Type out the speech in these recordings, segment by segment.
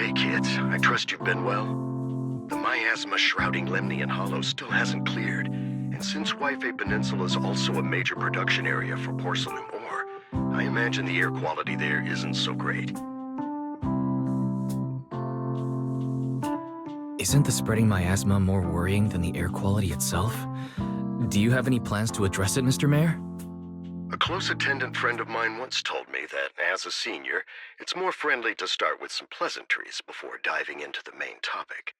Hey kids, I trust you've been well. The miasma shrouding Lemnian Hollow still hasn't cleared, and since Wi-Fi Peninsula is also a major production area for porcelain ore, I imagine the air quality there isn't so great. Isn't the spreading miasma more worrying than the air quality itself? Do you have any plans to address it, Mr. Mayor? A close attendant friend of mine once told me that, as a senior, it's more friendly to start with some pleasantries before diving into the main topic.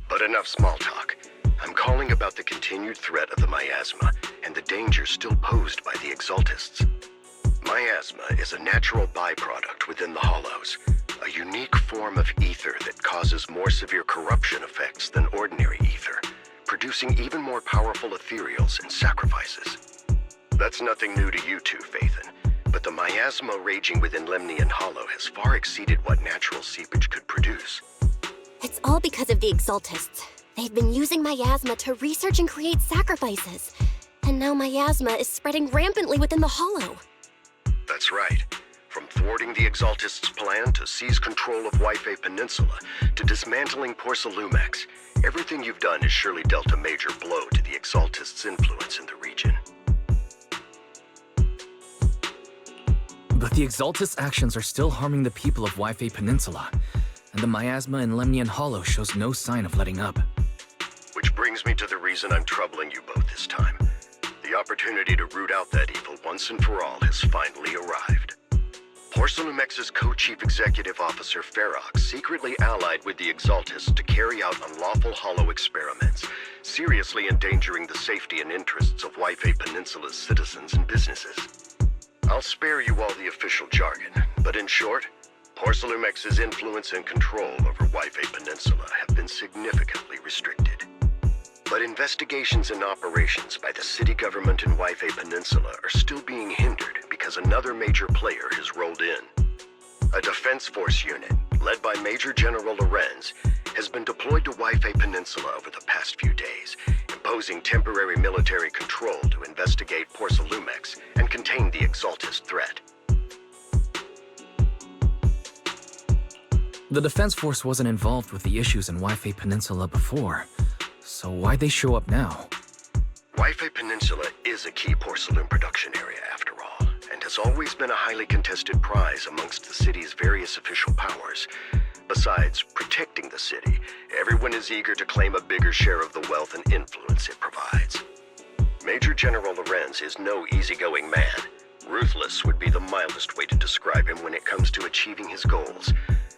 But enough small talk. I'm calling about the continued threat of the miasma and the danger still posed by the Exaltists. Miasma is a natural byproduct within the Hollows, a unique form of ether that causes more severe corruption effects than ordinary ether, producing even more powerful ethereals and sacrifices. That's nothing new to you two, Phaethon, but the miasma raging within Lemnian Hollow has far exceeded what natural seepage could produce. It's all because of the Exaltists. They've been using miasma to research and create sacrifices. And now miasma is spreading rampantly within the Hollow. That's right. From thwarting the Exaltists' plan to seize control of Wi-Fi Peninsula to dismantling Porcelumex, everything you've done has surely dealt a major blow to the Exaltists' influence in the region. But the Exaltists' actions are still harming the people of Wi-Fi Peninsula, and the miasma in Lemnian Hollow shows no sign of letting up. Which brings me to the reason I'm troubling you both this time. The opportunity to root out that evil once and for all has finally arrived. Porcelumex's co-chief executive officer Ferox secretly allied with the Exaltists to carry out unlawful hollow experiments, seriously endangering the safety and interests of Wi-Fi Peninsula's citizens and businesses. I'll spare you all the official jargon, but in short, Porcelumex's influence and control over Wi-Fi Peninsula have been significantly restricted. But investigations and operations by the city government in Wi-Fi Peninsula are still being hindered because another major player has rolled in. A defense force unit, led by Major General Lorenz, has been deployed to Wi-Fi Peninsula over the past few days, imposing temporary military control to investigate Porcelumex and contain the Exaltist threat. The Defense Force wasn't involved with the issues in Wi-Fi Peninsula before, so why'd they show up now? Wi-Fi Peninsula is a key porcelain production area after all, and has always been a highly contested prize amongst the city's various official powers. Besides protecting the city, everyone is eager to claim a bigger share of the wealth and influence it provides. Major General Lorenz is no easygoing man. Ruthless would be the mildest way to describe him when it comes to achieving his goals.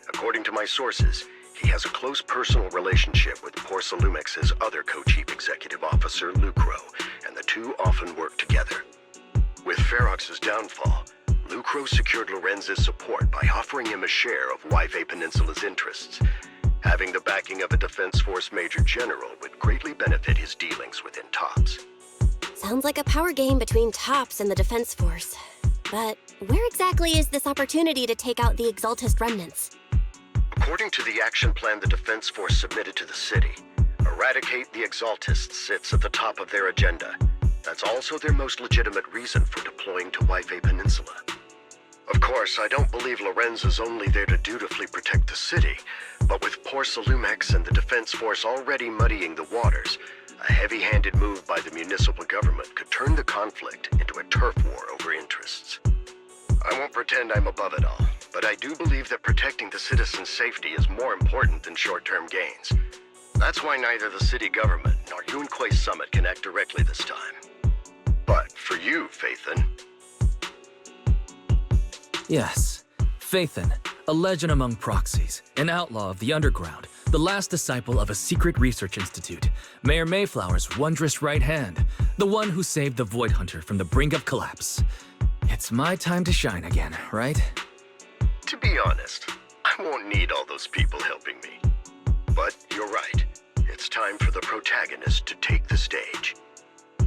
According to my sources, he has a close personal relationship with Porcelumex's other co-chief executive officer, Lucro, and the two often work together. With Ferox's downfall, Lucro secured Lorenz's support by offering him a share of Wi-Fi Peninsula's interests. Having the backing of a Defense Force Major General would greatly benefit his dealings within TOPS. Sounds like a power game between TOPS and the Defense Force. But where exactly is this opportunity to take out the Exaltist remnants? According to the action plan the Defense Force submitted to the city, eradicate the Exaltists sits at the top of their agenda. That's also their most legitimate reason for deploying to Wi-Fi Peninsula. Of course, I don't believe Lorenz is only there to dutifully protect the city, but with Porcelumex and the Defense Force already muddying the waters, a heavy-handed move by the municipal government could turn the conflict into a turf war over interests. I won't pretend I'm above it all, but I do believe that protecting the citizens' safety is more important than short-term gains. That's why neither the city government nor Yunhui's summit can act directly this time. But for you, Phaethon... Yes, Phaethon, a legend among proxies, an outlaw of the underground, the last disciple of a secret research institute, Mayor Mayflower's wondrous right hand, the one who saved the Void Hunter from the brink of collapse. It's my time to shine again, right? To be honest, I won't need all those people helping me. But you're right. It's time for the protagonist to take the stage.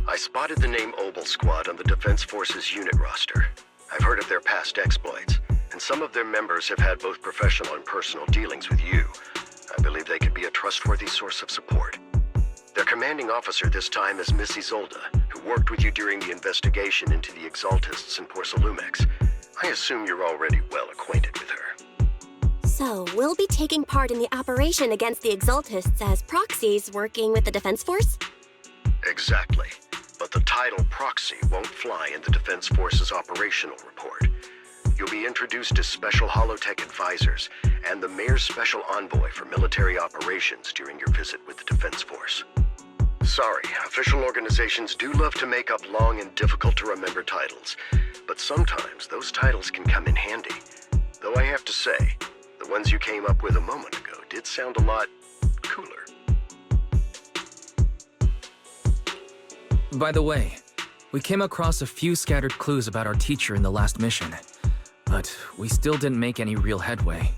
I spotted the name Obel Squad on the Defense Force's unit roster. I've heard of their past exploits, and some of their members have had both professional and personal dealings with you. I believe they could be a trustworthy source of support. Their commanding officer this time is Miss Isolde, who worked with you during the investigation into the Exaltists and Porcelumex. I assume you're already well acquainted with her. So, we'll be taking part in the operation against the Exaltists as proxies working with the Defense Force? Exactly. But the title proxy won't fly in the Defense Force's operational report. You'll be introduced as Special Holotech Advisors and the Mayor's Special Envoy for Military Operations during your visit with the Defense Force. Sorry, official organizations do love to make up long and difficult-to-remember titles, but sometimes those titles can come in handy. Though I have to say, the ones you came up with a moment ago did sound a lot cooler. By the way, we came across a few scattered clues about our teacher in the last mission, but we still didn't make any real headway.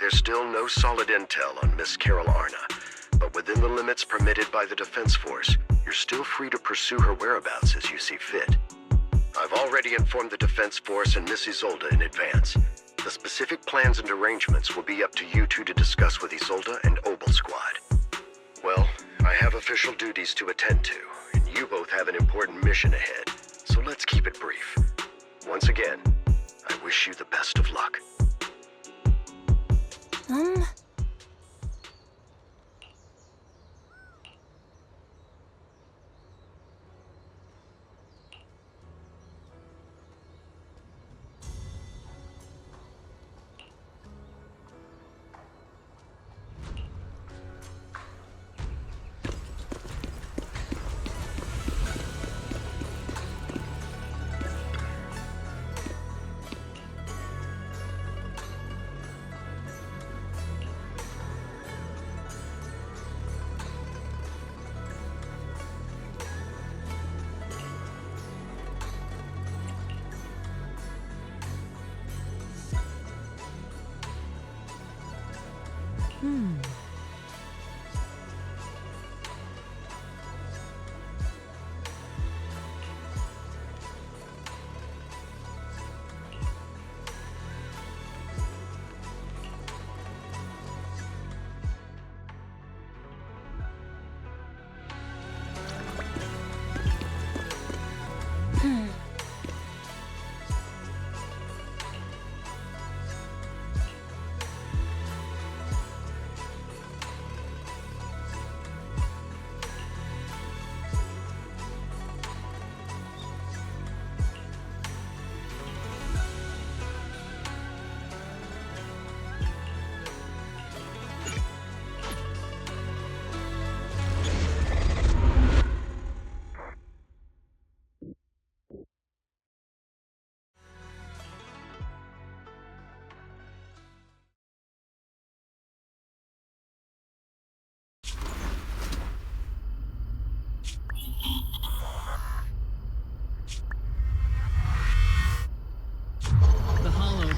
There's still no solid intel on Miss Carol Arna, but within the limits permitted by the Defense Force, you're still free to pursue her whereabouts as you see fit. I've already informed the Defense Force and Miss Isolde in advance. The specific plans and arrangements will be up to you two to discuss with Isolde and Obel Squad. Well, I have official duties to attend to, and you both have an important mission ahead, so let's keep it brief. Once again, I wish you the best of luck.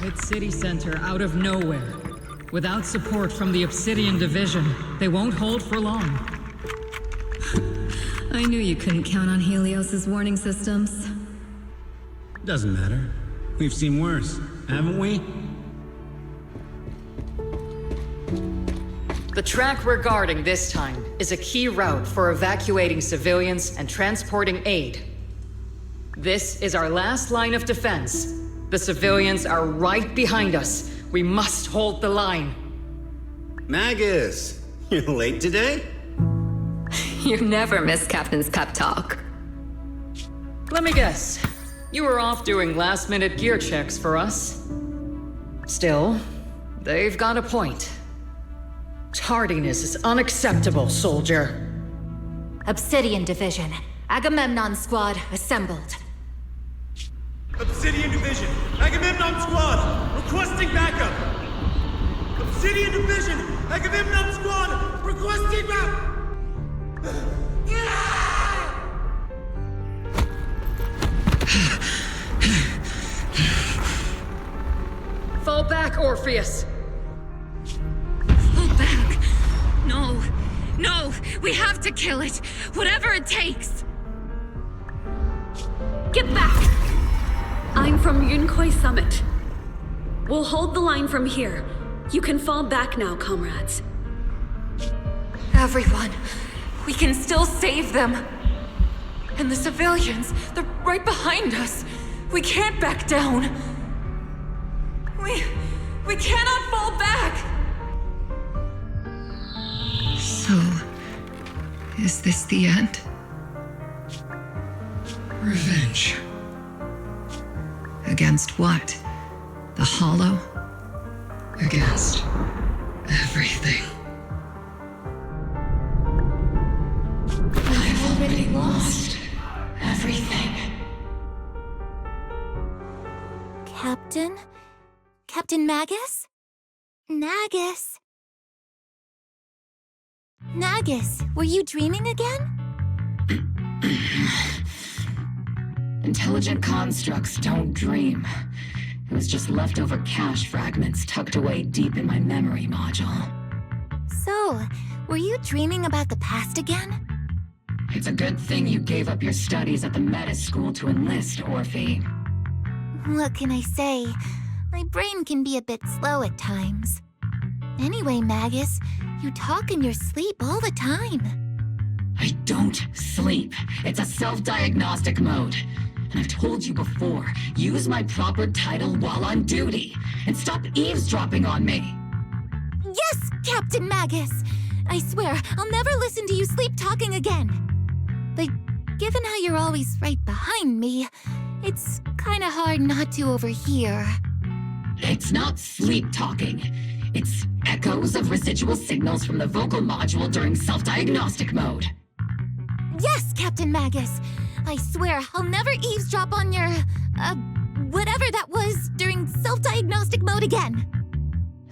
Hit city center out of nowhere. Without support from the Obsidian Division, they won't hold for long. I knew you couldn't count on Helios's warning systems. Doesn't matter. We've seen worse, haven't we? The track we're guarding this time is a key route for evacuating civilians and transporting aid. This is our last line of defense. The civilians are right behind us. We must hold the line. Magus, you're late today? You never miss Captain's pep talk. Let me guess. You were off doing last-minute gear checks for us. Still, they've got a point. Tardiness is unacceptable, soldier. Obsidian Division. Agamemnon Squad assembled. Obsidian Division, Agamemnon Squad, requesting backup! Obsidian Division, Agamemnon Squad, requesting backup! Fall back, Orpheus! Fall back! No! No! We have to kill it! Whatever it takes! Get back! I'm from Yunkoi Summit. We'll hold the line from here. You can fall back now, comrades. Everyone, we can still save them. And the civilians, they're right behind us. We can't back down. We cannot fall back! So, is this the end? Revenge. Against what? The Hollow? Against everything. I've already lost everything. Captain? Captain Magus? Nagus? Nagus, were you dreaming again? Intelligent constructs don't dream. It was just leftover cache fragments tucked away deep in my memory module. So, were you dreaming about the past again? It's a good thing you gave up your studies at the meta school to enlist, Orphie. What can I say? My brain can be a bit slow at times. Anyway, Magus, you talk in your sleep all the time. I don't sleep. It's a self-diagnostic mode. And I've told you before, use my proper title while on duty, and stop eavesdropping on me. Yes, Captain Magus! I swear, I'll never listen to you sleep-talking again. But given how you're always right behind me, it's kinda hard not to overhear. It's not sleep-talking. It's echoes of residual signals from the vocal module during self-diagnostic mode. Yes, Captain Magus! I swear, I'll never eavesdrop on your, whatever that was during self-diagnostic mode again.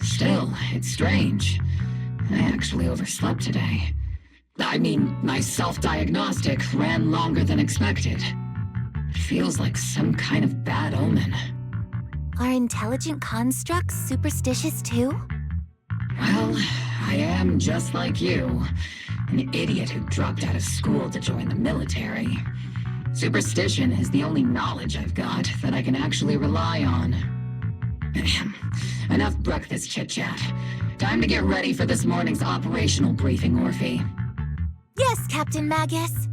Still, it's strange. I actually overslept today. I mean, my self-diagnostic ran longer than expected. It feels like some kind of bad omen. Are intelligent constructs superstitious too? Well, I am just like you. An idiot who dropped out of school to join the military. Superstition is the only knowledge I've got that I can actually rely on. Enough breakfast chit-chat. Time to get ready for this morning's operational briefing, Orphie. Yes, Captain Magus.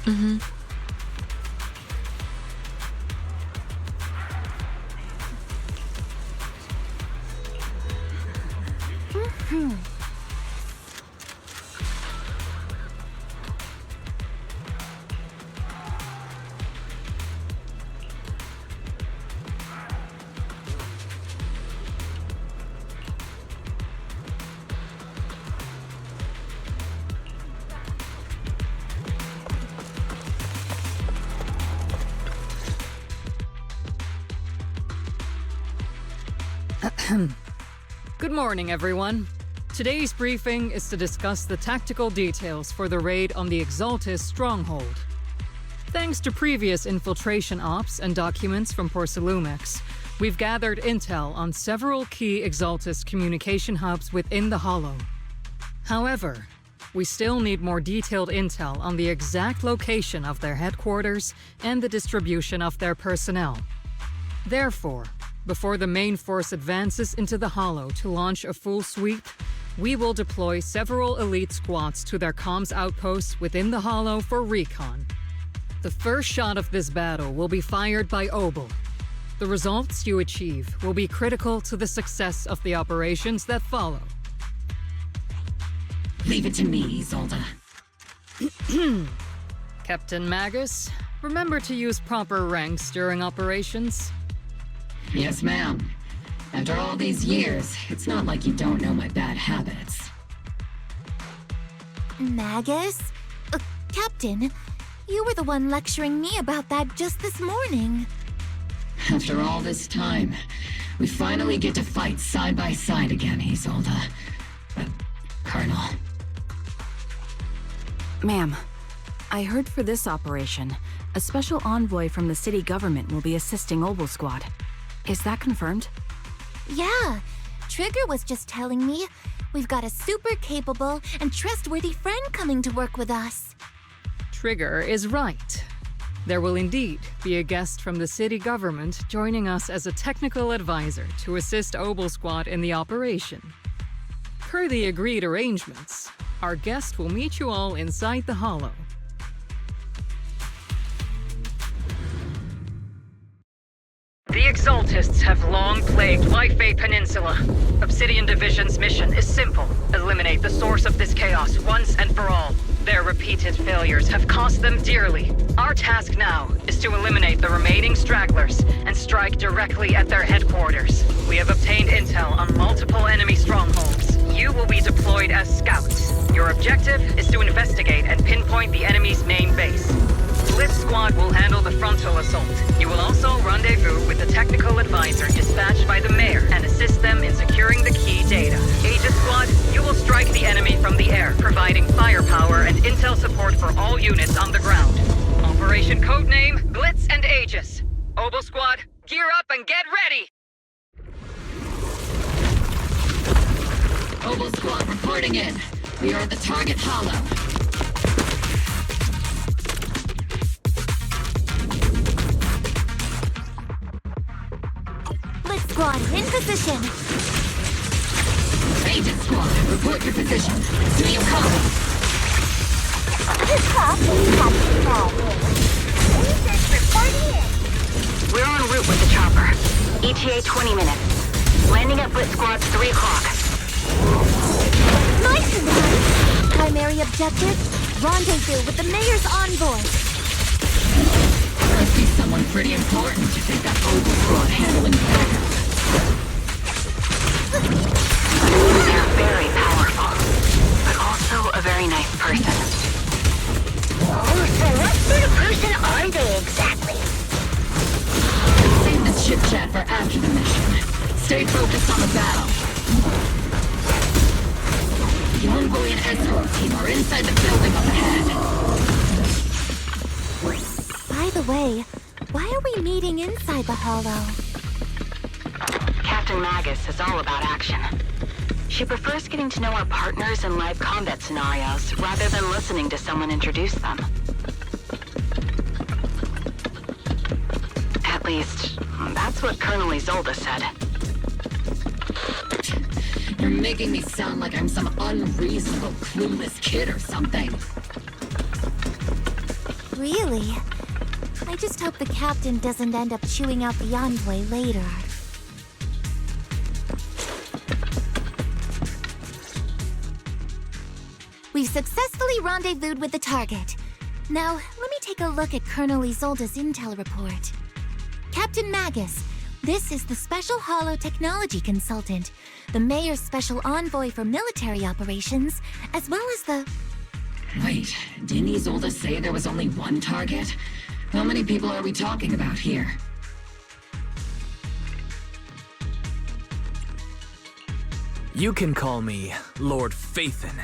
Mm-hmm. Good morning, everyone. Today's briefing is to discuss the tactical details for the raid on the Exaltus stronghold. Thanks to previous infiltration ops and documents from Porcelumex, we've gathered intel on several key Exaltus communication hubs within the Hollow. However, we still need more detailed intel on the exact location of their headquarters and the distribution of their personnel. Therefore, before the main force advances into the Hollow to launch a full sweep, we will deploy several elite squads to their comms outposts within the Hollow for recon. The first shot of this battle will be fired by Obel. The results you achieve will be critical to the success of the operations that follow. Leave it to me, Isolde. Captain Magus, remember to use proper ranks during operations. Yes, ma'am. After all these years, it's not like you don't know my bad habits. Magus? Captain, you were the one lecturing me about that just this morning. After all this time, we finally get to fight side by side again, Isolde. Colonel. Ma'am, I heard for this operation, A special envoy from the city government will be assisting Obel Squad. Is that confirmed? Yeah, Trigger was just telling me we've got a super capable and trustworthy friend coming to work with us. Trigger is right. There will indeed be a guest from the city government joining us as a technical advisor to assist Obel Squad in the operation. Per the agreed arrangements, our guest will meet you all inside the Hollow. The Exaltists have long plagued Life-Bay Peninsula. Obsidian Division's mission is simple. Eliminate the source of this chaos once and for all. Their repeated failures have cost them dearly. Our task now is to eliminate the remaining stragglers and strike directly at their headquarters. We have obtained intel on multiple enemy strongholds. You will be deployed as scouts. Your objective is to investigate and pinpoint the enemy's main base. Blitz Squad will handle the frontal assault. You will also rendezvous with the technical advisor dispatched by the mayor and assist them in securing the key data. Aegis Squad, you will strike the enemy from the air, providing firepower and intel support for all units on the ground. Operation codename Blitz and Aegis. Obel Squad, gear up and get ready! Obel Squad reporting in. We are at the target hollow. Blitz Squad, in position! Aegis Squad, report your position. Do you copy? We're en route with the chopper. ETA 20 minutes. Landing at Blitz Squad's 3 o'clock. Nice one! Primary objective, rendezvous with the mayor's envoy. Must be someone pretty important to think that Obel Squad handling backup. They're very powerful, but also a very nice person. Oh, so what sort of person are they exactly? Save the chit-chat for after the mission. Stay focused on the battle. The envoy and escort team are inside the building up ahead. By the way, why are we meeting inside the Hollow? Captain Magus is all about action. She prefers getting to know our partners in live combat scenarios rather than listening to someone introduce them. At least, that's what Colonel Isolde said. You're making me sound like I'm some unreasonable, clueless kid or something. Really? I just hope the captain doesn't end up chewing out the envoy later. We've successfully rendezvoused with the target. Now, let me take a look at Colonel Isolde's intel report. Captain Magus, this is the Special Hollow Technology Consultant, the Mayor's Special Envoy for Military Operations, as well as the... Wait, didn't Isolde say there was only one target? How many people are we talking about here? You can call me Lord Phaethon.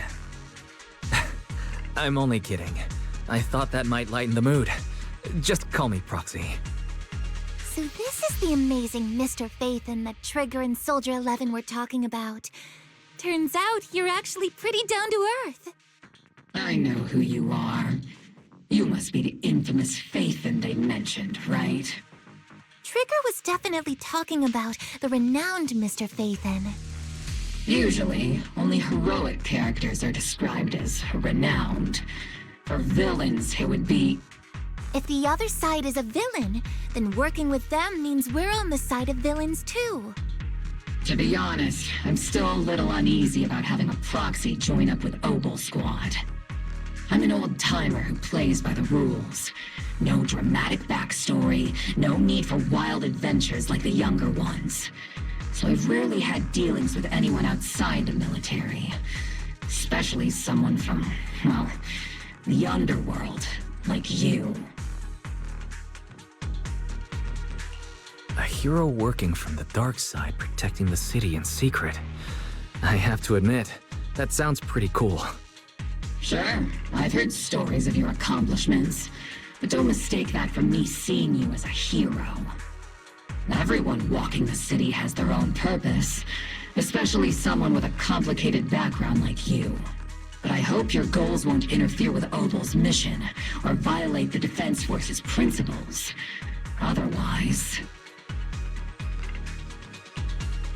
I'm only kidding. I thought that might lighten the mood. Just call me Proxy. So this is the amazing Mr. Phaethon that Trigger and Soldier 11 were talking about. Turns out you're actually pretty down to earth. I know who you are. You must be the infamous Phaethon they mentioned, right? Trigger was definitely talking about the renowned Mr. Phaethon. Usually, only heroic characters are described as renowned. For villains, it would be... If the other side is a villain, then working with them means we're on the side of villains too. To be honest, I'm still a little uneasy about having a proxy join up with Obel Squad. I'm an old-timer who plays by the rules. No dramatic backstory, no need for wild adventures like the younger ones. So I've rarely had dealings with anyone outside the military. Especially someone from, well, the underworld, like you. A hero working from the dark side, protecting the city in secret. I have to admit, that sounds pretty cool. Sure, I've heard stories of your accomplishments. But don't mistake that for me seeing you as a hero. Everyone walking the city has their own purpose, especially someone with a complicated background like you. But I hope your goals won't interfere with Obel's mission, or violate the Defense Force's principles. Otherwise...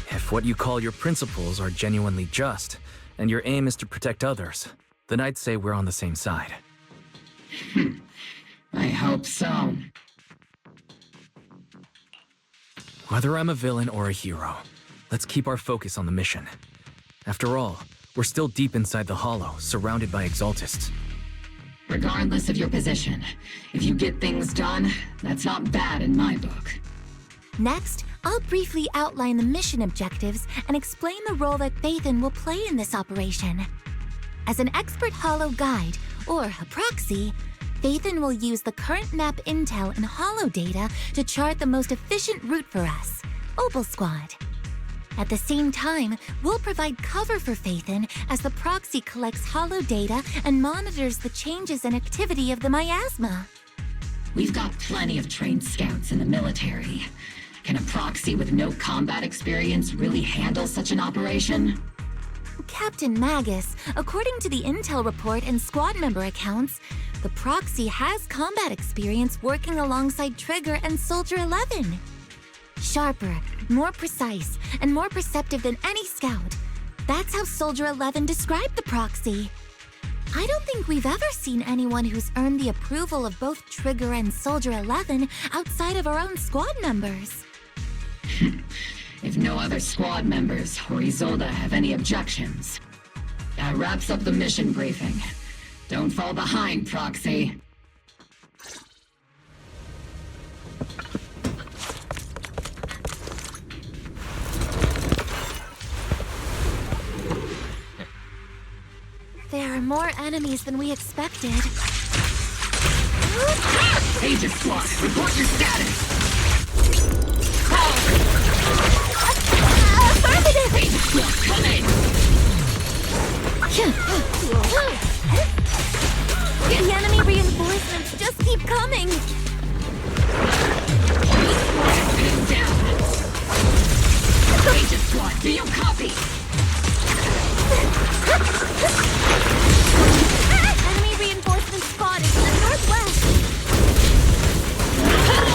If what you call your principles are genuinely just, and your aim is to protect others, then I'd say we're on the same side. I hope so. Whether I'm a villain or a hero, let's keep our focus on the mission. After all, we're still deep inside the Hollow, surrounded by Exaltists. Regardless of your position, if you get things done, that's not bad in my book. Next, I'll briefly outline the mission objectives and explain the role that Phaethon will play in this operation. As an expert Hollow guide, or a proxy, Phaethon will use the current map intel and Hollow data to chart the most efficient route for us, Obel Squad. At the same time, we'll provide cover for Phaethon as the proxy collects Hollow data and monitors the changes and activity of the miasma. We've got plenty of trained scouts in the military. Can a proxy with no combat experience really handle such an operation? Captain Magus, according to the intel report and squad member accounts, the proxy has combat experience working alongside Trigger and Soldier 11. Sharper, more precise, and more perceptive than any scout. That's how Soldier 11 described the proxy. I don't think we've ever seen anyone who's earned the approval of both Trigger and Soldier 11 outside of our own squad members. If no other squad members or Isolde have any objections, that wraps up the mission briefing. Don't fall behind, Proxy. There are more enemies than we expected. Agent Squad, report your status! Affirmative! Agent Squad, come in! The enemy reinforcements just keep coming! Down! Agent Squad, do you copy? Enemy reinforcement spotted in the northwest!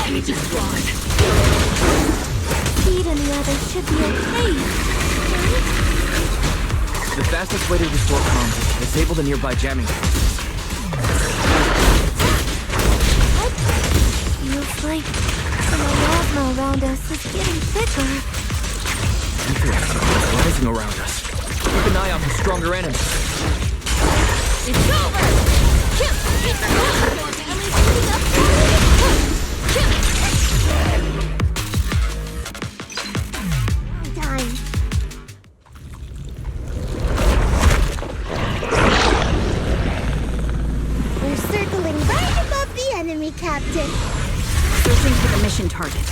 Agent Squad! Speed and the others should be okay. The fastest way to restore comms is to disable the nearby jamming. What? Feels like the miasma around us is getting thicker. Interesting. It's rising around us. Keep an eye out for stronger enemies. It's over! Time. We're circling right above the enemy, Captain. Searching for the mission target.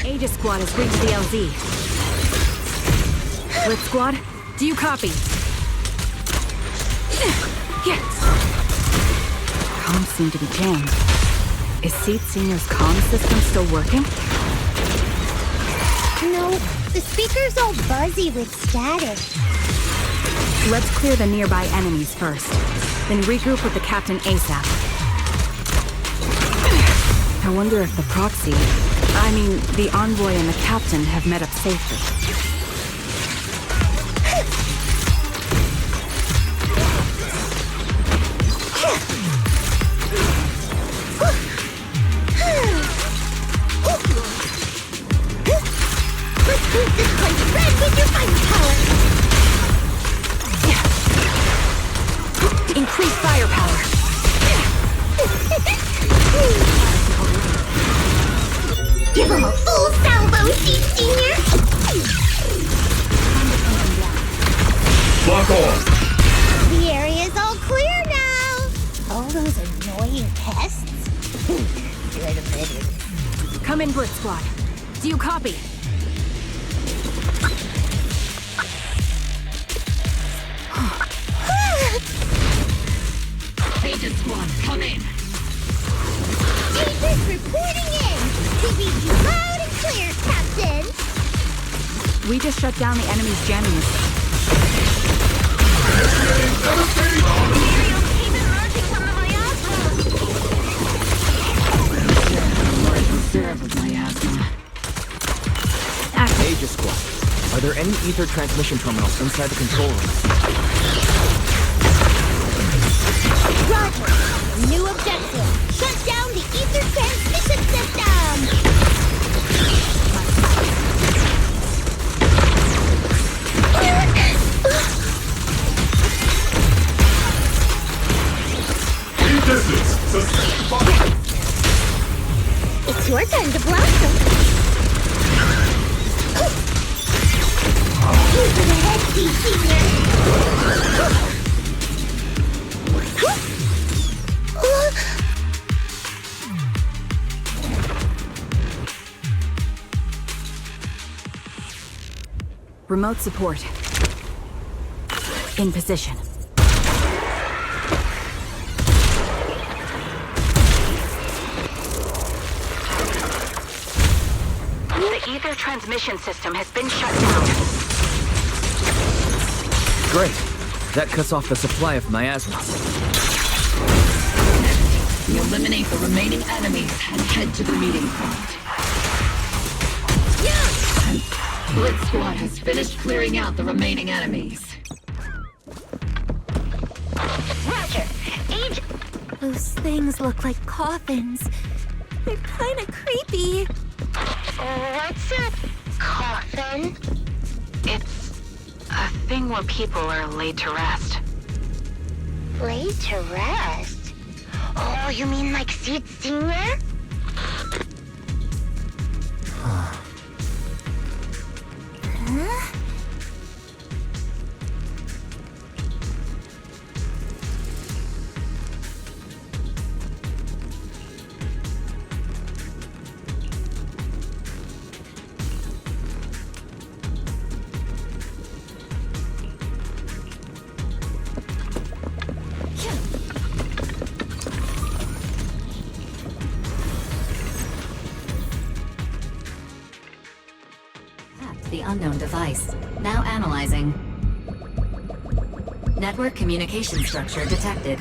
Aegis Squad has reached the LZ. Blitz Squad, do you copy? Comms seem to be jammed. Is Seed Senior's comm system still working? No, the speaker's all buzzy with static. Let's clear the nearby enemies first, then regroup with the Captain ASAP. I wonder if the proxy, the envoy and the Captain have met up safely. Let's paint this place red with your firepower! Increase firepower! Give him a full salvo, Seed Senior! Lock off! The area's all clear now! All those annoying pests? Good a minute. Come in, Blitz Squad. Do you copy? shut down the enemy's jamming machine. Aegis Squad. Are there any ether transmission terminals inside the control room? Roger. New objective. Shut down the ether transmission system! It's your turn to blast them. Into the head piece, Senior. Remote support. In position. The ether transmission system has been shut down. Great. That cuts off the supply of miasma. We eliminate the remaining enemies and head to the meeting point. And Blitz Squad has finished clearing out the remaining enemies. Roger. Those things look like coffins. They're kind of creepy. What's a coffin? It's a thing where people are laid to rest. Laid to rest? Oh, you mean like Sid Senior? Huh? The unknown device. Now analyzing. Network communication structure detected.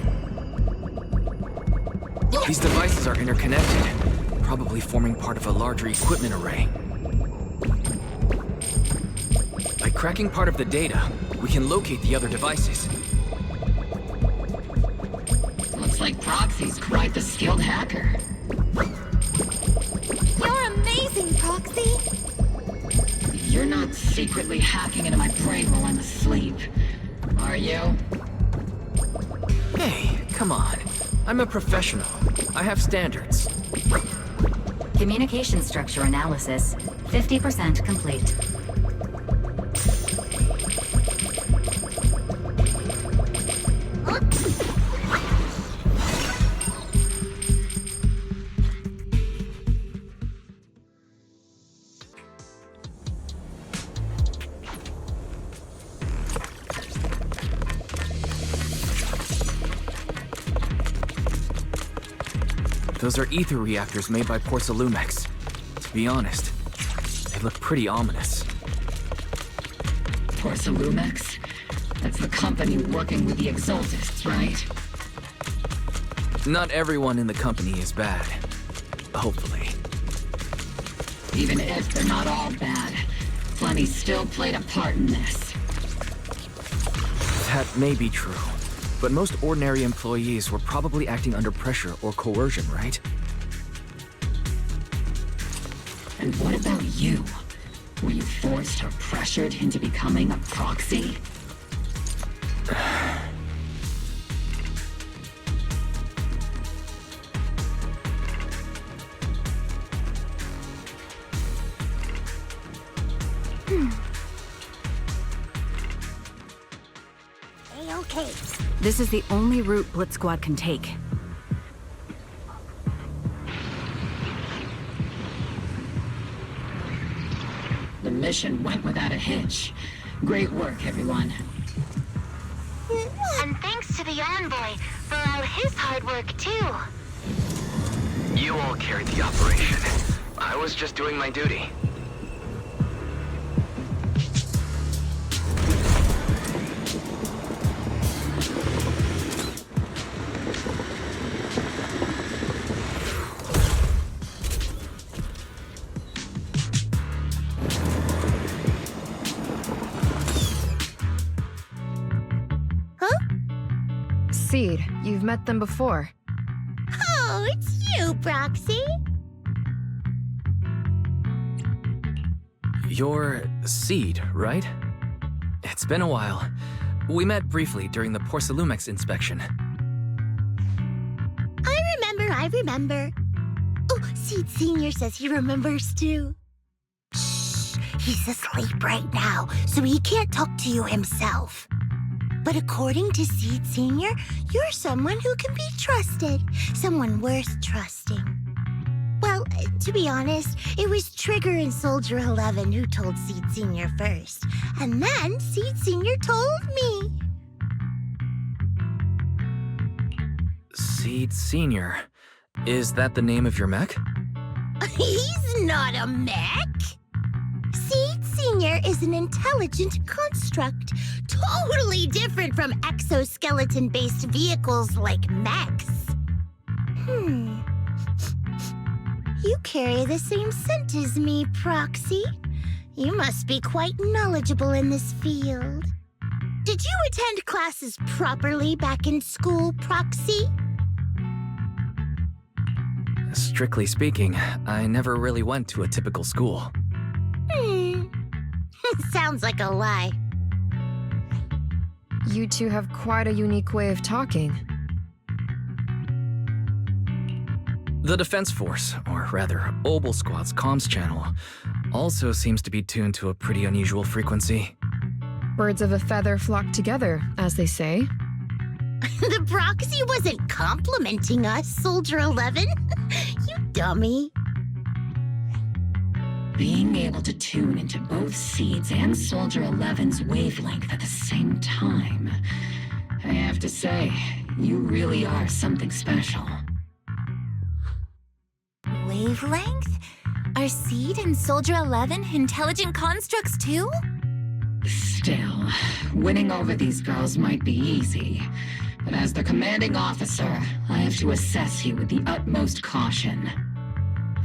These devices are interconnected, probably forming part of a larger equipment array. By cracking part of the data, we can locate the other devices. Looks like Proxy's quite the skilled hacker. You're amazing, Proxy! You're not secretly hacking into my brain while I'm asleep, are you? Hey, come on. I'm a professional. I have standards. Communication structure analysis. 50% complete. Those are ether reactors made by Porcelumex. To be honest, they look pretty ominous. Porcelumex? That's the company working with the Exaltists, right? Not everyone in the company is bad. Hopefully. Even if they're not all bad, plenty still played a part in this. That may be true. But most ordinary employees were probably acting under pressure or coercion, right? And what about you? Were you forced or pressured into becoming a proxy? A-okay. This is the only route Blitz Squad can take. The mission went without a hitch. Great work, everyone. And thanks to the Envoy for all his hard work, too. You all carried the operation. I was just doing my duty. Seed, you've met them before. Oh, it's you, Proxy. You're Seed, right? It's been a while. We met briefly during the Porcelumex inspection. I remember. Oh, Seed Sr. says he remembers too. Shh, he's asleep right now, so he can't talk to you himself. But according to Seed Sr., you're someone who can be trusted. Someone worth trusting. Well, to be honest, it was Trigger and Soldier 11 who told Seed Sr. first. And then Seed Sr. told me. Seed Sr. Is that the name of your mech? He's not a mech. Seed Sr. is an intelligent construct, totally different from exoskeleton-based vehicles like mechs. You carry the same scent as me, Proxy. You must be quite knowledgeable in this field. Did you attend classes properly back in school, Proxy? Strictly speaking, I never really went to a typical school. Sounds like a lie. You two have quite a unique way of talking. The Defense Force, or rather, Obel Squad's comms channel, also seems to be tuned to a pretty unusual frequency. Birds of a feather flock together, as they say. The Proxy wasn't complimenting us, Soldier 11. You dummy. Being able to tune into both Seed's and Soldier 11's wavelength at the same time, I have to say, you really are something special. Wavelength? Are Seed and Soldier 11 intelligent constructs too? Still, winning over these girls might be easy. But as their commanding officer, I have to assess you with the utmost caution.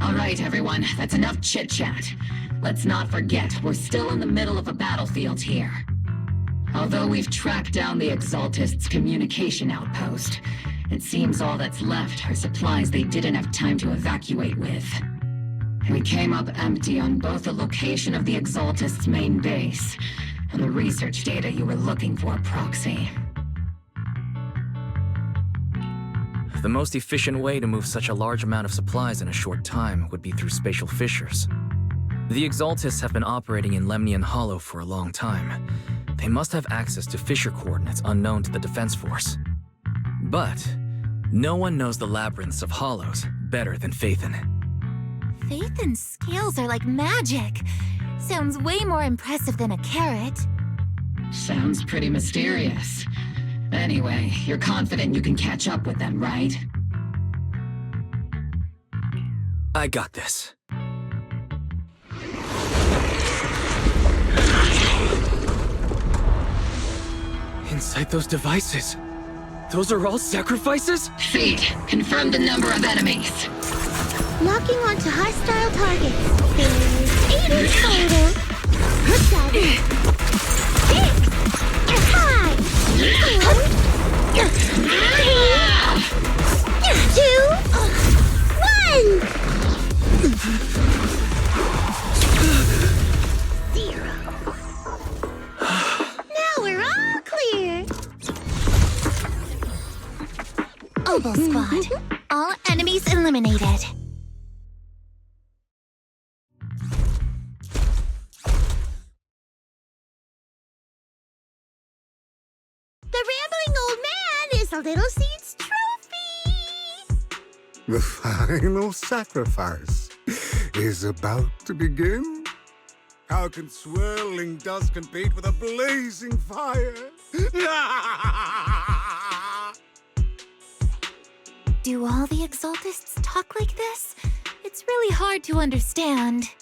All right, everyone, that's enough chit-chat. Let's not forget, we're still in the middle of a battlefield here. Although we've tracked down the Exaltists' communication outpost, it seems all that's left are supplies they didn't have time to evacuate with. We came up empty on both the location of the Exaltists' main base and the research data you were looking for, Proxy. The most efficient way to move such a large amount of supplies in a short time would be through spatial fissures. The Exaltists have been operating in Lemnian Hollow for a long time. They must have access to fissure coordinates unknown to the Defense Force. But no one knows the labyrinths of hollows better than Phaethon. Phaethon's scales are like magic. Sounds way more impressive than a carrot. Sounds pretty mysterious. Anyway, you're confident you can catch up with them, right? I got this. Inside those devices, those are all sacrifices? Seed, confirm the number of enemies. Locking onto hostile targets. There's 8 in total. 7, 6, 5, 4, 2, 1. 0. Now we're all clear. Obel Squad. All enemies eliminated. The rambling old man is a little Seed's trophy. The final sacrifice is about to begin. How can swirling dust compete with a blazing fire? Do all the Exaltists talk like this? It's really hard to understand.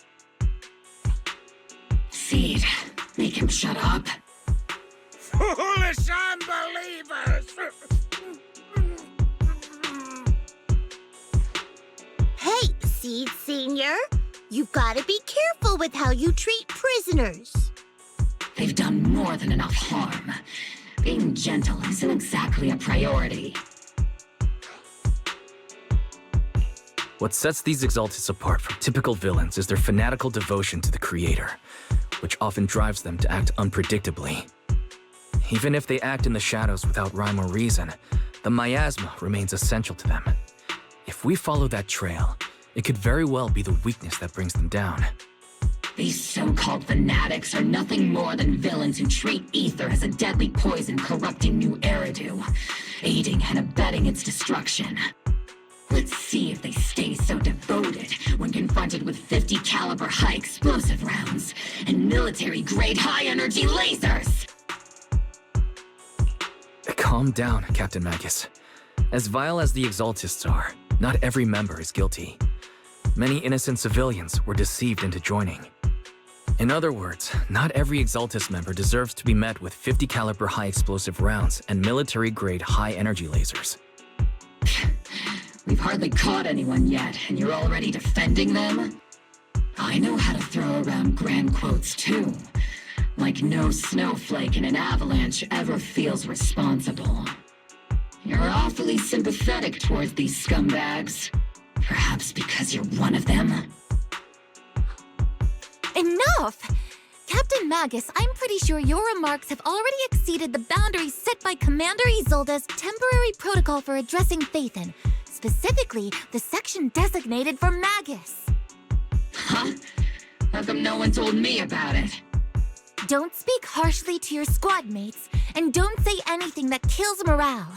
Seed, make him shut up. Foolish unbelievers! Hey, Seed Senior, you've got to be careful with how you treat prisoners. They've done more than enough harm. Being gentle isn't exactly a priority. What sets these Exaltists apart from typical villains is their fanatical devotion to the Creator, which often drives them to act unpredictably. Even if they act in the shadows without rhyme or reason, the miasma remains essential to them. If we follow that trail, it could very well be the weakness that brings them down. These so-called fanatics are nothing more than villains who treat ether as a deadly poison corrupting new Eridu, aiding and abetting its destruction. Let's see if they stay so devoted when confronted with 50 caliber high explosive rounds and military-grade high-energy lasers! Calm down, Captain Magus. As vile as the Exaltists are, not every member is guilty. Many innocent civilians were deceived into joining. In other words, not every Exaltist member deserves to be met with 50 caliber high explosive rounds and military-grade high-energy lasers. We've hardly caught anyone yet, and you're already defending them? I know how to throw around grand quotes too. Like no snowflake in an avalanche ever feels responsible. You're awfully sympathetic towards these scumbags. Perhaps because you're one of them? Enough! Captain Magus, I'm pretty sure your remarks have already exceeded the boundaries set by Commander Isolde's temporary protocol for addressing Phaethon. Specifically, the section designated for Magus. Huh? How come no one told me about it? Don't speak harshly to your squad mates, and don't say anything that kills morale.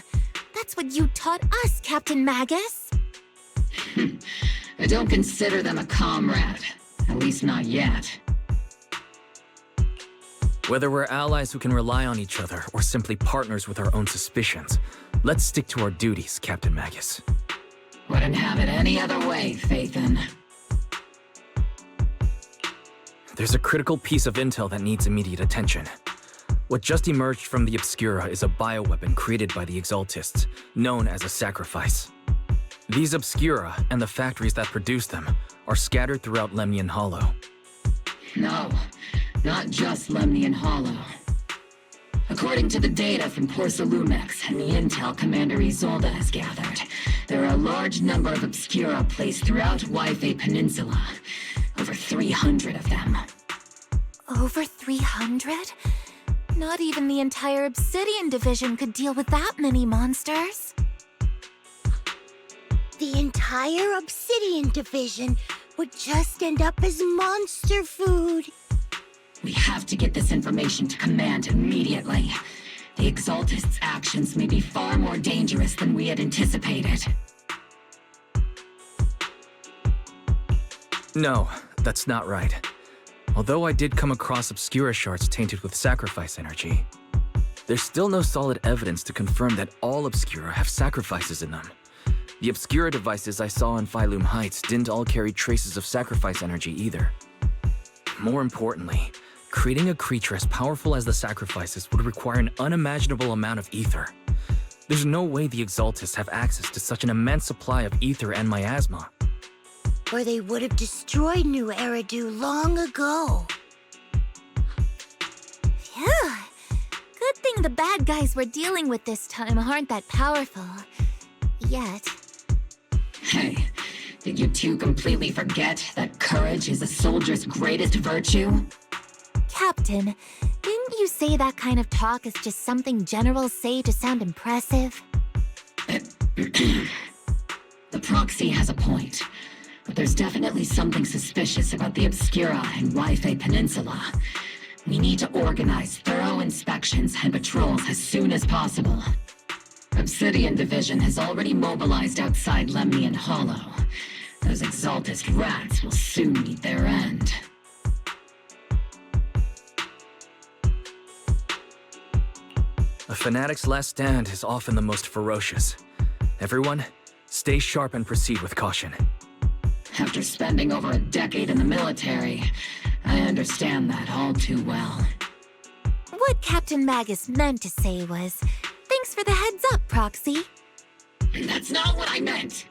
That's what you taught us, Captain Magus. I don't consider them a comrade. At least not yet. Whether we're allies who can rely on each other or simply partners with our own suspicions, let's stick to our duties, Captain Magus. Wouldn't have it any other way, Phaethon. There's a critical piece of intel that needs immediate attention. What just emerged from the Obscura is a bioweapon created by the Exaltists, known as a sacrifice. These Obscura, and the factories that produce them, are scattered throughout Lemnian Hollow. No, not just Lemnian Hollow. According to the data from Porcelumex and the intel Commander Isolde has gathered, there are a large number of Obscura placed throughout Yifei Peninsula. Over 300 of them. Over 300? Not even the entire Obsidian Division could deal with that many monsters. The entire Obsidian Division would just end up as monster food. We have to get this information to Command immediately. The Exaltists' actions may be far more dangerous than we had anticipated. No, that's not right. Although I did come across Obscura shards tainted with sacrifice energy, there's still no solid evidence to confirm that all Obscura have sacrifices in them. The Obscura devices I saw in Phylum Heights didn't all carry traces of sacrifice energy either. More importantly, creating a creature as powerful as the sacrifices would require an unimaginable amount of ether. There's no way the Exaltists have access to such an immense supply of ether and miasma. Or they would have destroyed New Eridu long ago. Phew. Good thing the bad guys we're dealing with this time aren't that powerful. Yet. Hey, did you two completely forget that courage is a soldier's greatest virtue? Captain, didn't you say that kind of talk is just something generals say to sound impressive? The proxy has a point. But there's definitely something suspicious about the Obscura and Yifei Peninsula. We need to organize thorough inspections and patrols as soon as possible. Obsidian Division has already mobilized outside Lemnian Hollow. Those Exaltist rats will soon meet their end. A fanatic's last stand is often the most ferocious. Everyone, stay sharp and proceed with caution. After spending over a decade in the military, I understand that all too well. What Captain Magus meant to say was, thanks for the heads up, Proxy. That's not what I meant!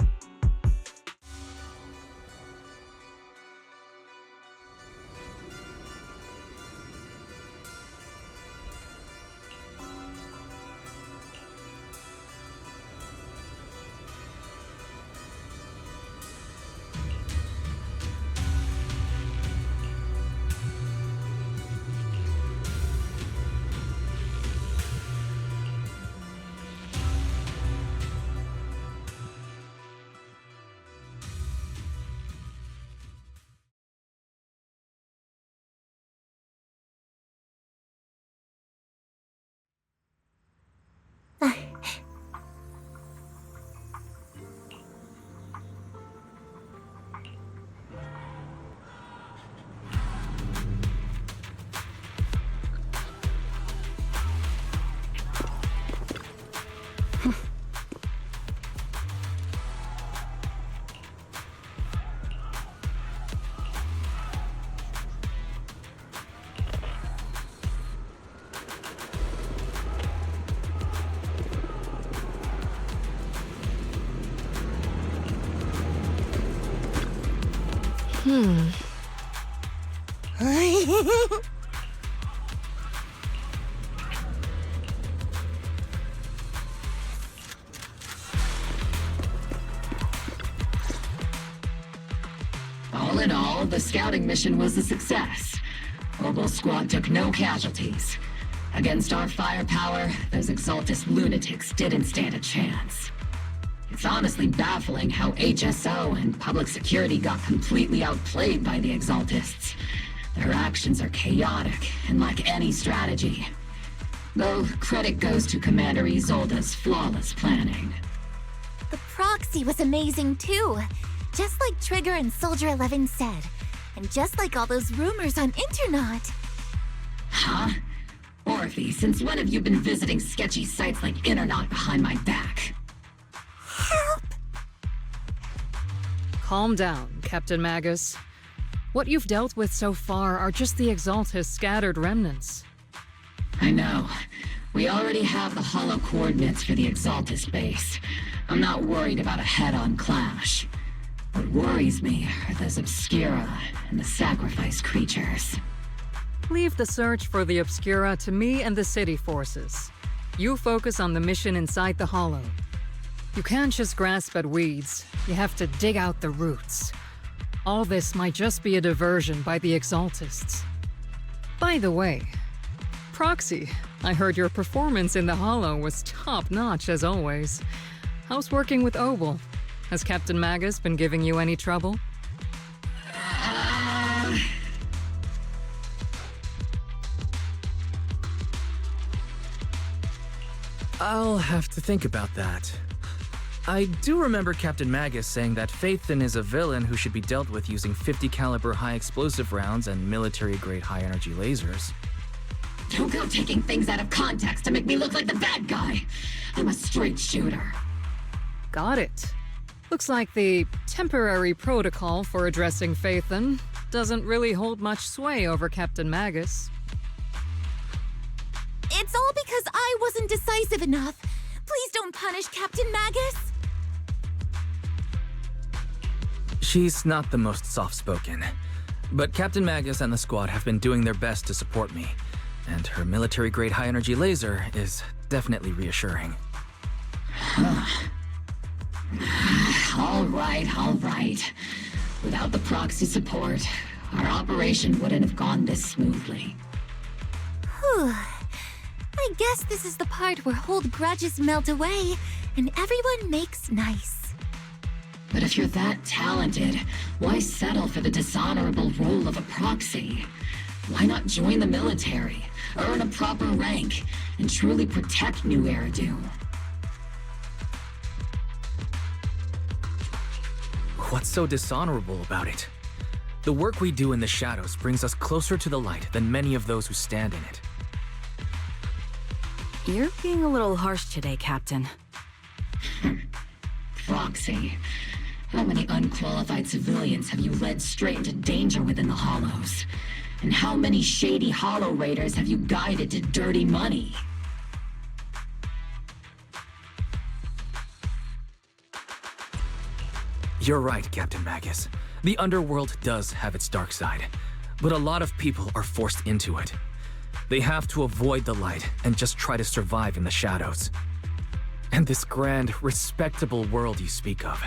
All in all, the scouting mission was a success. Obo's squad took no casualties. Against our firepower, those Exaltist lunatics didn't stand a chance. It's honestly baffling how HSO and public security got completely outplayed by the Exaltists. Their actions are chaotic and lack any strategy. Though credit goes to Commander Isolde's flawless planning. The proxy was amazing too. Just like Trigger and Soldier 11 said. And just like all those rumors on Internet. Huh? Orphie, since when have you been visiting sketchy sites like Internet behind my back? Help! Calm down, Captain Magus. What you've dealt with so far are just the Exaltist scattered remnants. I know. We already have the hollow coordinates for the Exaltist base. I'm not worried about a head-on clash. What worries me are those Obscura and the Sacrifice creatures. Leave the search for the Obscura to me and the city forces. You focus on the mission inside the Hollow. You can't just grasp at weeds. You have to dig out the roots. All this might just be a diversion by the Exaltists. By the way, Proxy, I heard your performance in the Hollow was top-notch as always. How's working with Obel? Has Captain Magus been giving you any trouble? I'll have to think about that. I do remember Captain Magus saying that Phaethon is a villain who should be dealt with using 50 caliber high explosive rounds and military-grade high-energy lasers. Don't go taking things out of context to make me look like the bad guy. I'm a straight shooter. Got it. Looks like the temporary protocol for addressing Phaethon doesn't really hold much sway over Captain Magus. It's all because I wasn't decisive enough. Please don't punish Captain Magus. She's not the most soft-spoken, but Captain Magus and the squad have been doing their best to support me, and her military-grade high-energy laser is definitely reassuring. All right. Without the proxy support, our operation wouldn't have gone this smoothly. Whew. I guess this is the part where old grudges melt away and everyone makes nice. But if you're that talented, why settle for the dishonorable role of a proxy? Why not join the military, earn a proper rank, and truly protect New Eridu? What's so dishonorable about it? The work we do in the shadows brings us closer to the light than many of those who stand in it. You're being a little harsh today, Captain. Proxy. How many unqualified civilians have you led straight into danger within the Hollows? And how many shady Hollow Raiders have you guided to dirty money? You're right, Captain Magus. The underworld does have its dark side, but a lot of people are forced into it. They have to avoid the light and just try to survive in the shadows. And this grand, respectable world you speak of,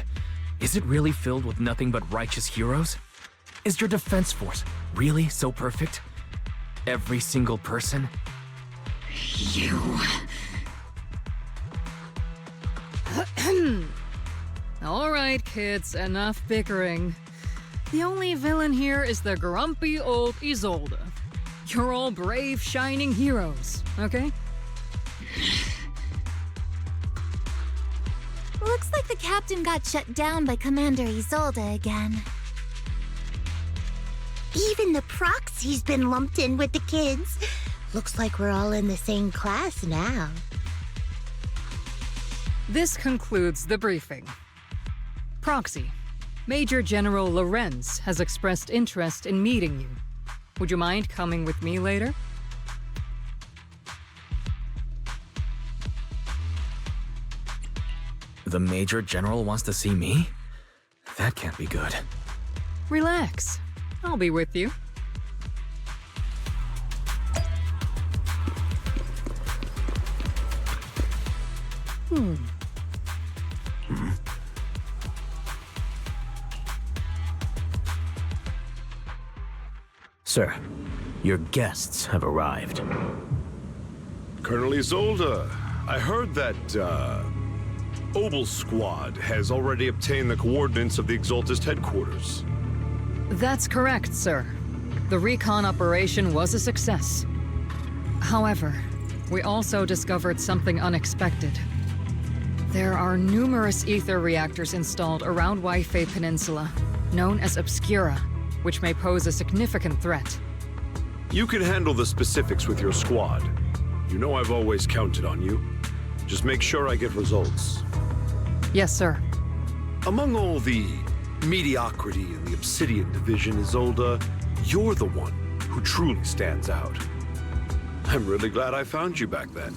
is it really filled with nothing but righteous heroes? Is your defense force really so perfect? Every single person? You... All right, kids, enough bickering. The only villain here is the grumpy old Isolde. You're all brave, shining heroes, okay? Looks like the captain got shut down by Commander Isolde again. Even the proxy's been lumped in with the kids. Looks like we're all in the same class now. This concludes the briefing. Proxy, Major General Lorenz has expressed interest in meeting you. Would you mind coming with me later? The Major General wants to see me? That can't be good. Relax. I'll be with you. Sir, your guests have arrived. Colonel Isolde, I heard that, Obel Squad has already obtained the coordinates of the Exaltist headquarters. That's correct, sir. The recon operation was a success. However, we also discovered something unexpected. There are numerous ether reactors installed around Yifei Peninsula, known as Obscura, which may pose a significant threat. You can handle the specifics with your squad. You know I've always counted on you. Just make sure I get results. Yes, sir. Among all the mediocrity in the Obsidian Division, Isolde, you're the one who truly stands out. I'm really glad I found you back then.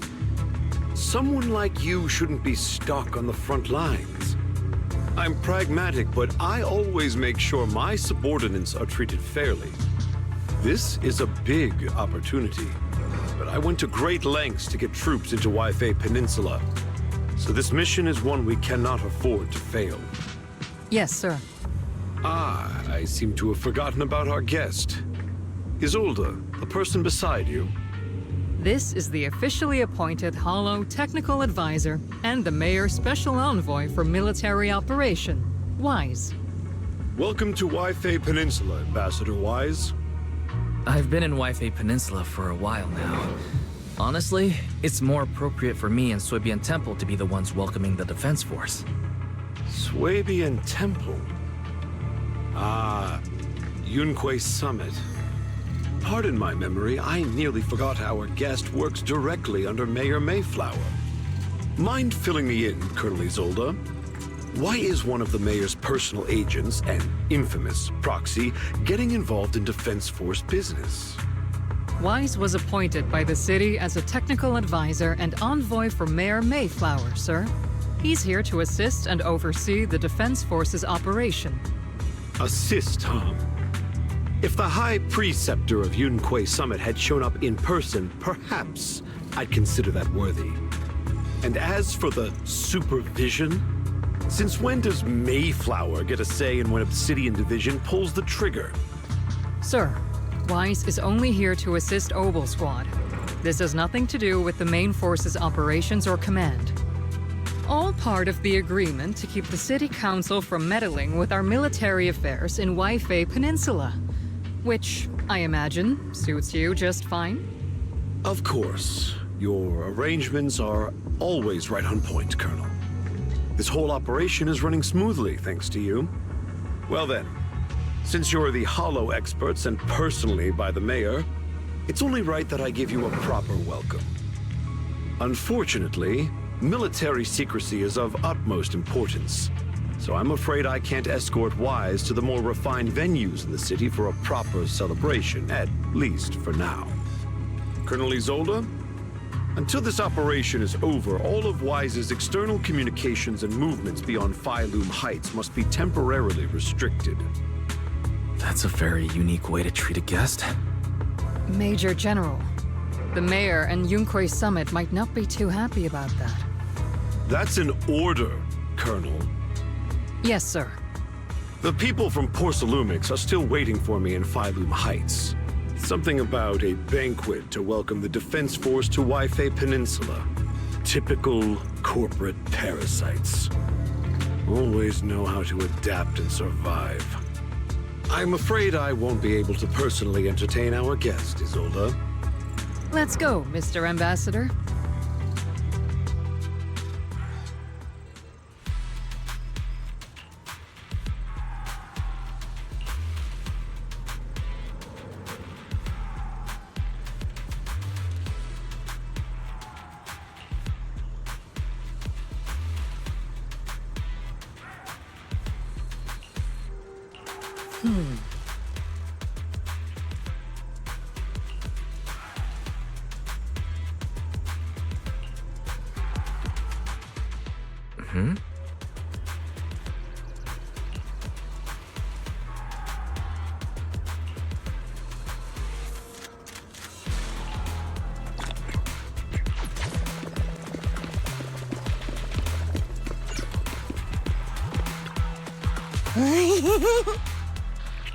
Someone like you shouldn't be stuck on the front lines. I'm pragmatic, but I always make sure my subordinates are treated fairly. This is a big opportunity, but I went to great lengths to get troops into Yifei Peninsula. So this mission is one we cannot afford to fail. Yes, sir. Ah, I seem to have forgotten about our guest. Isolde, the person beside you. This is the officially appointed Hollow Technical Advisor and the Mayor's Special Envoy for Military Operation, Wise. Welcome to Yifei Peninsula, Ambassador Wise. I've been in Yifei Peninsula for a while now. Honestly, it's more appropriate for me and Swabian Temple to be the ones welcoming the Defense Force. Swabian Temple? Ah, Yunhui Summit. Pardon my memory, I nearly forgot our guest works directly under Mayor Mayflower. Mind filling me in, Colonel Isolde? Why is one of the Mayor's personal agents, an infamous proxy, getting involved in Defense Force business? Wise was appointed by the city as a technical advisor and envoy for Mayor Mayflower, sir. He's here to assist and oversee the Defense Force's operation. Assist, huh? If the High Preceptor of Yunhui Summit had shown up in person, perhaps I'd consider that worthy. And as for the supervision, since when does Mayflower get a say in when Obsidian Division pulls the trigger? Sir, Wise is only here to assist Obel Squad. This has nothing to do with the main force's operations or command. All part of the agreement to keep the City Council from meddling with our military affairs in Yifei Peninsula. Which, I imagine, suits you just fine? Of course. Your arrangements are always right on point, Colonel. This whole operation is running smoothly, thanks to you. Well then, since you're the Hollow experts and personally by the Mayor, it's only right that I give you a proper welcome. Unfortunately, military secrecy is of utmost importance. So I'm afraid I can't escort Wise to the more refined venues in the city for a proper celebration, at least for now. Colonel Isolde, until this operation is over, all of Wise's external communications and movements beyond Phylum Heights must be temporarily restricted. That's a very unique way to treat a guest. Major General, the Mayor and Yunhui Summit might not be too happy about that. That's an order, Colonel. Yes, sir. The people from Porcelumix are still waiting for me in Phylum Heights. Something about a banquet to welcome the Defense Force to Yifei Peninsula. Typical corporate parasites. Always know how to adapt and survive. I'm afraid I won't be able to personally entertain our guest, Isolde. Let's go, Mr. Ambassador.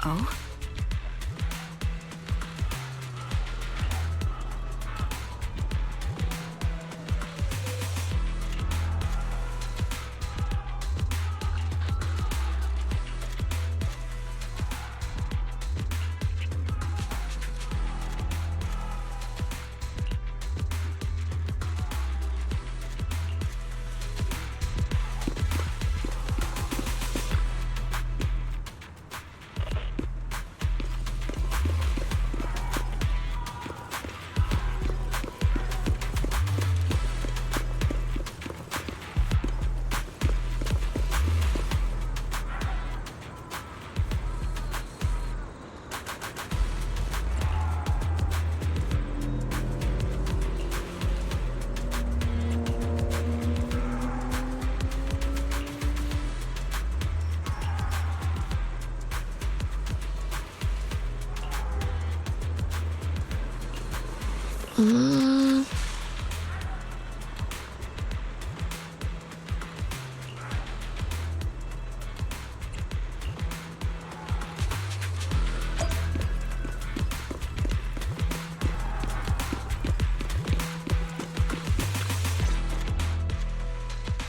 Oh?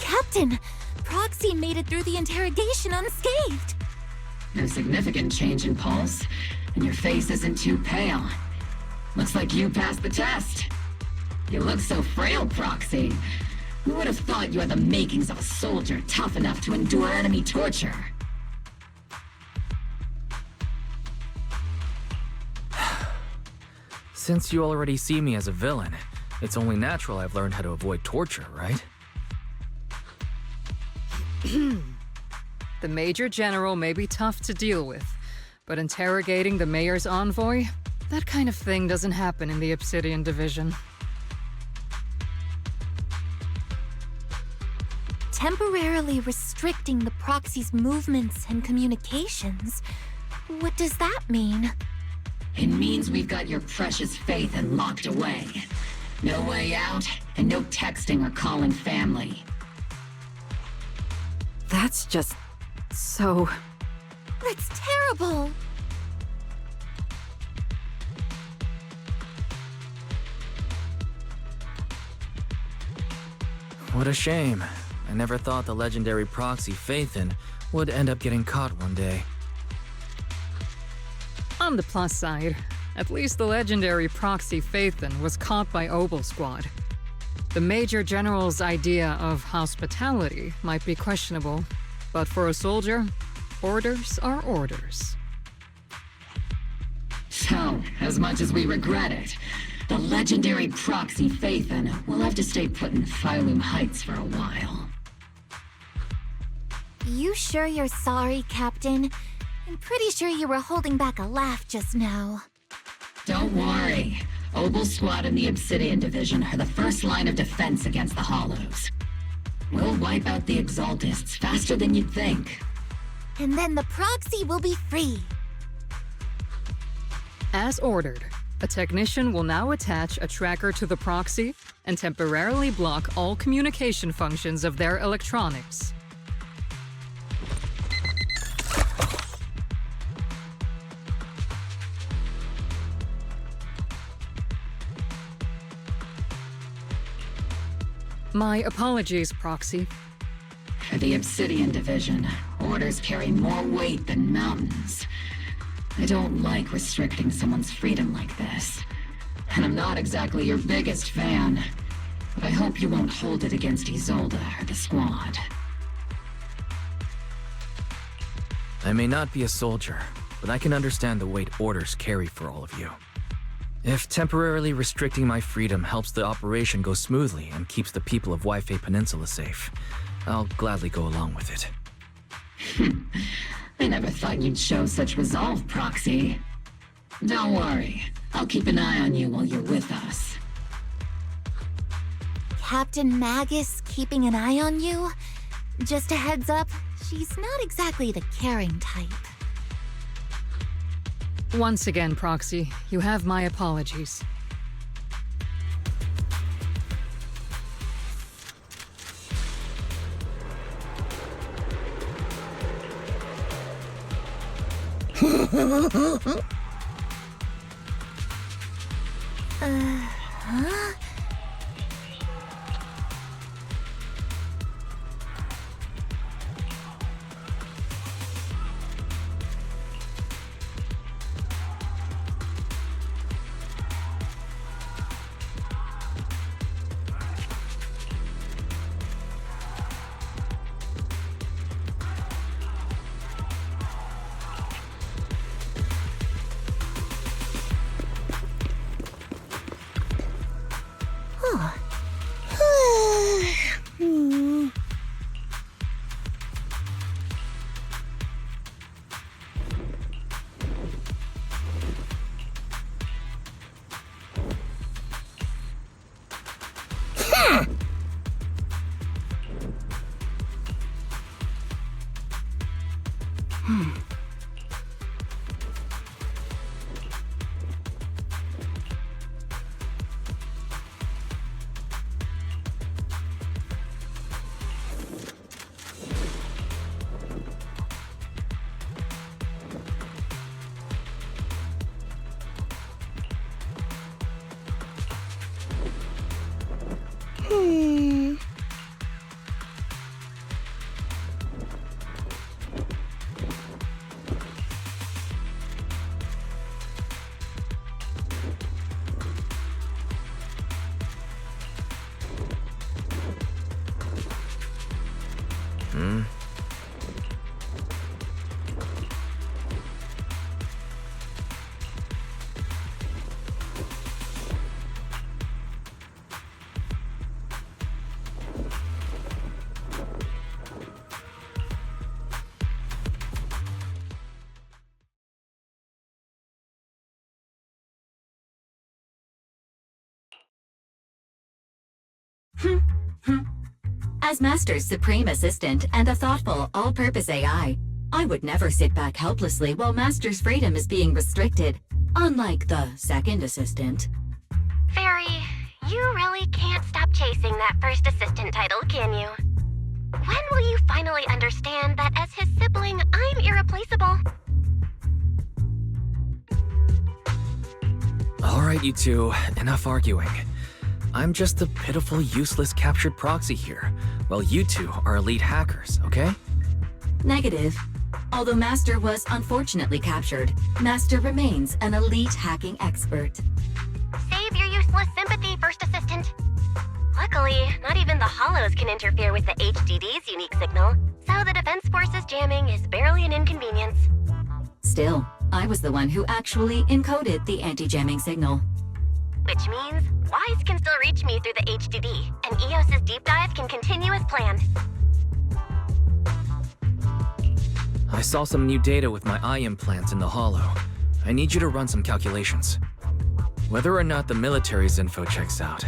Captain, Proxy made it through the interrogation unscathed. No significant change in pulse, and your face isn't too pale. Looks like you passed the test. You look so frail, Proxy. Who would have thought you had the makings of a soldier tough enough to endure enemy torture? Since you already see me as a villain, it's only natural I've learned how to avoid torture, right? The Major General may be tough to deal with, but interrogating the Mayor's envoy? That kind of thing doesn't happen in the Obsidian Division. Temporarily restricting the Proxy's movements and communications. What does that mean? It means we've got your precious Phaethon locked away. No way out, and no texting or calling family. That's just so... That's terrible! What a shame. I never thought the legendary proxy Phaethon would end up getting caught one day. On the plus side, at least the legendary proxy Phaethon was caught by Obel Squad. The Major General's idea of hospitality might be questionable, but for a soldier, orders are orders. So, as much as we regret it, the legendary proxy Phaethon will have to stay put in Phylum Heights for a while. You sure you're sorry, Captain? I'm pretty sure you were holding back a laugh just now. Don't worry. Obel Squad and the Obsidian Division are the first line of defense against the Hollows. We'll wipe out the Exaltists faster than you'd think. And then the proxy will be free. As ordered, a technician will now attach a tracker to the proxy and temporarily block all communication functions of their electronics. My apologies, Proxy. For the Obsidian Division, orders carry more weight than mountains. I don't like restricting someone's freedom like this. And I'm not exactly your biggest fan. But I hope you won't hold it against Isolde or the Squad. I may not be a soldier, but I can understand the weight orders carry for all of you. If temporarily restricting my freedom helps the operation go smoothly and keeps the people of Waifei Peninsula safe, I'll gladly go along with it. I never thought you'd show such resolve, Proxy. Don't worry. I'll keep an eye on you while you're with us. Captain Magus keeping an eye on you? Just a heads up, she's not exactly the caring type. Once again, Proxy, you have my apologies. Huh? As Master's supreme assistant and a thoughtful, all-purpose AI, I would never sit back helplessly while Master's freedom is being restricted, unlike the second assistant. Fairy, you really can't stop chasing that first assistant title, can you? When will you finally understand that as his sibling, I'm irreplaceable? All right, you two, enough arguing. I'm just a pitiful, useless captured proxy here, while you two are elite hackers, okay? Negative. Although Master was unfortunately captured, Master remains an elite hacking expert. Save your useless sympathy, First Assistant. Luckily, not even the Hollows can interfere with the HDD's unique signal, so the Defense Force's jamming is barely an inconvenience. Still, I was the one who actually encoded the anti-jamming signal. Which means Wise can still reach me through the HDD, and EOS's deep dive can continue as planned. I saw some new data with my eye implants in the Hollow. I need you to run some calculations. Whether or not the military's info checks out,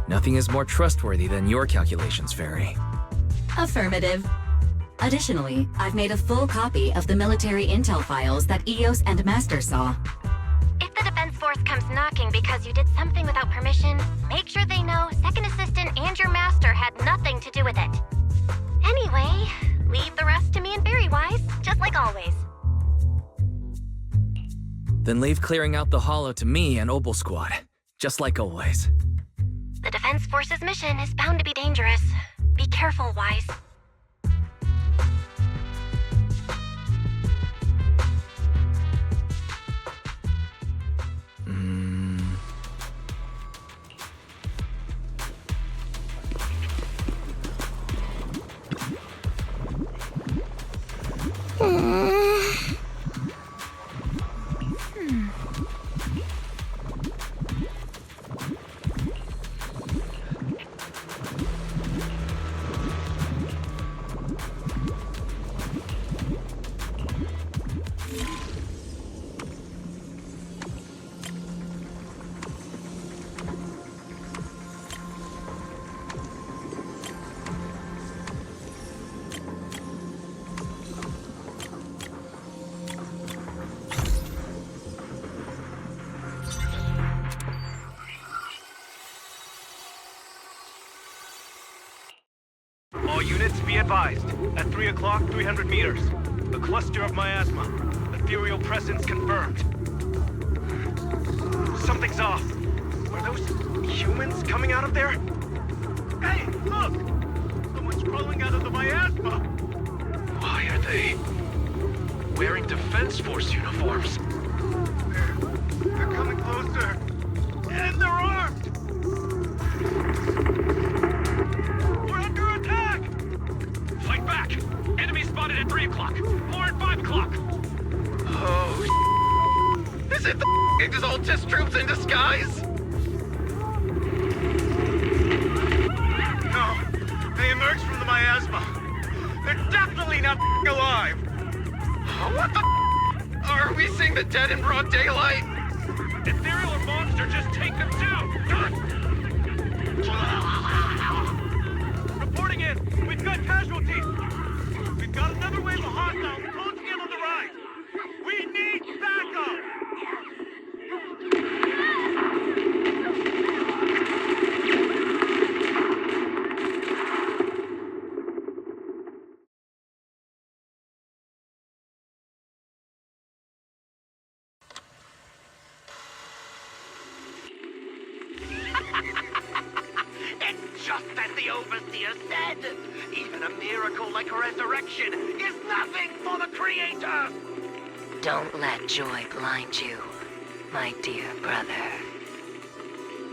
nothing is more trustworthy than your calculations, Fairy. Affirmative. Additionally, I've made a full copy of the military intel files that EOS and Master saw. If the Defense Force comes knocking because you did something without permission, make sure they know Second Assistant and your Master had nothing to do with it. Anyway, leave the rest to me and Fairy Wise, just like always. Then leave clearing out the Hollow to me and Obel Squad, just like always. The Defense Force's mission is bound to be dangerous. Be careful, Wise. All units be advised. At 3 o'clock, 300 meters. A cluster of miasma. A Ethereal presence confirmed. Something's off. Are those humans coming out of there? Hey, look! Someone's crawling out of the miasma! Why are they wearing Defense Force uniforms? They're coming closer. And they're armed! We're under attack! Fight back! Enemy spotted at 3 o'clock. More at 5 o'clock. Oh, Is it the Exaltis troops in disguise? no. They emerged from the miasma. They're definitely not alive. What the Are we seeing the dead in broad daylight? Ethereal or monster, just take them too! Reporting in! We've got casualties! We've got another wave of hostiles closing in on the right! We need backup! It's just as the Overseer said! Even a miracle like resurrection is nothing for the Creator! Don't let joy blind you, my dear brother.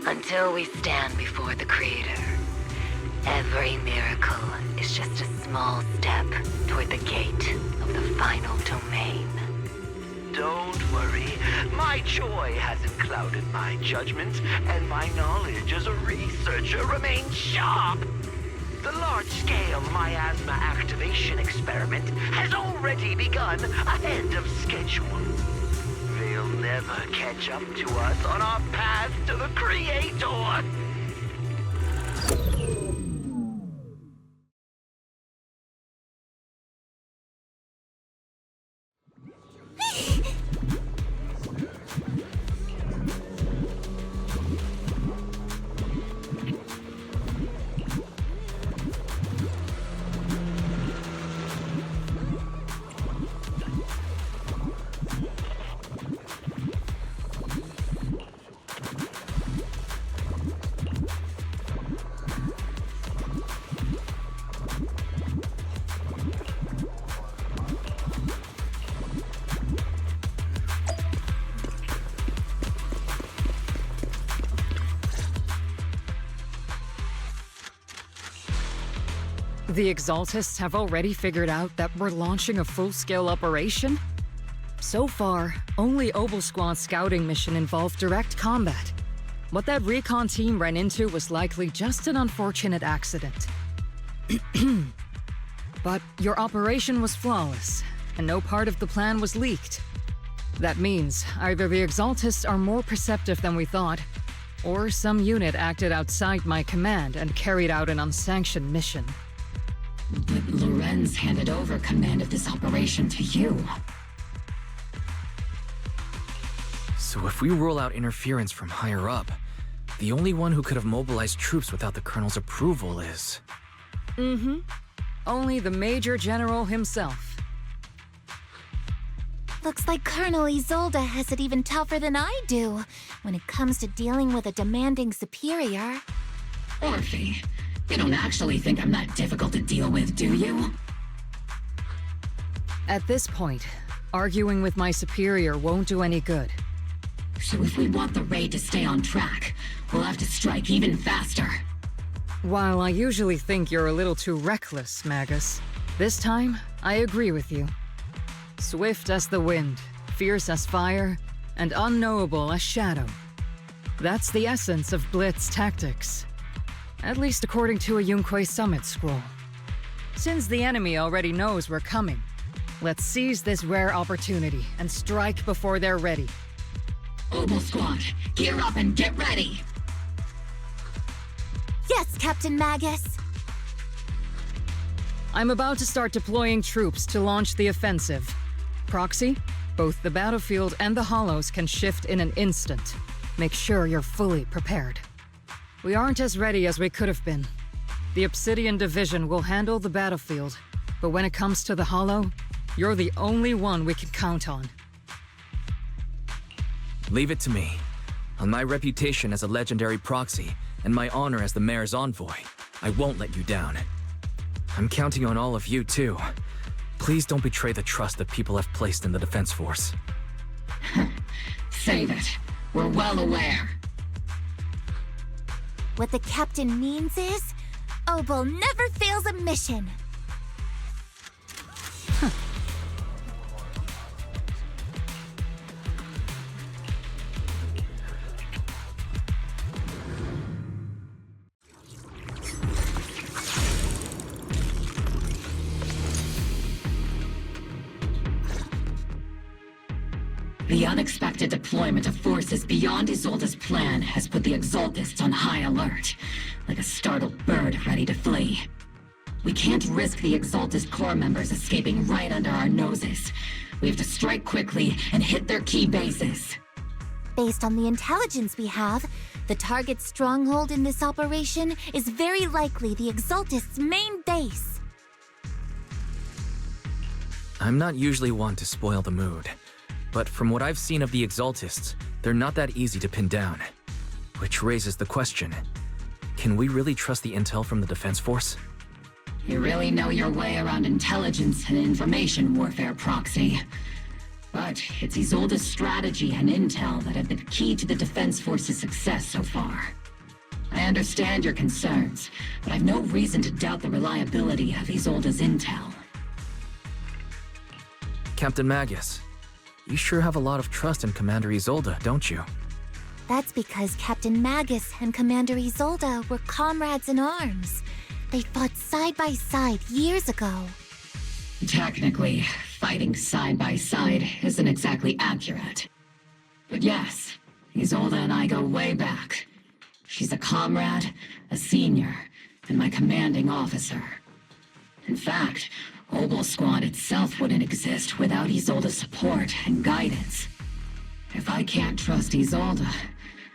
Until we stand before the Creator, every miracle is just a small step toward the gate of the final domain. Don't worry, my joy hasn't clouded my judgment, and my knowledge as a researcher remains sharp. The large-scale miasma activation experiment has already begun ahead of schedule. They'll never catch up to us on our path to the Creator. The Exaltists have already figured out that we're launching a full-scale operation? So far, only Obel Squad's scouting mission involved direct combat. What that recon team ran into was likely just an unfortunate accident. But your operation was flawless, and no part of the plan was leaked. That means either the Exaltists are more perceptive than we thought, or some unit acted outside my command and carried out an unsanctioned mission. But Lorenz handed over command of this operation to you. So if we rule out interference from higher up, the only one who could have mobilized troops without the Colonel's approval is... Mm-hmm. Only the Major General himself. Looks like Colonel Isolde has it even tougher than I do when it comes to dealing with a demanding superior. Orphie, you don't actually think I'm that difficult to deal with, do you? At this point, arguing with my superior won't do any good. So if we want the raid to stay on track, we'll have to strike even faster. While I usually think you're a little too reckless, Magus, this time, I agree with you. Swift as the wind, fierce as fire, and unknowable as shadow. That's the essence of Blitz tactics. At least according to a Yunque summit scroll. Since the enemy already knows we're coming, let's seize this rare opportunity and strike before they're ready. Obel Squad, gear up and get ready! Yes, Captain Magus! I'm about to start deploying troops to launch the offensive. Proxy, both the battlefield and the hollows can shift in an instant. Make sure you're fully prepared. We aren't as ready as we could have been. The Obsidian Division will handle the battlefield, but when it comes to the hollow, you're the only one we can count on. Leave it to me. On my reputation as a legendary proxy, and my honor as the mayor's envoy, I won't let you down. I'm counting on all of you, too. Please don't betray the trust that people have placed in the Defense Force. Save it. We're well aware. What the captain means is, Obel never fails a mission. The unexpected deployment of forces beyond Isolde's plan has put the Exaltists on high alert, like a startled bird ready to flee. We can't risk the Exaltist core members escaping right under our noses. We have to strike quickly and hit their key bases. Based on the intelligence we have, the target's stronghold in this operation is very likely the Exaltists' main base. I'm not usually one to spoil the mood, but from what I've seen of the Exaltists, they're not that easy to pin down. Which raises the question, can we really trust the intel from the Defense Force? You really know your way around intelligence and information warfare, Proxy. But it's Isolde's strategy and intel that have been key to the Defense Force's success so far. I understand your concerns, but I've no reason to doubt the reliability of Isolde's intel. Captain Magus, you sure have a lot of trust in Commander Isolde, don't you? That's because Captain Magus and Commander Isolde were comrades in arms. They fought side by side years ago. Technically, fighting side by side isn't exactly accurate. But yes, Isolde and I go way back. She's a comrade, a senior, and my commanding officer. In fact, Obel Squad itself wouldn't exist without Isolde's support and guidance. If I can't trust Isolde,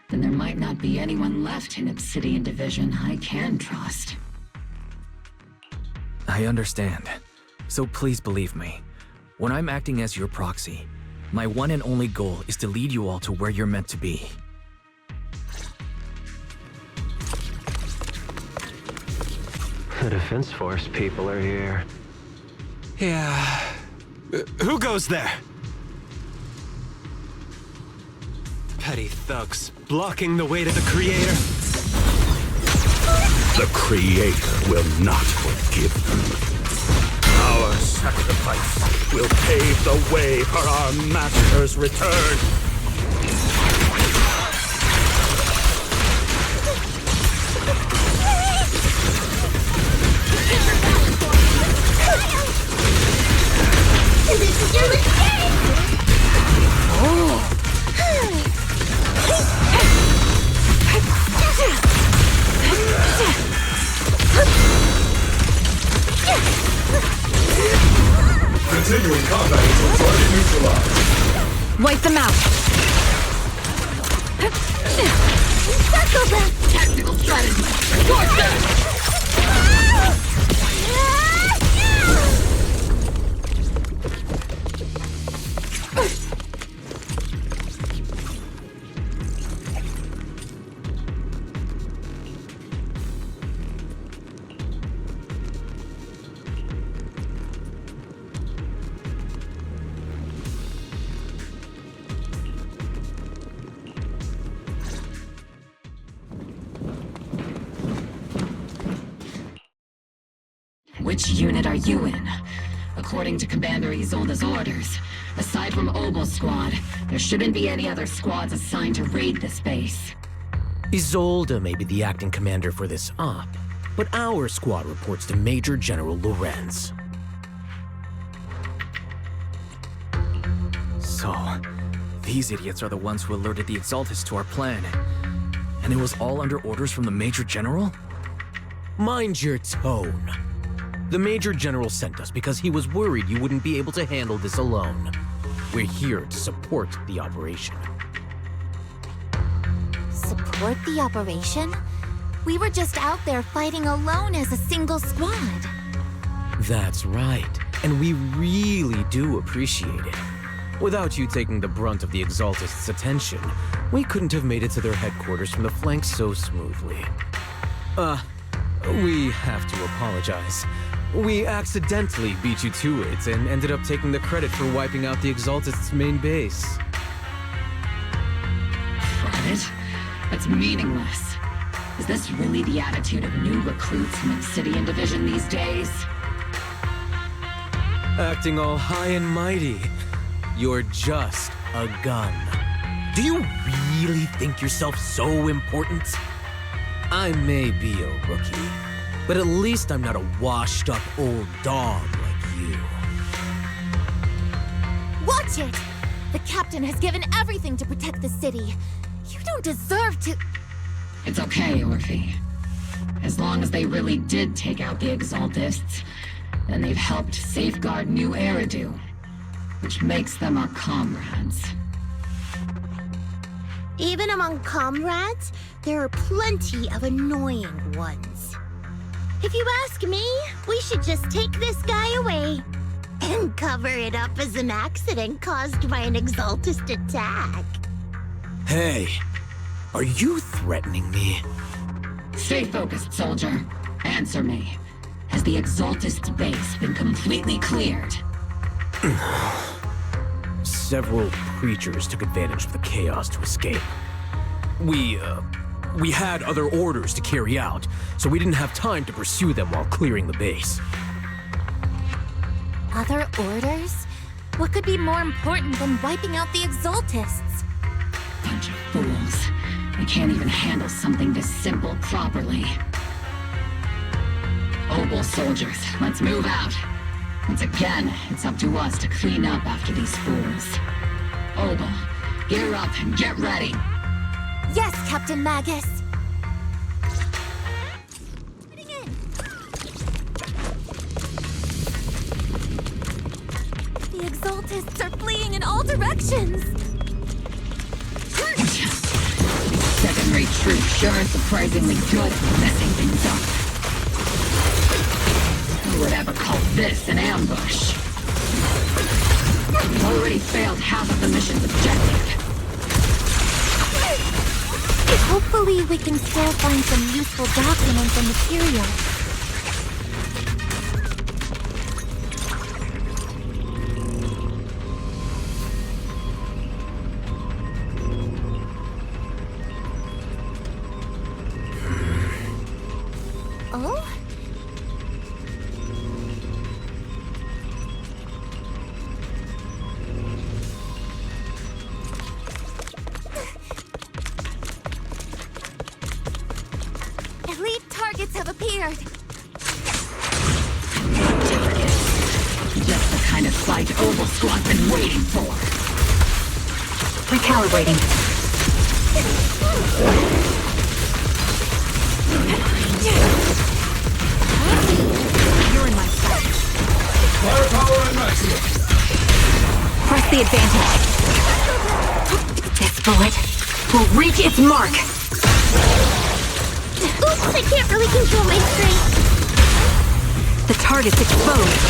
then there might not be anyone left in Obsidian Division I can trust. I understand. So please believe me. When I'm acting as your proxy, my one and only goal is to lead you all to where you're meant to be. The Defense Force people are here. Yeah. Who goes there? Petty thugs, blocking the way to the Creator. The Creator will not forgive them. Our sacrifice will pave the way for our Master's return. Continuing combat until target neutralized. Wipe them out. Circle them! Tactical strategy! Force them! Which unit are you in? According to Commander Isolde's orders, aside from Obel Squad, there shouldn't be any other squads assigned to raid this base. Isolde may be the acting commander for this op, but our squad reports to Major General Lorenz. So, these idiots are the ones who alerted the Exaltists to our plan. And it was all under orders from the Major General? Mind your tone. The Major General sent us because he was worried you wouldn't be able to handle this alone. We're here to support the operation. Support the operation? We were just out there fighting alone as a single squad. That's right, and we really do appreciate it. Without you taking the brunt of the Exaltists' attention, we couldn't have made it to their headquarters from the flank so smoothly. We have to apologize. We accidentally beat you to it and ended up taking the credit for wiping out the Exaltists' main base. Credit? That's meaningless. Is this really the attitude of new recruits in Obsidian Division these days? Acting all high and mighty. You're just a gun. Do you really think yourself so important? I may be a rookie, but at least I'm not a washed-up old dog like you. Watch it! The captain has given everything to protect the city. You don't deserve to... It's okay, Orphie. As long as they really did take out the Exaltists, then they've helped safeguard New Eridu, which makes them our comrades. Even among comrades, there are plenty of annoying ones. If you ask me, we should just take this guy away and cover it up as an accident caused by an Exaltist attack. Hey, are you threatening me? Stay focused, soldier. Answer me. Has the Exaltist base been completely cleared? Several creatures took advantage of the chaos to escape. We had other orders to carry out, so we didn't have time to pursue them while clearing the base. Other orders? What could be more important than wiping out the Exaltists? Bunch of fools. They can't even handle something this simple properly. Obel soldiers, let's move out. Once again, it's up to us to clean up after these fools. Obel, gear up and get ready. Yes, Captain Magus. The Exaltists are fleeing in all directions. Second-rate troops sure are surprisingly good at messing things up. Who would ever call this an ambush? We've already failed half of the mission's objective. Hopefully we can still find some useful documents and materials. Oh? Elite targets have appeared. Just the kind of fight Obel Squad's been waiting for. Recalibrating. You're in my sight. Firepower and maximum. Press the advantage. This bullet will reach its mark. Oops, I can't really control my strength. The target's exposed.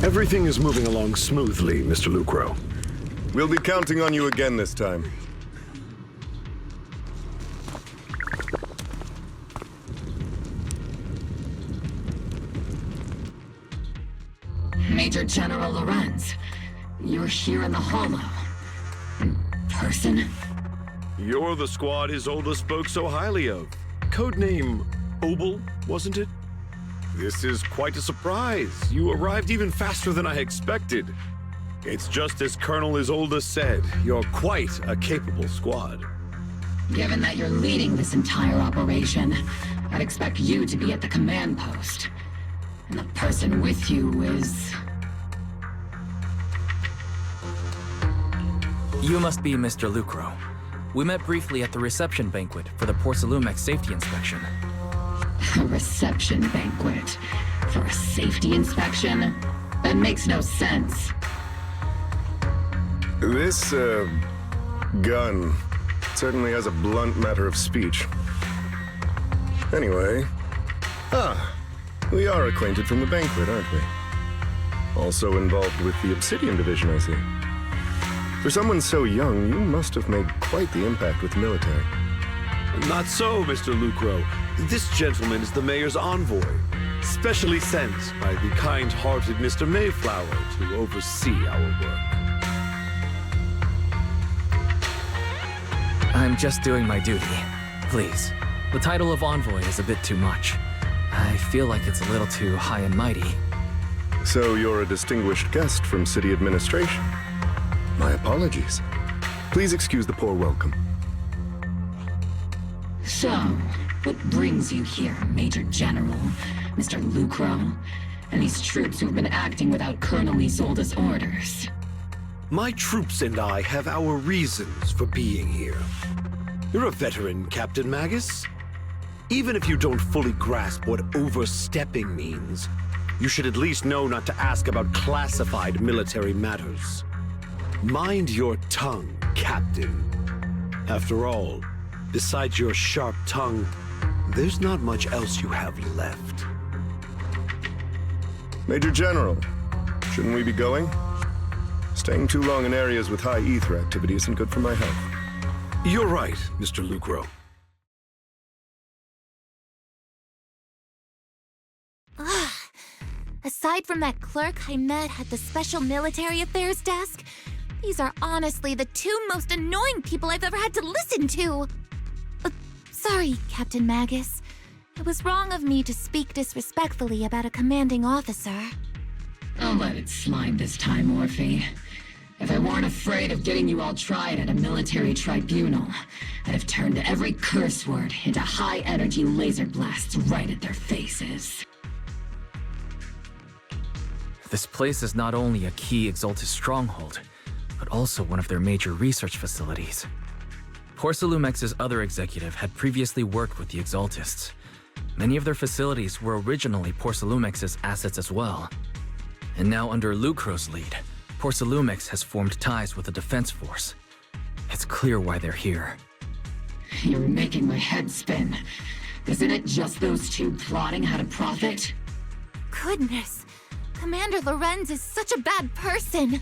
Everything is moving along smoothly, Mr. Lucro. We'll be counting on you again this time. Major General Lorenz, you're here in the Hollow. In person? You're the squad Isolde spoke so highly of. Codename Obel, wasn't it? This is quite a surprise. You arrived even faster than I expected. It's just as Colonel Isolde said, you're quite a capable squad. Given that you're leading this entire operation, I'd expect you to be at the command post. And the person with you is... You must be Mr. Lucro. We met briefly at the reception banquet for the Porcelumex safety inspection. A reception banquet? For a safety inspection? That makes no sense. This, gun certainly has a blunt matter of speech. Anyway, We are acquainted from the banquet, aren't we? Also involved with the Obsidian Division, I see. For someone so young, you must have made quite the impact with the military. Not so, Mr. Lucro. This gentleman is the mayor's envoy, specially sent by the kind-hearted Mr. Mayflower to oversee our work. I'm just doing my duty. Please. The title of envoy is a bit too much. I feel like it's a little too high and mighty. So you're a distinguished guest from city administration. My apologies. Please excuse the poor welcome. So, what brings you here, Major General, Mr. Lucro, and these troops who've been acting without Colonel Isolde's orders? My troops and I have our reasons for being here. You're a veteran, Captain Magus. Even if you don't fully grasp what overstepping means, you should at least know not to ask about classified military matters. Mind your tongue, Captain. After all, besides your sharp tongue, there's not much else you have left. Major General, shouldn't we be going? Staying too long in areas with high ether activity isn't good for my health. You're right, Mr. Lucro. Aside from that clerk I met at the Special Military Affairs desk, these are honestly the two most annoying people I've ever had to listen to. Sorry, Captain Magus. It was wrong of me to speak disrespectfully about a commanding officer. I'll let it slide this time, Orphie. If I weren't afraid of getting you all tried at a military tribunal, I'd have turned every curse word into high-energy laser blasts right at their faces. This place is not only a key Exaltus stronghold, but also one of their major research facilities. Porcelumex's other executive had previously worked with the Exaltists. Many of their facilities were originally Porcelumex's assets as well. And now under Lucro's lead, Porcelumex has formed ties with the defense force. It's clear why they're here. You're making my head spin. Isn't it just those two plotting how to profit? Goodness, Commander Lorenz is such a bad person.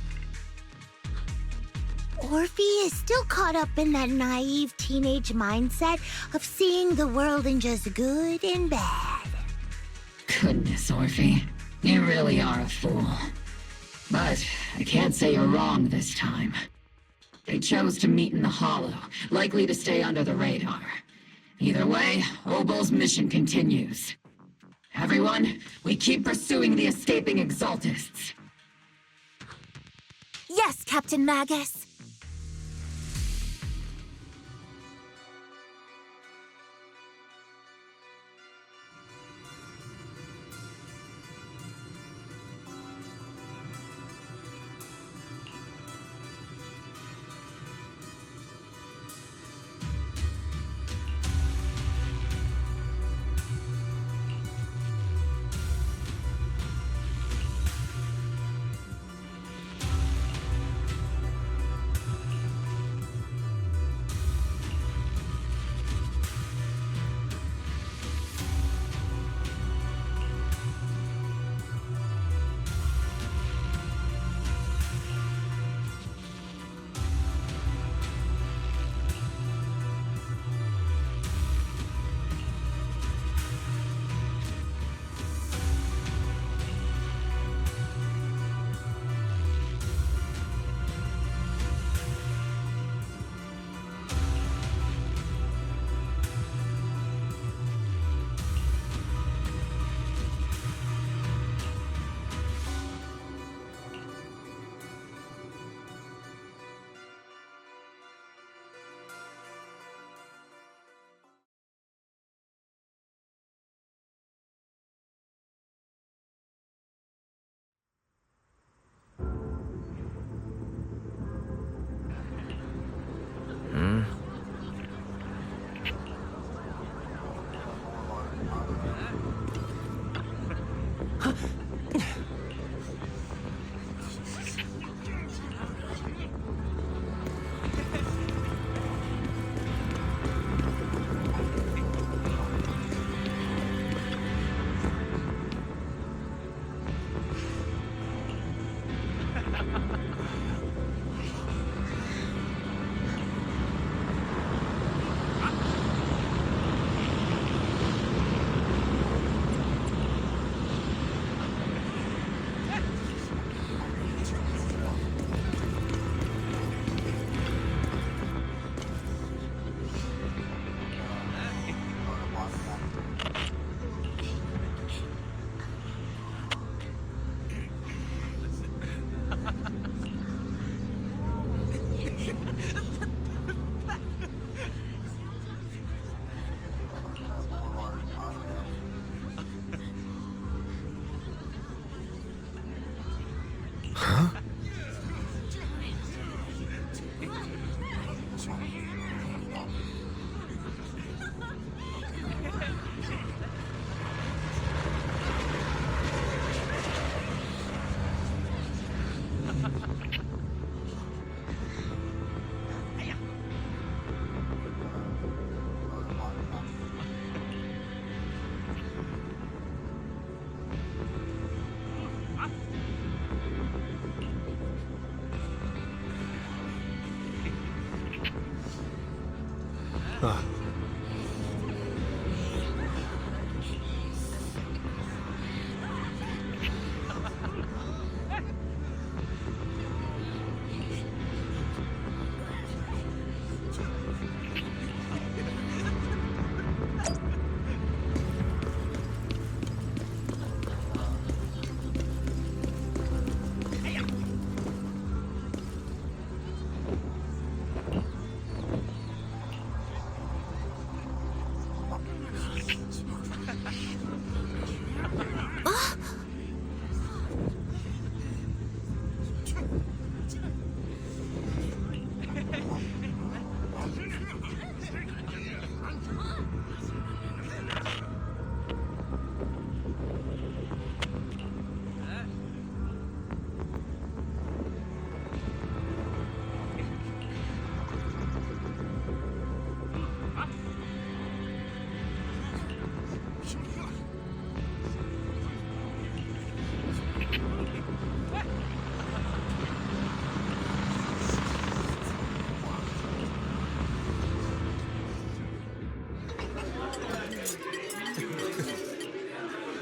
Orphie is still caught up in that naive teenage mindset of seeing the world in just good and bad. Goodness, Orphie. You really are a fool. But I can't say you're wrong this time. They chose to meet in the Hollow, likely to stay under the radar. Either way, Obel's mission continues. Everyone, we keep pursuing the escaping Exaltists. Yes, Captain Magus. Huh.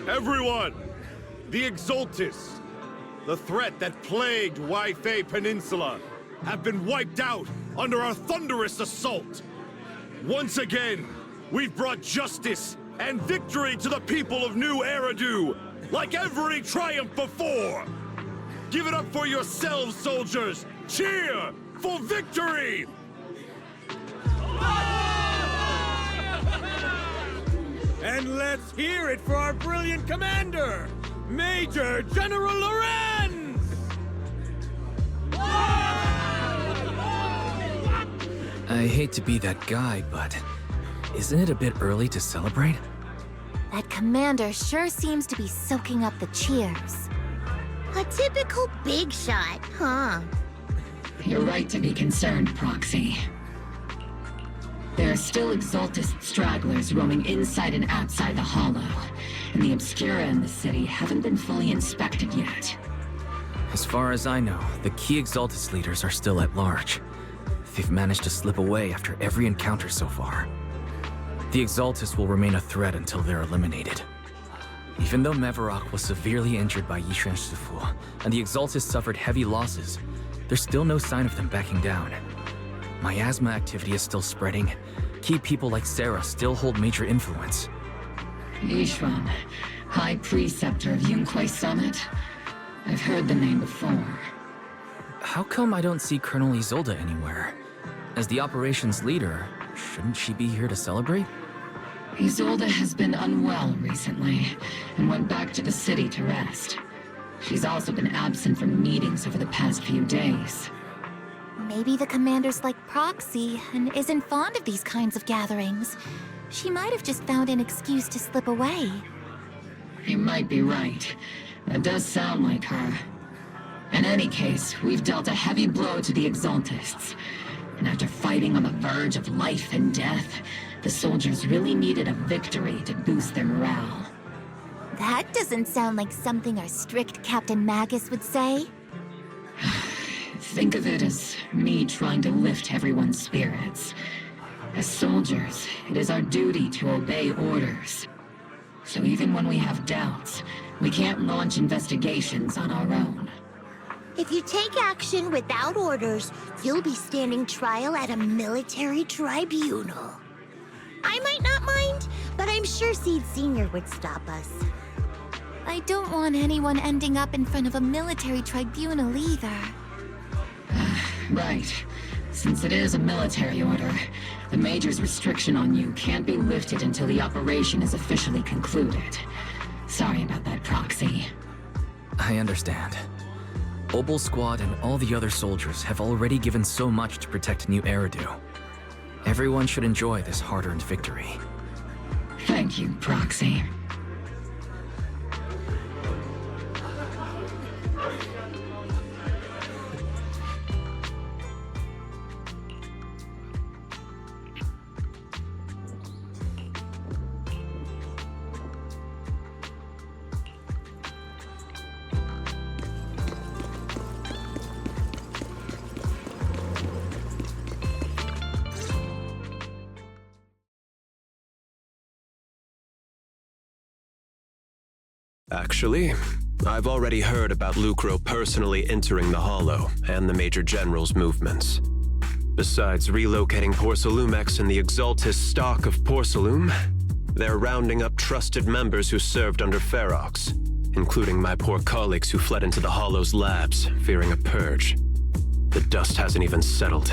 Everyone! The Exaltis, the threat that plagued Waifei Peninsula, have been wiped out under our thunderous assault. Once again, we've brought justice and victory to the people of New Eridu, like every triumph before! Give it up for yourselves, soldiers! Cheer for victory! And let's hear it for our brilliant commander, Major General Lorenz! I hate to be that guy, but isn't it a bit early to celebrate? That commander sure seems to be soaking up the cheers. A typical big shot, huh? You're right to be concerned, Proxy. There are still Exaltist stragglers roaming inside and outside the Hollow, and the Obscura in the city haven't been fully inspected yet. As far as I know, the key Exaltist leaders are still at large. They've managed to slip away after every encounter so far. The Exaltist will remain a threat until they're eliminated. Even though Mevarok was severely injured by Yixuen Fufu, and the Exaltist suffered heavy losses, there's still no sign of them backing down. Miasma activity is still spreading. Key people like Sarah still hold major influence. Yixuen, High Preceptor of Yunhui Summit? I've heard the name before. How come I don't see Colonel Isolde anywhere? As the operations leader, shouldn't she be here to celebrate? Isolde has been unwell recently, and went back to the city to rest. She's also been absent from meetings over the past few days. Maybe the commander's like Proxy and isn't fond of these kinds of gatherings. She might have just found an excuse to slip away. You might be right. That does sound like her. In any case, we've dealt a heavy blow to the Exaltists. And after fighting on the verge of life and death, the soldiers really needed a victory to boost their morale. That doesn't sound like something our strict Captain Magus would say. Think of it as me trying to lift everyone's spirits. As soldiers, it is our duty to obey orders. So even when we have doubts, we can't launch investigations on our own. If you take action without orders, you'll be standing trial at a military tribunal. I might not mind, but I'm sure Seed Senior would stop us. I don't want anyone ending up in front of a military tribunal either. Right. Since it is a military order, the Major's restriction on you can't be lifted until the operation is officially concluded. Sorry about that, Proxy. I understand. Obel Squad and all the other soldiers have already given so much to protect New Eridu. Everyone should enjoy this hard-earned victory. Thank you, Proxy. Actually, I've already heard about Lucro personally entering the Hollow and the Major General's movements. Besides relocating Porcelumex and the Exaltis stock of Porcelume, they're rounding up trusted members who served under Ferox, including my poor colleagues who fled into the Hollow's labs, fearing a purge. The dust hasn't even settled,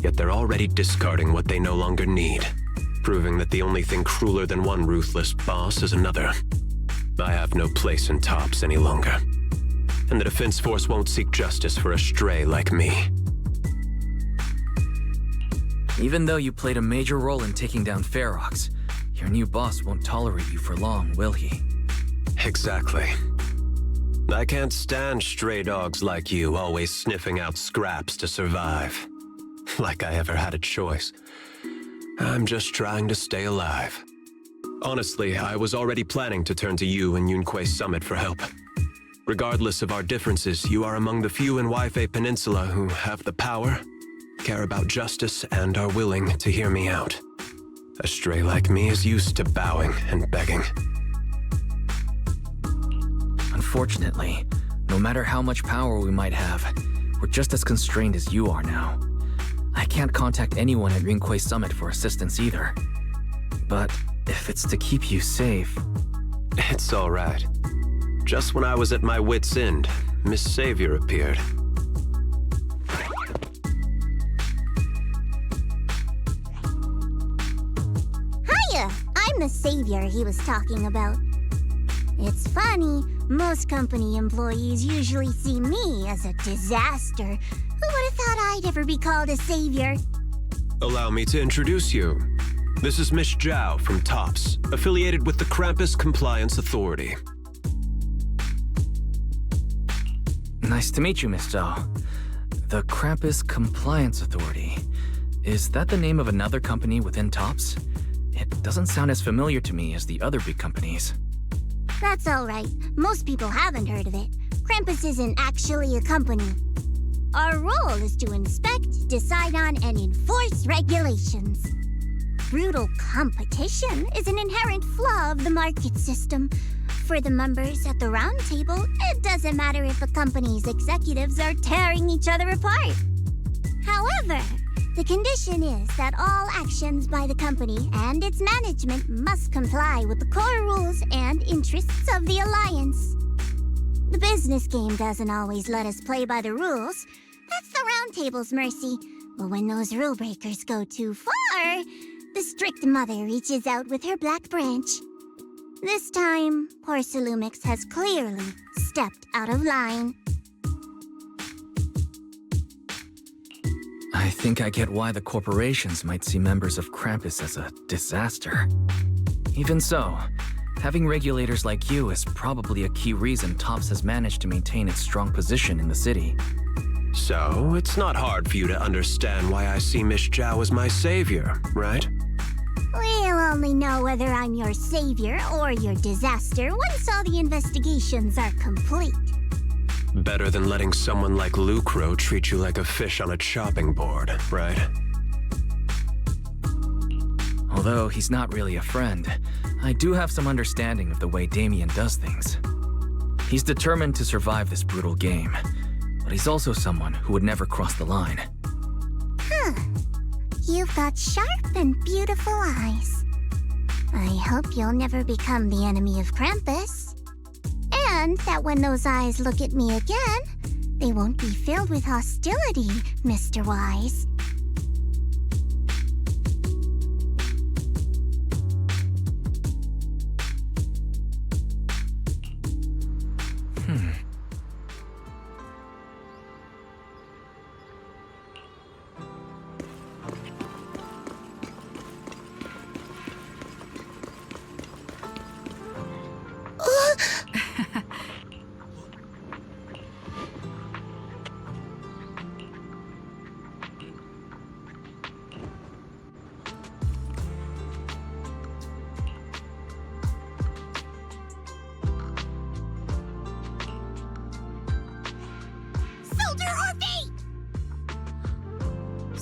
yet they're already discarding what they no longer need, proving that the only thing crueler than one ruthless boss is another. I have no place in Tops any longer, and the Defense Force won't seek justice for a stray like me. Even though you played a major role in taking down Ferox, your new boss won't tolerate you for long, will he? Exactly. I can't stand stray dogs like you always sniffing out scraps to survive. Like I ever had a choice. I'm just trying to stay alive. Honestly, I was already planning to turn to you and Yunque's summit for help. Regardless of our differences, you are among the few in Waifei Peninsula who have the power, care about justice, and are willing to hear me out. A stray like me is used to bowing and begging. Unfortunately, no matter how much power we might have, we're just as constrained as you are now. I can't contact anyone at Yunque's summit for assistance either. But if it's to keep you safe... It's all right. Just when I was at my wit's end, Miss Savior appeared. Hiya! I'm the savior he was talking about. It's funny, most company employees usually see me as a disaster. Who would have thought I'd ever be called a savior? Allow me to introduce you. This is Miss Zhao from Tops, affiliated with the Krampus Compliance Authority. Nice to meet you, Miss Zhao. The Krampus Compliance Authority. Is that the name of another company within Tops? It doesn't sound as familiar to me as the other big companies. That's all right. Most people haven't heard of it. Krampus isn't actually a company. Our role is to inspect, decide on, and enforce regulations. Brutal competition is an inherent flaw of the market system. For the members at the round table, it doesn't matter if a company's executives are tearing each other apart. However, the condition is that all actions by the company and its management must comply with the core rules and interests of the Alliance. The business game doesn't always let us play by the rules. That's the round table's mercy. But when those rule breakers go too far, the strict mother reaches out with her black branch. This time, Porcelumix has clearly stepped out of line. I think I get why the corporations might see members of Krampus as a disaster. Even so, having regulators like you is probably a key reason Tops has managed to maintain its strong position in the city. So, it's not hard for you to understand why I see Miss Zhao as my savior, right? We'll only know whether I'm your savior or your disaster once all the investigations are complete. Better than letting someone like Lucro treat you like a fish on a chopping board, right? Although he's not really a friend, I do have some understanding of the way Damien does things. He's determined to survive this brutal game, but he's also someone who would never cross the line. Huh. You've got sharp and beautiful eyes. I hope you'll never become the enemy of Krampus. And that when those eyes look at me again, they won't be filled with hostility, Mr. Wise.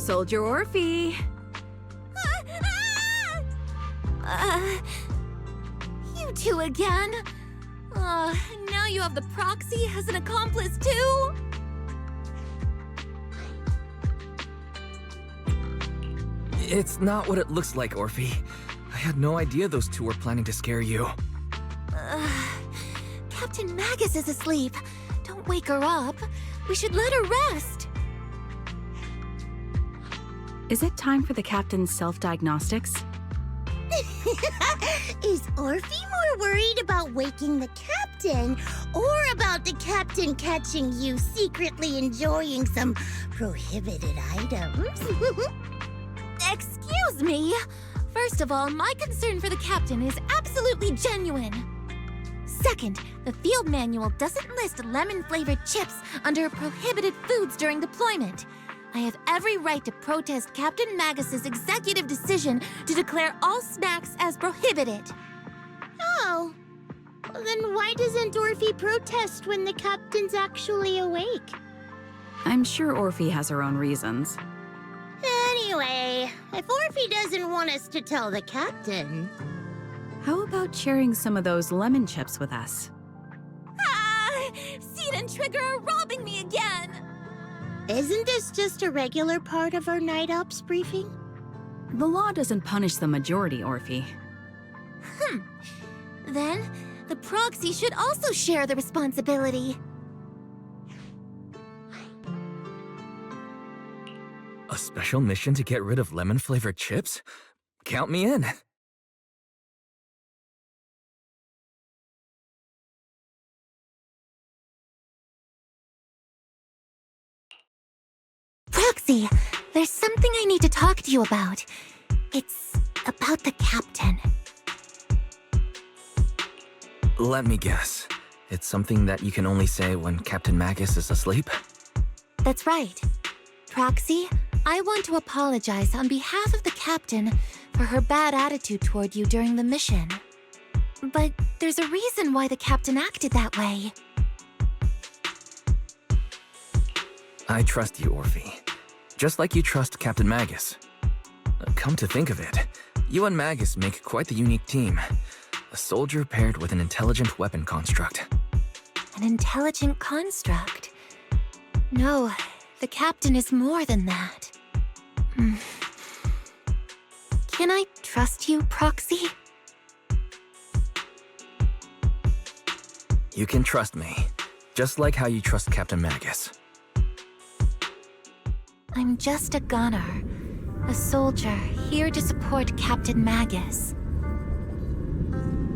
Soldier Orphie! You two again? Now you have the proxy as an accomplice too? It's not what it looks like, Orphie. I had no idea those two were planning to scare you. Captain Magus is asleep. Don't wake her up. We should let her rest. Is it time for the captain's self-diagnostics? Is Orphie more worried about waking the captain or about the captain catching you secretly enjoying some prohibited items? Excuse me. First of all, my concern for the captain is absolutely genuine. Second, the field manual doesn't list lemon-flavored chips under prohibited foods during deployment. I have every right to protest Captain Magus's executive decision to declare all snacks as prohibited. Oh. Well, then why doesn't Orphie protest when the captain's actually awake? I'm sure Orphie has her own reasons. Anyway, if Orphie doesn't want us to tell the captain... How about sharing some of those lemon chips with us? Seed and Trigger are robbing me again! Isn't this just a regular part of our night ops briefing? The law doesn't punish the majority, Orphie. Then, the proxy should also share the responsibility. A special mission to get rid of lemon-flavored chips? Count me in. Proxy, there's something I need to talk to you about. It's about the captain. Let me guess. It's something that you can only say when Captain Magus is asleep? That's right. Proxy, I want to apologize on behalf of the captain for her bad attitude toward you during the mission. But there's a reason why the captain acted that way. I trust you, Orphie. Just like you trust Captain Magus. Come to think of it, you and Magus make quite the unique team. A soldier paired with an intelligent weapon construct. An intelligent construct? No, the captain is more than that. Can I trust you, Proxy? You can trust me, just like how you trust Captain Magus. I'm just a gunner, a soldier here to support Captain Magus.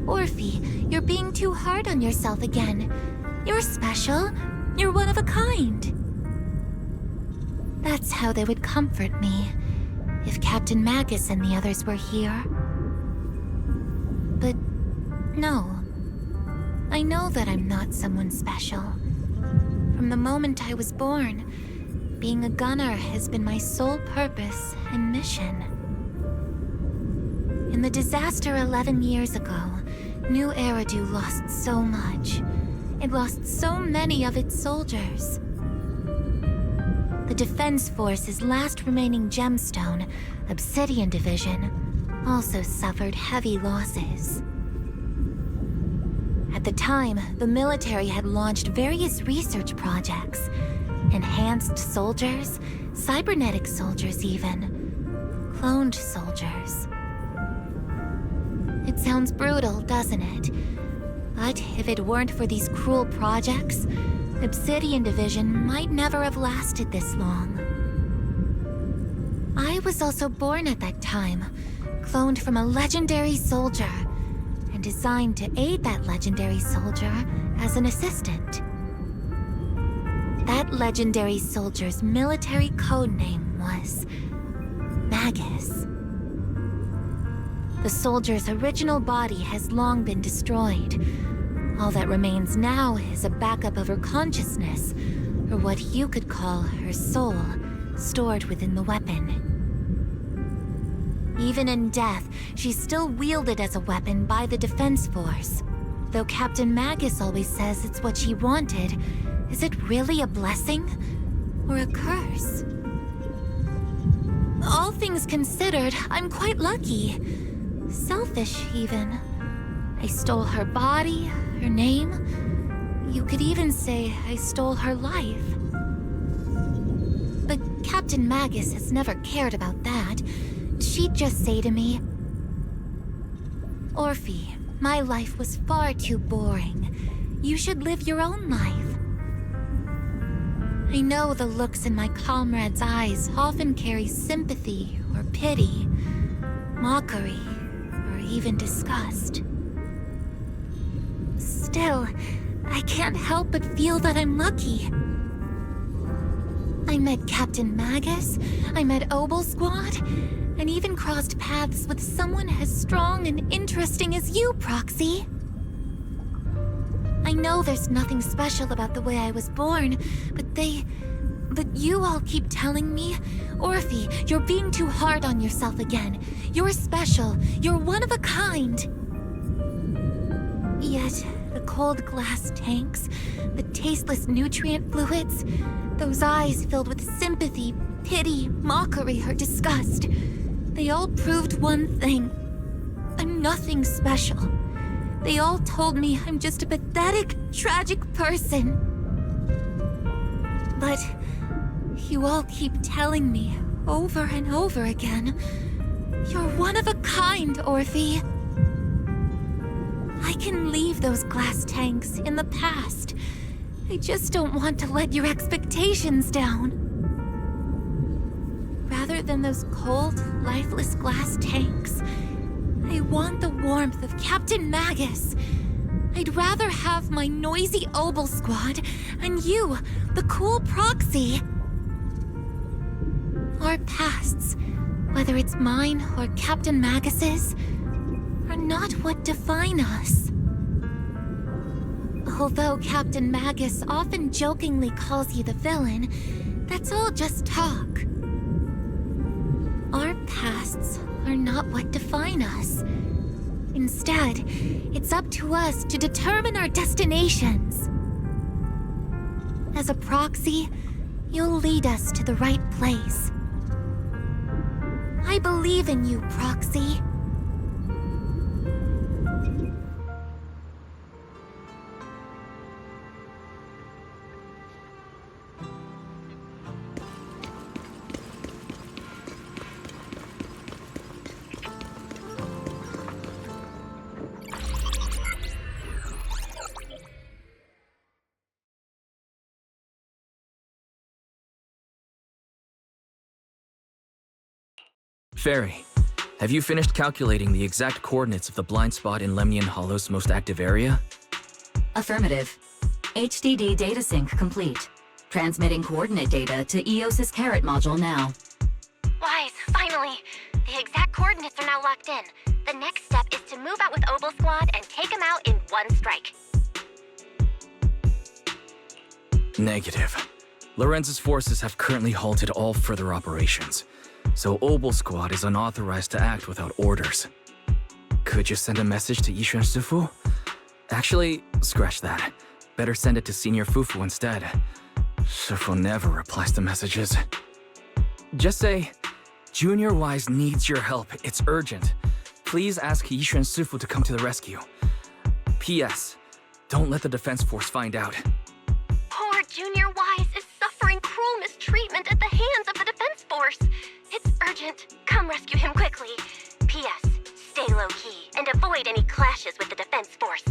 Orphie, you're being too hard on yourself again. You're special. You're one of a kind. That's how they would comfort me, if Captain Magus and the others were here. But no. I know that I'm not someone special. From the moment I was born, being a gunner has been my sole purpose and mission. In the disaster 11 years ago, New Eridu lost so much. It lost so many of its soldiers. The Defense Force's last remaining gemstone, Obsidian Division, also suffered heavy losses. At the time, the military had launched various research projects. Enhanced soldiers, cybernetic soldiers even, cloned soldiers. It sounds brutal, doesn't it? But if it weren't for these cruel projects, Obsidian Division might never have lasted this long. I was also born at that time, cloned from a legendary soldier, and designed to aid that legendary soldier as an assistant. That legendary soldier's military codename was Magus. The soldier's original body has long been destroyed. All that remains now is a backup of her consciousness, or what you could call her soul, stored within the weapon. Even in death, she's still wielded as a weapon by the Defense Force. Though Captain Magus always says it's what she wanted, is it really a blessing or a curse? All things considered, I'm quite lucky. Selfish, even. I stole her body, her name. You could even say I stole her life. But Captain Magus has never cared about that. She'd just say to me, Orphie, my life was far too boring. You should live your own life. I know the looks in my comrades' eyes often carry sympathy or pity, mockery, or even disgust. Still, I can't help but feel that I'm lucky. I met Captain Magus, I met Obel Squad, and even crossed paths with someone as strong and interesting as you, Proxy. I know there's nothing special about the way I was born, but you all keep telling me, Orphie, you're being too hard on yourself again. You're special. You're one of a kind. Yet, the cold glass tanks, the tasteless nutrient fluids, those eyes filled with sympathy, pity, mockery, or disgust, they all proved one thing. I'm nothing special. They all told me I'm just a pathetic, tragic person. But you all keep telling me over and over again, you're one of a kind, Orphie. I can leave those glass tanks in the past. I just don't want to let your expectations down. Rather than those cold, lifeless glass tanks, I want the warmth of Captain Magus. I'd rather have my noisy Obel Squad and you, the cool Proxy. Our pasts, whether it's mine or Captain Magus's, are not what define us. Although Captain Magus often jokingly calls you the villain, that's all just talk. Our pasts are not what define us. Instead, it's up to us to determine our destinations. As a Proxy, you'll lead us to the right place. I believe in you, Proxy. Fairy, have you finished calculating the exact coordinates of the blind spot in Lemnian Hollow's most active area? Affirmative. HDD data sync complete. Transmitting coordinate data to EOS's Carrot module now. Wise, finally! The exact coordinates are now locked in. The next step is to move out with Obel Squad and take them out in one strike. Negative. Lorenz's forces have currently halted all further operations, so Obel Squad is unauthorized to act without orders. Could you send a message to Yixuen Fufu? Actually, scratch that. Better send it to Senior Fufu instead. Fufu never replies to messages. Just say, Junior Wise needs your help. It's urgent. Please ask Yixuen Fufu to come to the rescue. P.S. Don't let the defense force find out. Poor Junior Wise is suffering cruel mistreatment at the hands of the defense force. It's urgent. Come rescue him quickly. P.S. Stay low-key and avoid any clashes with the defense force.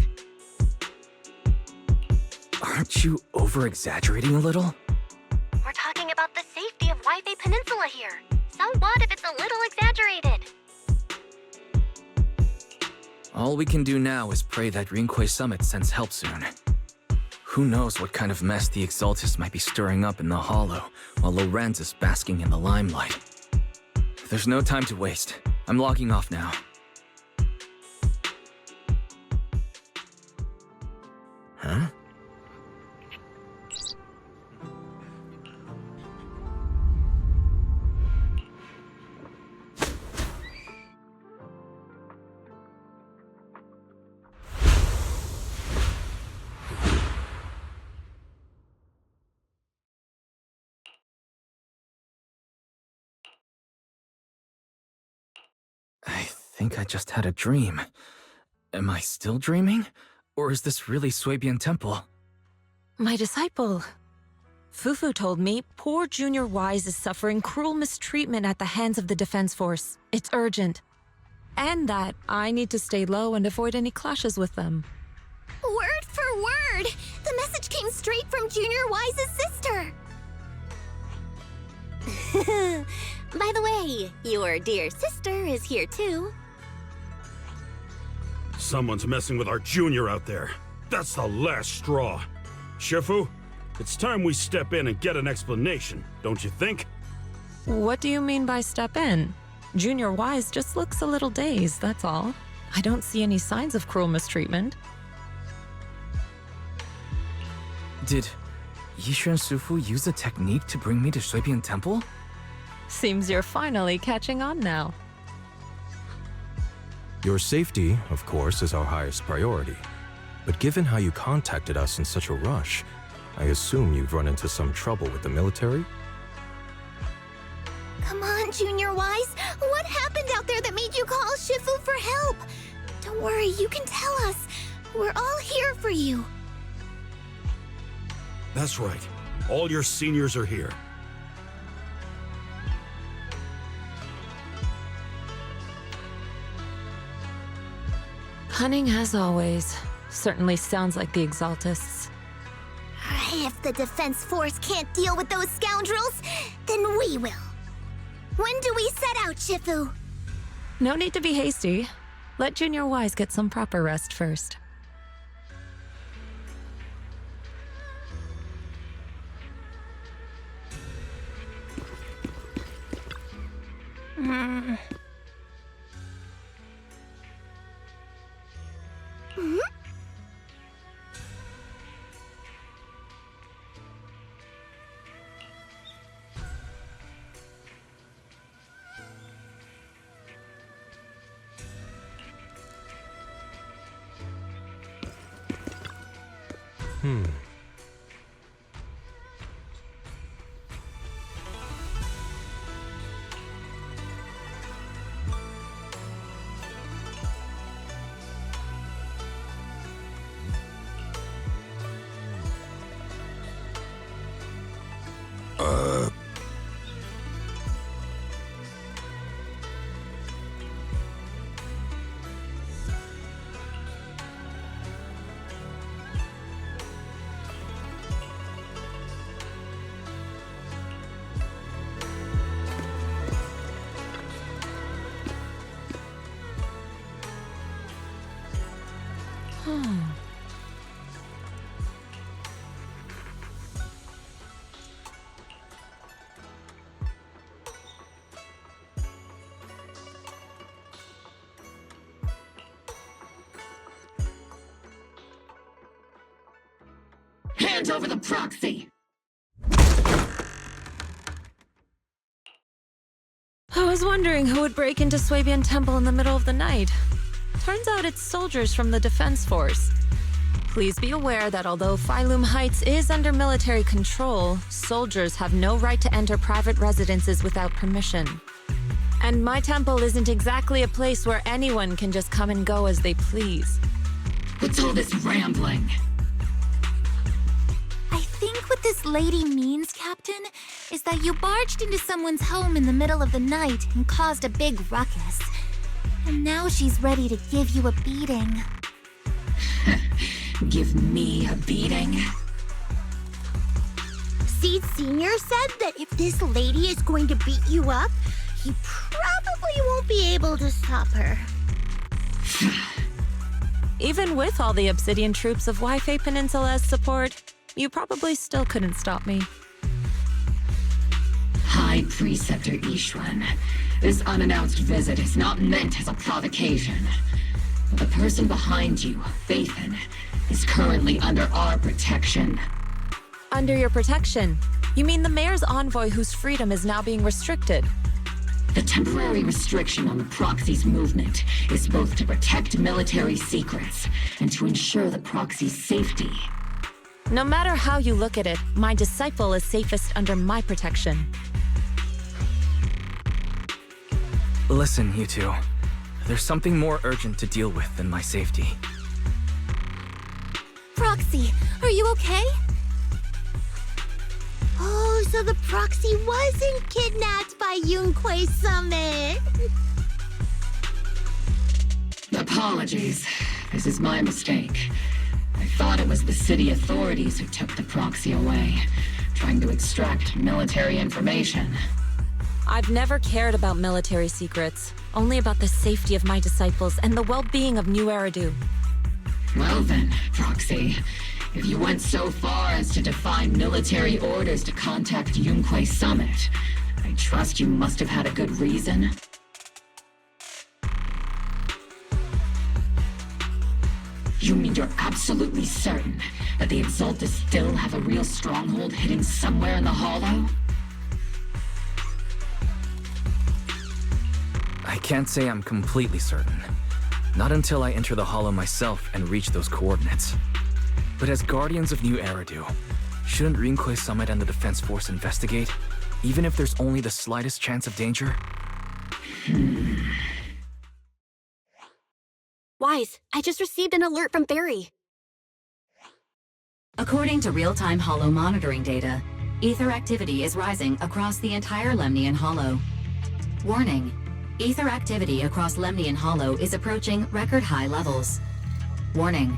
Aren't you over-exaggerating a little? We're talking about the safety of Waifei Peninsula here. So what if it's a little exaggerated? All we can do now is pray that Rinquei Summit sends help soon. Who knows what kind of mess the Exaltists might be stirring up in the Hollow, while Lorenz is basking in the limelight. There's no time to waste. I'm logging off now. Huh? I think I just had a dream. Am I still dreaming? Or is this really Suibian Temple? My disciple. Fufu told me poor Junior Wise is suffering cruel mistreatment at the hands of the Defense Force. It's urgent. And that I need to stay low and avoid any clashes with them. Word for word! The message came straight from Junior Wise's sister! By the way, your dear sister is here too. Someone's messing with our junior out there. That's the last straw. Shifu, it's time we step in and get an explanation, don't you think? What do you mean by step in? Junior Wise just looks a little dazed, that's all. I don't see any signs of cruel mistreatment. Did Yixuen Sufu use a technique to bring me to Suibian Temple? Seems you're finally catching on now. Your safety, of course, is our highest priority. But given how you contacted us in such a rush, I assume you've run into some trouble with the military? Come on, Junior Wise. What happened out there that made you call Shifu for help? Don't worry, you can tell us. We're all here for you. That's right. All your seniors are here. Cunning as always. Certainly sounds like the Exaltists. If the Defense Force can't deal with those scoundrels, then we will. When do we set out, Shifu? No need to be hasty. Let Junior Wise get some proper rest first. Hmm? Hand over the proxy! I was wondering who would break into Suibian Temple in the middle of the night. Turns out it's soldiers from the Defense Force. Please be aware that although Phylum Heights is under military control, soldiers have no right to enter private residences without permission. And my temple isn't exactly a place where anyone can just come and go as they please. What's all this rambling? I think what this lady means, Captain, is that you barged into someone's home in the middle of the night and caused a big ruckus. And now she's ready to give you a beating. Give me a beating? Seed Sr. said that if this lady is going to beat you up, he probably won't be able to stop her. Even with all the Obsidian troops of Wi-Fi Peninsula as support, you probably still couldn't stop me. High Preceptor Yixuen, this unannounced visit is not meant as a provocation. But the person behind you, Phaethon, is currently under our protection. Under your protection? You mean the mayor's envoy whose freedom is now being restricted? The temporary restriction on the proxy's movement is both to protect military secrets and to ensure the proxy's safety. No matter how you look at it, my disciple is safest under my protection. Listen, you two. There's something more urgent to deal with than my safety. Proxy, are you okay? Oh, so the Proxy wasn't kidnapped by Yunhui Summit. Apologies. This is my mistake. I thought it was the city authorities who took the Proxy away, trying to extract military information. I've never cared about military secrets, only about the safety of my disciples and the well-being of New Eridu. Well then, Proxy, if you went so far as to defy military orders to contact Yunhui Summit, I trust you must have had a good reason. You mean you're absolutely certain that the Exaltus still have a real stronghold hidden somewhere in the Hollow? I can't say I'm completely certain. Not until I enter the Hollow myself and reach those coordinates. But as Guardians of New Eridu, shouldn't Yunhui Summit and the Defense Force investigate, even if there's only the slightest chance of danger? Wise, I just received an alert from Barry. According to real-time Hollow monitoring data, ether activity is rising across the entire Lemnian Hollow. Warning: ether activity across Lemnian Hollow is approaching record-high levels. Warning: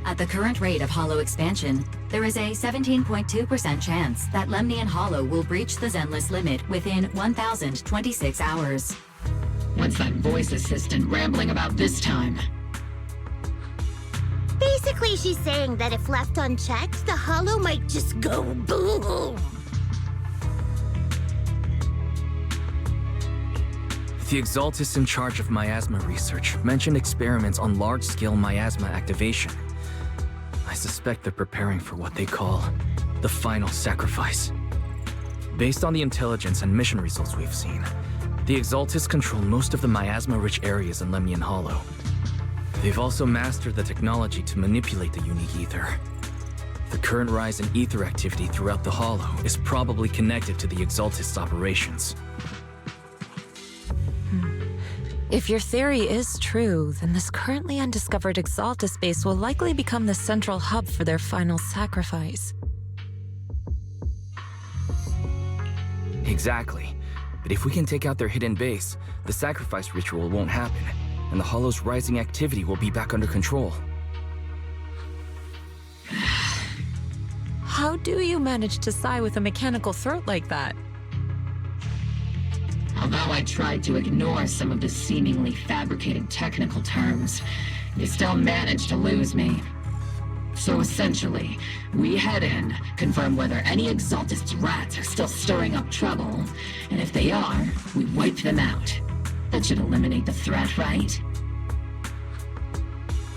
at the current rate of Hollow expansion, there is a 17.2% chance that Lemnian Hollow will breach the Zenless limit within 1,026 hours. What's that voice assistant rambling about this time? Basically, she's saying that if left unchecked, the Hollow might just go boom. The Exaltus in charge of miasma research mentioned experiments on large-scale miasma activation. I suspect they're preparing for what they call the final sacrifice. Based on the intelligence and mission results we've seen, the Exaltus control most of the miasma-rich areas in Lemnian Hollow. They've also mastered the technology to manipulate the unique ether. The current rise in ether activity throughout the Hollow is probably connected to the Exaltus operations. If your theory is true, then this currently undiscovered Exaltus base will likely become the central hub for their final sacrifice. Exactly. But if we can take out their hidden base, the sacrifice ritual won't happen, and the Hollow's rising activity will be back under control. How do you manage to sigh with a mechanical throat like that? Although I tried to ignore some of the seemingly fabricated technical terms, you still managed to lose me. So essentially, we head in, confirm whether any Exaltus rats are still stirring up trouble, and if they are, we wipe them out. That should eliminate the threat, right?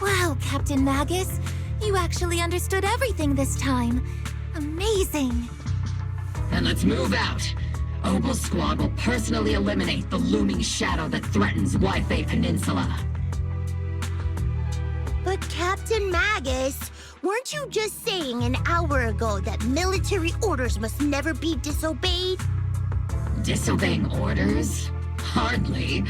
Wow, Captain Magus. You actually understood everything this time. Amazing. Then let's move out. Opal Squad will personally eliminate the looming shadow that threatens Wi-Fi Peninsula. But Captain Magus, weren't you just saying an hour ago that military orders must never be disobeyed? Disobeying orders? Hardly.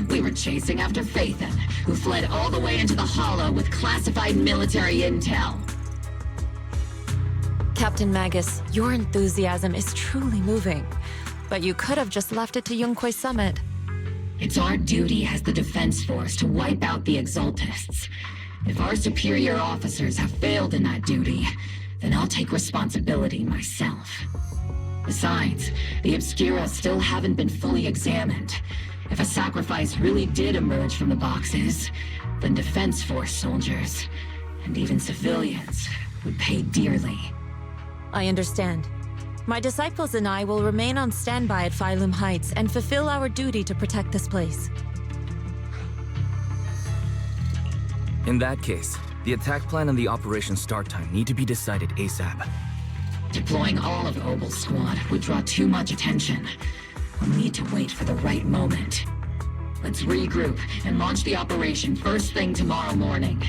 We were chasing after Phaethon, who fled all the way into the Hollow with classified military intel. Captain Magus, your enthusiasm is truly moving. But you could have just left it to Yunhui Summit. It's our duty as the Defense Force to wipe out the Exaltists. If our superior officers have failed in that duty, then I'll take responsibility myself. Besides, the Obscura still haven't been fully examined. If a sacrifice really did emerge from the boxes, then Defense Force soldiers, and even civilians, would pay dearly. I understand. My disciples and I will remain on standby at Phylum Heights and fulfill our duty to protect this place. In that case, the attack plan and the operation start time need to be decided ASAP. Deploying all of Opal Squad would draw too much attention. We'll need to wait for the right moment. Let's regroup and launch the operation first thing tomorrow morning.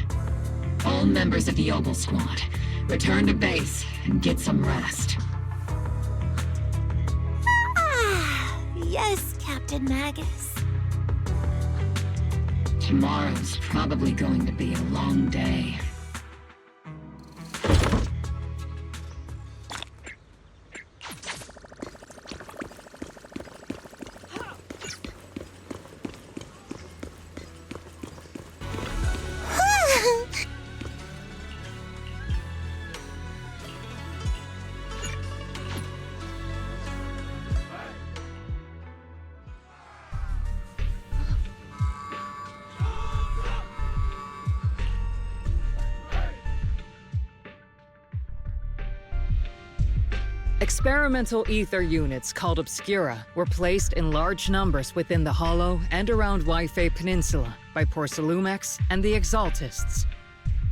All members of the Opal Squad, return to base and get some rest. Yes, Captain Magus. Tomorrow's probably going to be a long day. Experimental ether units called Obscura were placed in large numbers within the Hollow and around Yifei Peninsula by Porcelumex and the Exaltists.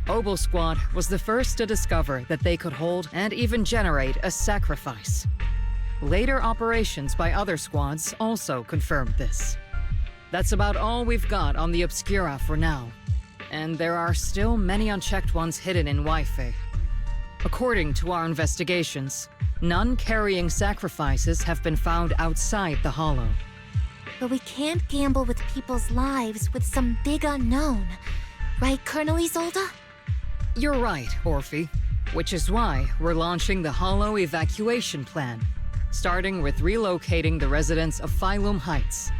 Obel Squad was the first to discover that they could hold and even generate a sacrifice. Later operations by other squads also confirmed this. That's about all we've got on the Obscura for now, and there are still many unchecked ones hidden in Yifei. According to our investigations, none carrying sacrifices have been found outside the Hollow. But we can't gamble with people's lives with some big unknown. Right, Colonel Isolde? You're right, Orphie. Which is why we're launching the Hollow evacuation plan, starting with relocating the residents of Phylum Heights.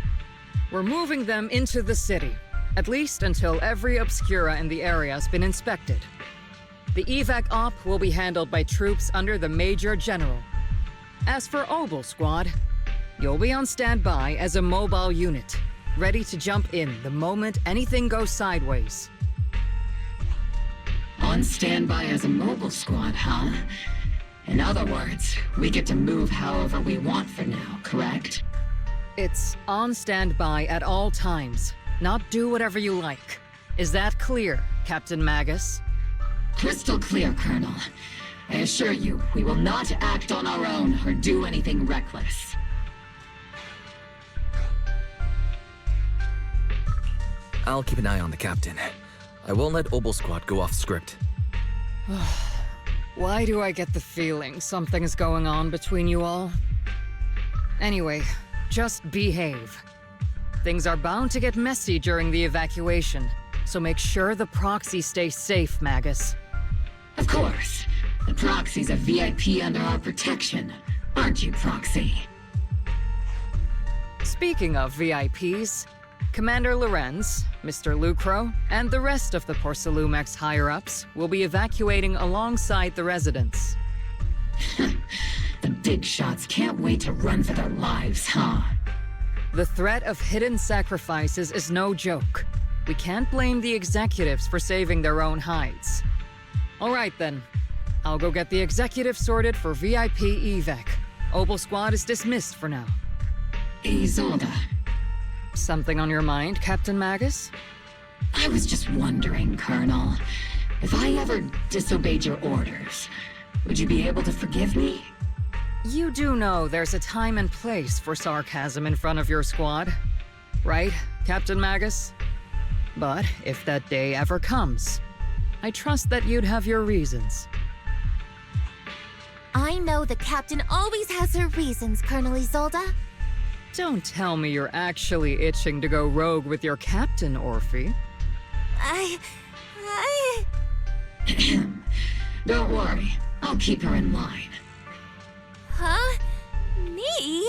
We're moving them into the city, at least until every Obscura in the area has been inspected. The evac op will be handled by troops under the Major General. As for Obel Squad, you'll be on standby as a mobile unit, ready to jump in the moment anything goes sideways. On standby as a mobile squad, huh? In other words, we get to move however we want for now, correct? It's on standby at all times, not do whatever you like. Is that clear, Captain Magus? Crystal clear, Colonel. I assure you, we will not act on our own or do anything reckless. I'll keep an eye on the captain. I won't let Obel Squad go off script. Why do I get the feeling something's going on between you all? Anyway, just behave. Things are bound to get messy during the evacuation, so make sure the proxy stays safe, Magus. Of course. The Proxy's a VIP under our protection. Aren't you, Proxy? Speaking of VIPs, Commander Lorenz, Mr. Lucro, and the rest of the Porcelumex higher-ups will be evacuating alongside the residents. The big shots can't wait to run for their lives, huh? The threat of hidden sacrifices is no joke. We can't blame the executives for saving their own hides. All right then. I'll go get the executive sorted for VIP evac. Obel Squad is dismissed for now. Isolde. Something on your mind, Captain Magus? I was just wondering, Colonel. If I ever disobeyed your orders, would you be able to forgive me? You do know there's a time and place for sarcasm in front of your squad, right, Captain Magus? But if that day ever comes, I trust that you'd have your reasons. I know the captain always has her reasons, Colonel Isolde. Don't tell me you're actually itching to go rogue with your captain, Orphie. Don't worry, I'll keep her in line. Huh? Me?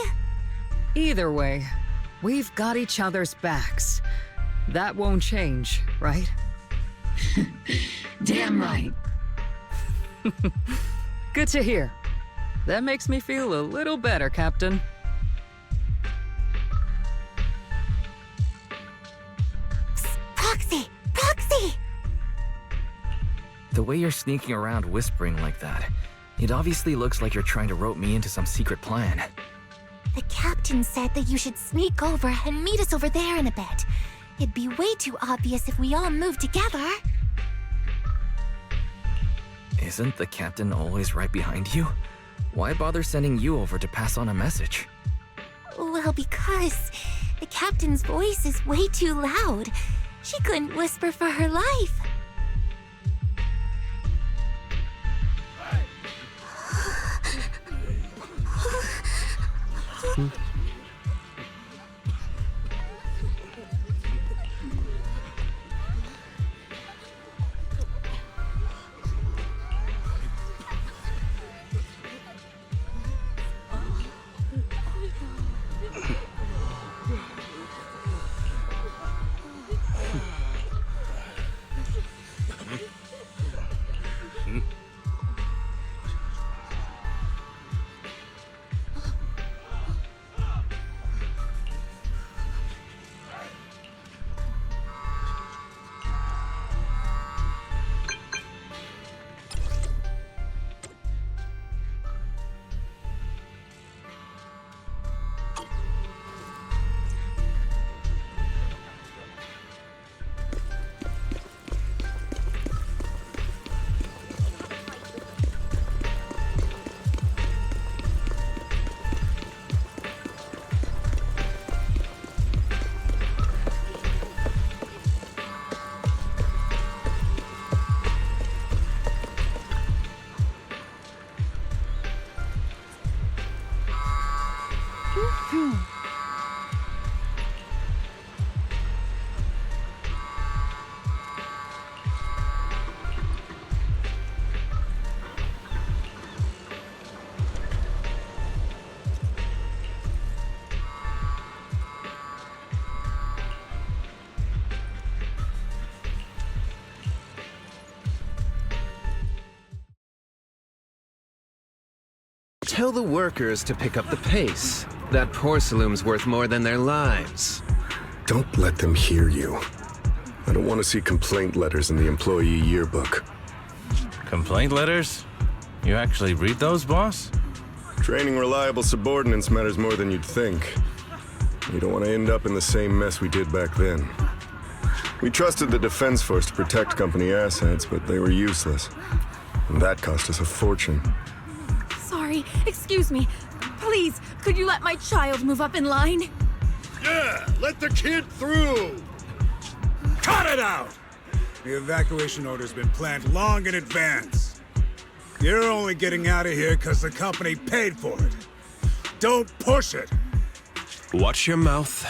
Either way, we've got each other's backs. That won't change, right? Damn right. Good to hear. That makes me feel a little better, Captain. Proxy! Proxy! The way you're sneaking around whispering like that, it obviously looks like you're trying to rope me into some secret plan. The captain said that you should sneak over and meet us over there in a bit. It'd be way too obvious if we all moved together. Isn't the captain always right behind you? Why bother sending you over to pass on a message? Well, because the captain's voice is way too loud. She couldn't whisper for her life. Tell the workers to pick up the pace. That porcelain's worth more than their lives. Don't let them hear you. I don't want to see complaint letters in the employee yearbook. Complaint letters? You actually read those, boss? Training reliable subordinates matters more than you'd think. You don't want to end up in the same mess we did back then. We trusted the Defense Force to protect company assets, but they were useless. And that cost us a fortune. Sorry, excuse me. Please, could you let my child move up in line? Yeah, let the kid through! Cut it out! The evacuation order's been planned long in advance. You're only getting out of here because the company paid for it. Don't push it! Watch your mouth.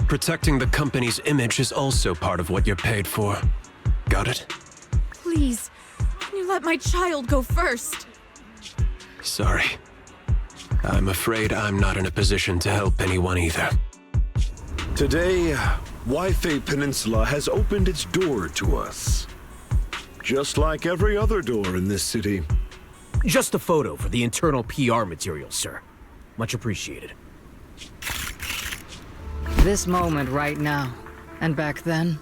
Protecting the company's image is also part of what you're paid for. Got it? Please, can you let my child go first? Sorry. I'm afraid I'm not in a position to help anyone either. Today, Waifei Peninsula has opened its door to us. Just like every other door in this city. Just a photo for the internal PR material, sir. Much appreciated. This moment right now, and back then,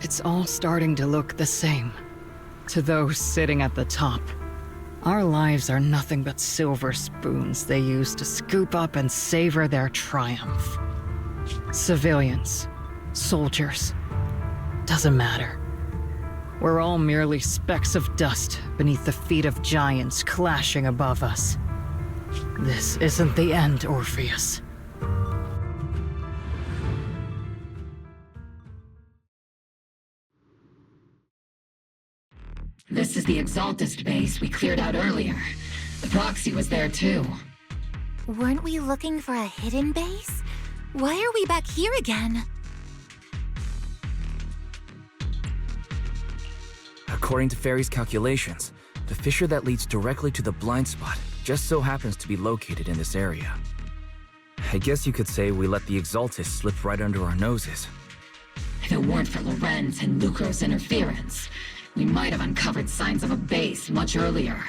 it's all starting to look the same. To those sitting at the top, our lives are nothing but silver spoons they use to scoop up and savor their triumph. Civilians, soldiers, doesn't matter. We're all merely specks of dust beneath the feet of giants clashing above us. This isn't the end, Orpheus. This is the Exaltist base we cleared out earlier. The proxy was there too. Weren't we looking for a hidden base? Why are we back here again? According to Fairy's calculations, the fissure that leads directly to the blind spot just so happens to be located in this area. I guess you could say we let the Exaltist slip right under our noses. If it weren't for Lorenz and Lucro's interference, we might have uncovered signs of a base much earlier.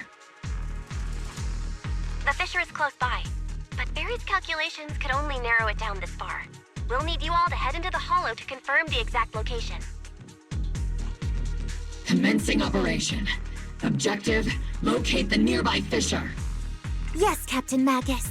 The fissure is close by, but Barry's calculations could only narrow it down this far. We'll need you all to head into the hollow to confirm the exact location. Commencing operation. Objective, locate the nearby fissure. Yes, Captain Magus.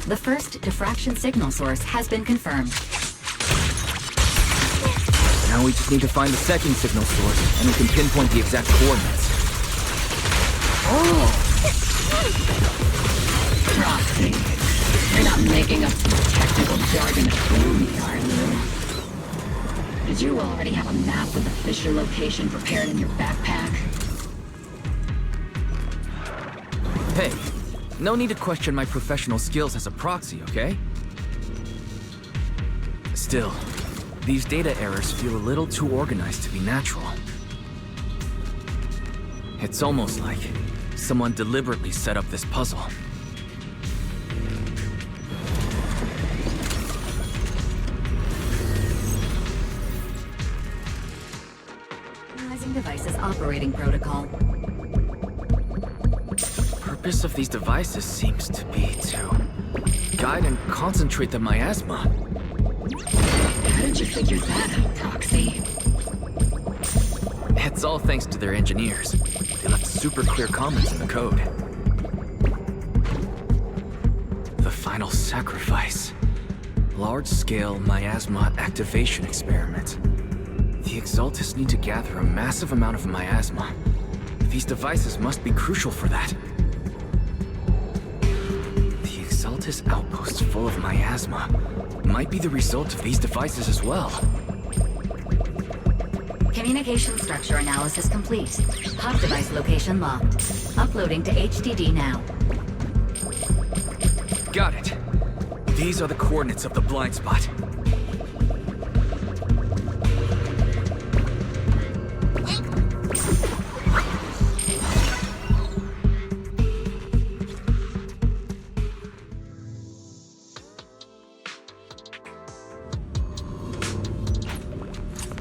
The first diffraction signal source has been confirmed. Now we just need to find the second signal source, and we can pinpoint the exact coordinates. Oh! Proxy. You're not making up some technical jargon to fool me, are you? Did you already have a map with the fissure location prepared in your backpack? Hey, no need to question my professional skills as a proxy, okay? Still, these data errors feel a little too organized to be natural. It's almost like someone deliberately set up this puzzle. Analyzing devices operating protocol. The purpose of these devices seems to be to guide and concentrate the miasma. How did you figure that out, Proxy? It's all thanks to their engineers. They left super clear comments in the code. The final sacrifice. Large-scale miasma activation experiment. The Exaltists need to gather a massive amount of miasma. These devices must be crucial for that. The Exaltist outposts full of miasma might be the result of these devices as well. Communication structure analysis complete. Hot device location locked. Uploading to HDD now. Got it. These are the coordinates of the blind spot.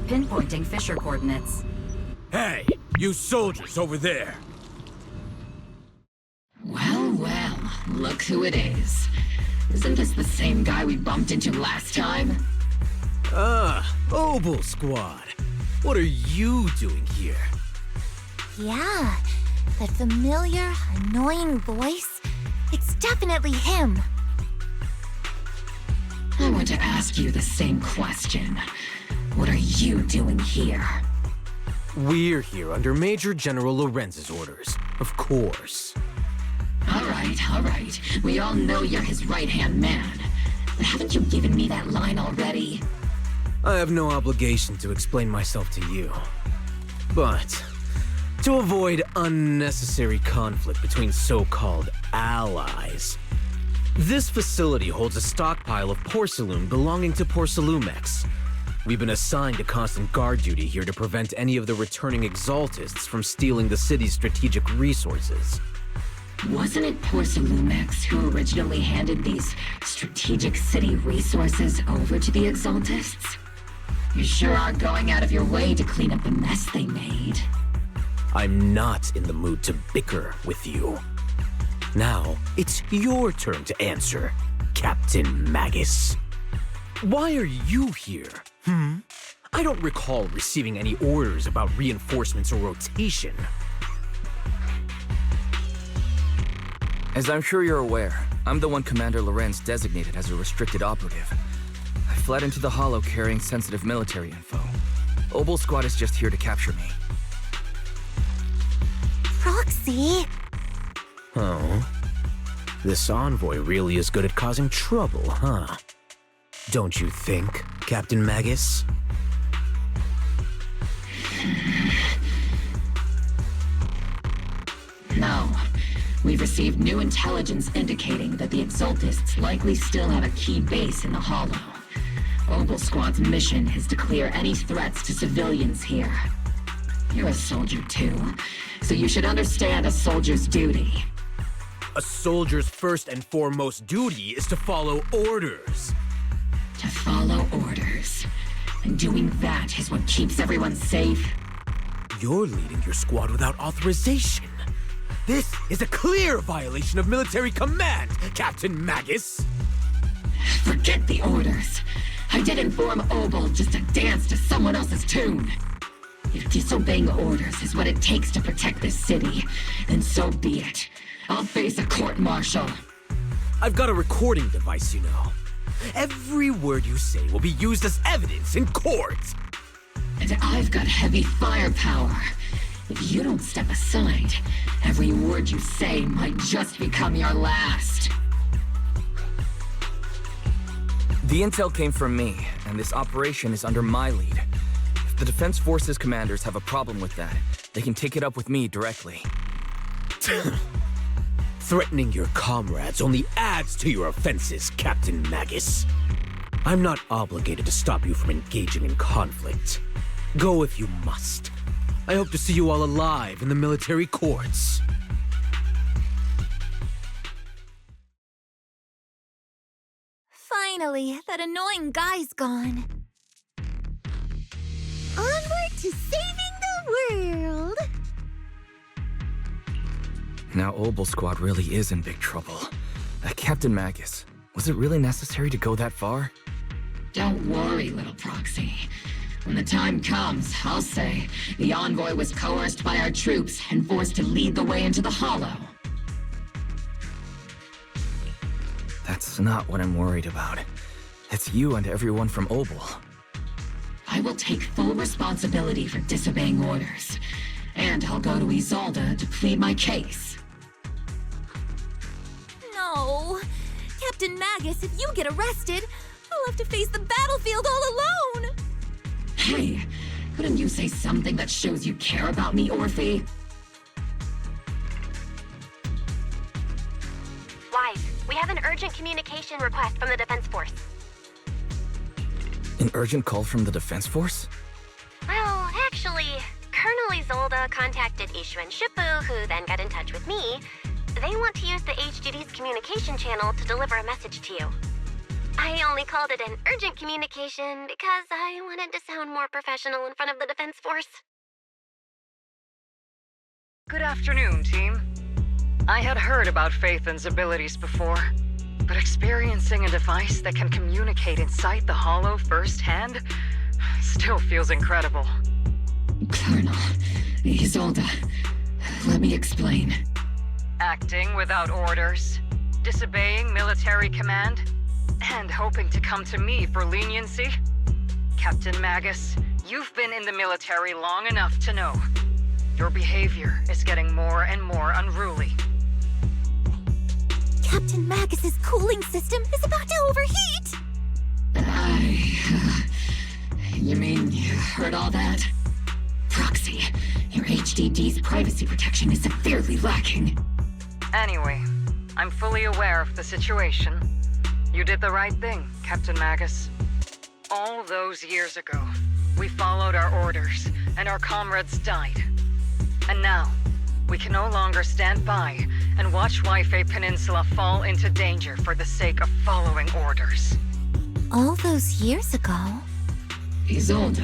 pinpointing fissure coordinates. Hey, you soldiers over there! Well, well, look who it is. Isn't this the same guy we bumped into last time? Obel Squad. What are you doing here? Yeah, that familiar, annoying voice. It's definitely him. I want to ask you the same question. What are you doing here? We're here under Major General Lorenz's orders, of course. All right. We all know you're his right-hand man. But haven't you given me that line already? I have no obligation to explain myself to you. But to avoid unnecessary conflict between so-called allies, this facility holds a stockpile of porcelain belonging to Porcelumex. We've been assigned to constant guard duty here to prevent any of the returning exaltists from stealing the city's strategic resources. Wasn't it Porcelumex who originally handed these strategic city resources over to the exaltists? You sure are going out of your way to clean up the mess they made. I'm not in the mood to bicker with you. Now, it's your turn to answer, Captain Magus. Why are you here? I don't recall receiving any orders about reinforcements or rotation. As I'm sure you're aware, I'm the one Commander Lorenz designated as a restricted operative. I fled into the Hollow carrying sensitive military info. Obel Squad is just here to capture me. Proxy? Oh? This envoy really is good at causing trouble, huh? Don't you think, Captain Magus? No. We've received new intelligence indicating that the Exaltists likely still have a key base in the Hollow. Obel Squad's mission is to clear any threats to civilians here. You're a soldier too, so you should understand a soldier's duty. A soldier's first and foremost duty is to follow orders. To follow orders. And doing that is what keeps everyone safe. You're leading your squad without authorization. This is a clear violation of military command, Captain Magus! Forget the orders. I did inform Obel just to dance to someone else's tune. If disobeying orders is what it takes to protect this city, then so be it. I'll face a court-martial. I've got a recording device, you know. Every word you say will be used as evidence in court. And I've got heavy firepower. If you don't step aside, every word you say might just become your last. The intel came from me, and this operation is under my lead. If the Defense Forces commanders have a problem with that, they can take it up with me directly. Threatening your comrades only adds to your offenses, Captain Magus. I'm not obligated to stop you from engaging in conflict. Go if you must. I hope to see you all alive in the military courts. Finally, that annoying guy's gone. Onward to saving the world! Now Obel Squad really is in big trouble. Captain Magus, was it really necessary to go that far? Don't worry, little proxy. When the time comes, I'll say the envoy was coerced by our troops and forced to lead the way into the Hollow. That's not what I'm worried about. It's you and everyone from Obel. I will take full responsibility for disobeying orders, and I'll go to Isolde to plead my case. No. Captain Magus, if you get arrested, I'll have to face the battlefield all alone! Hey, couldn't you say something that shows you care about me, Orphie? Wise, we have an urgent communication request from the Defense Force. An urgent call from the Defense Force? Well, actually, Colonel Isolde contacted Yixuen Shifu, who then got in touch with me. They want to use the HDD's communication channel to deliver a message to you. I only called it an urgent communication because I wanted to sound more professional in front of the Defense Force. Good afternoon, team. I had heard about Phaethon's abilities before, but experiencing a device that can communicate inside the Hollow firsthand still feels incredible. Colonel, Isolde, let me explain. Acting without orders, disobeying military command, and hoping to come to me for leniency? Captain Magus, you've been in the military long enough to know. Your behavior is getting more and more unruly. Captain Magus's cooling system is about to overheat! You mean you heard all that? Proxy, your HDD's privacy protection is severely lacking. Anyway, I'm fully aware of the situation. You did the right thing, Captain Magus. All those years ago, we followed our orders, and our comrades died. And now, we can no longer stand by and watch Yifei Peninsula fall into danger for the sake of following orders. All those years ago? Isolde,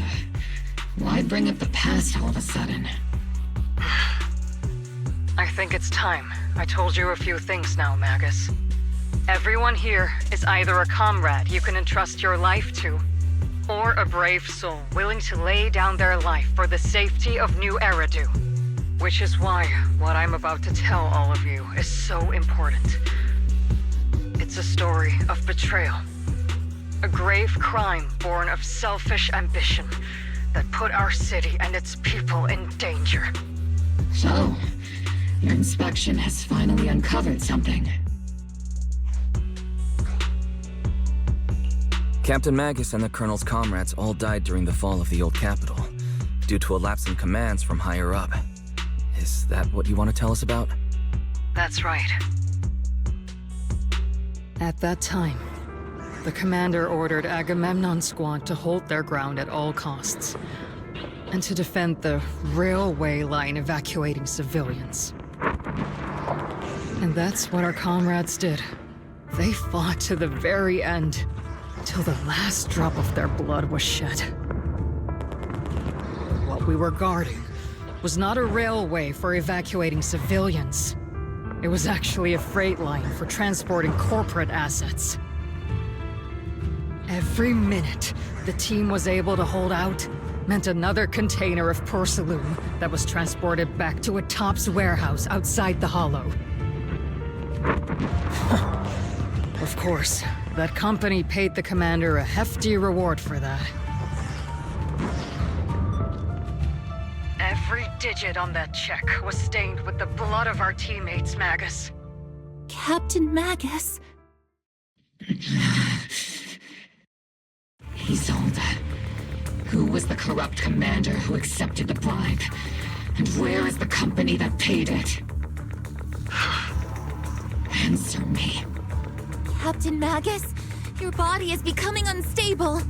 why bring up the past all of a sudden? I think it's time I told you a few things now, Magus. Everyone here is either a comrade you can entrust your life to, or a brave soul willing to lay down their life for the safety of New Eridu. Which is why what I'm about to tell all of you is so important. It's a story of betrayal. A grave crime born of selfish ambition that put our city and its people in danger. So, your inspection has finally uncovered something. Captain Magus and the Colonel's comrades all died during the fall of the old capital, due to a lapse in commands from higher up. Is that what you want to tell us about? That's right. At that time, the commander ordered Agamemnon's squad to hold their ground at all costs, and to defend the railway line evacuating civilians. And that's what our comrades did. They fought to the very end, till the last drop of their blood was shed. What we were guarding was not a railway for evacuating civilians. It was actually a freight line for transporting corporate assets. Every minute the team was able to hold out meant another container of porcelain that was transported back to a Topps warehouse outside the Hollow. Of course, that company paid the commander a hefty reward for that. Every digit on that check was stained with the blood of our teammates, Magus. Captain Magus? Isolde, who was the corrupt commander who accepted the bribe? And where is the company that paid it? Answer me. Captain Magus, your body is becoming unstable.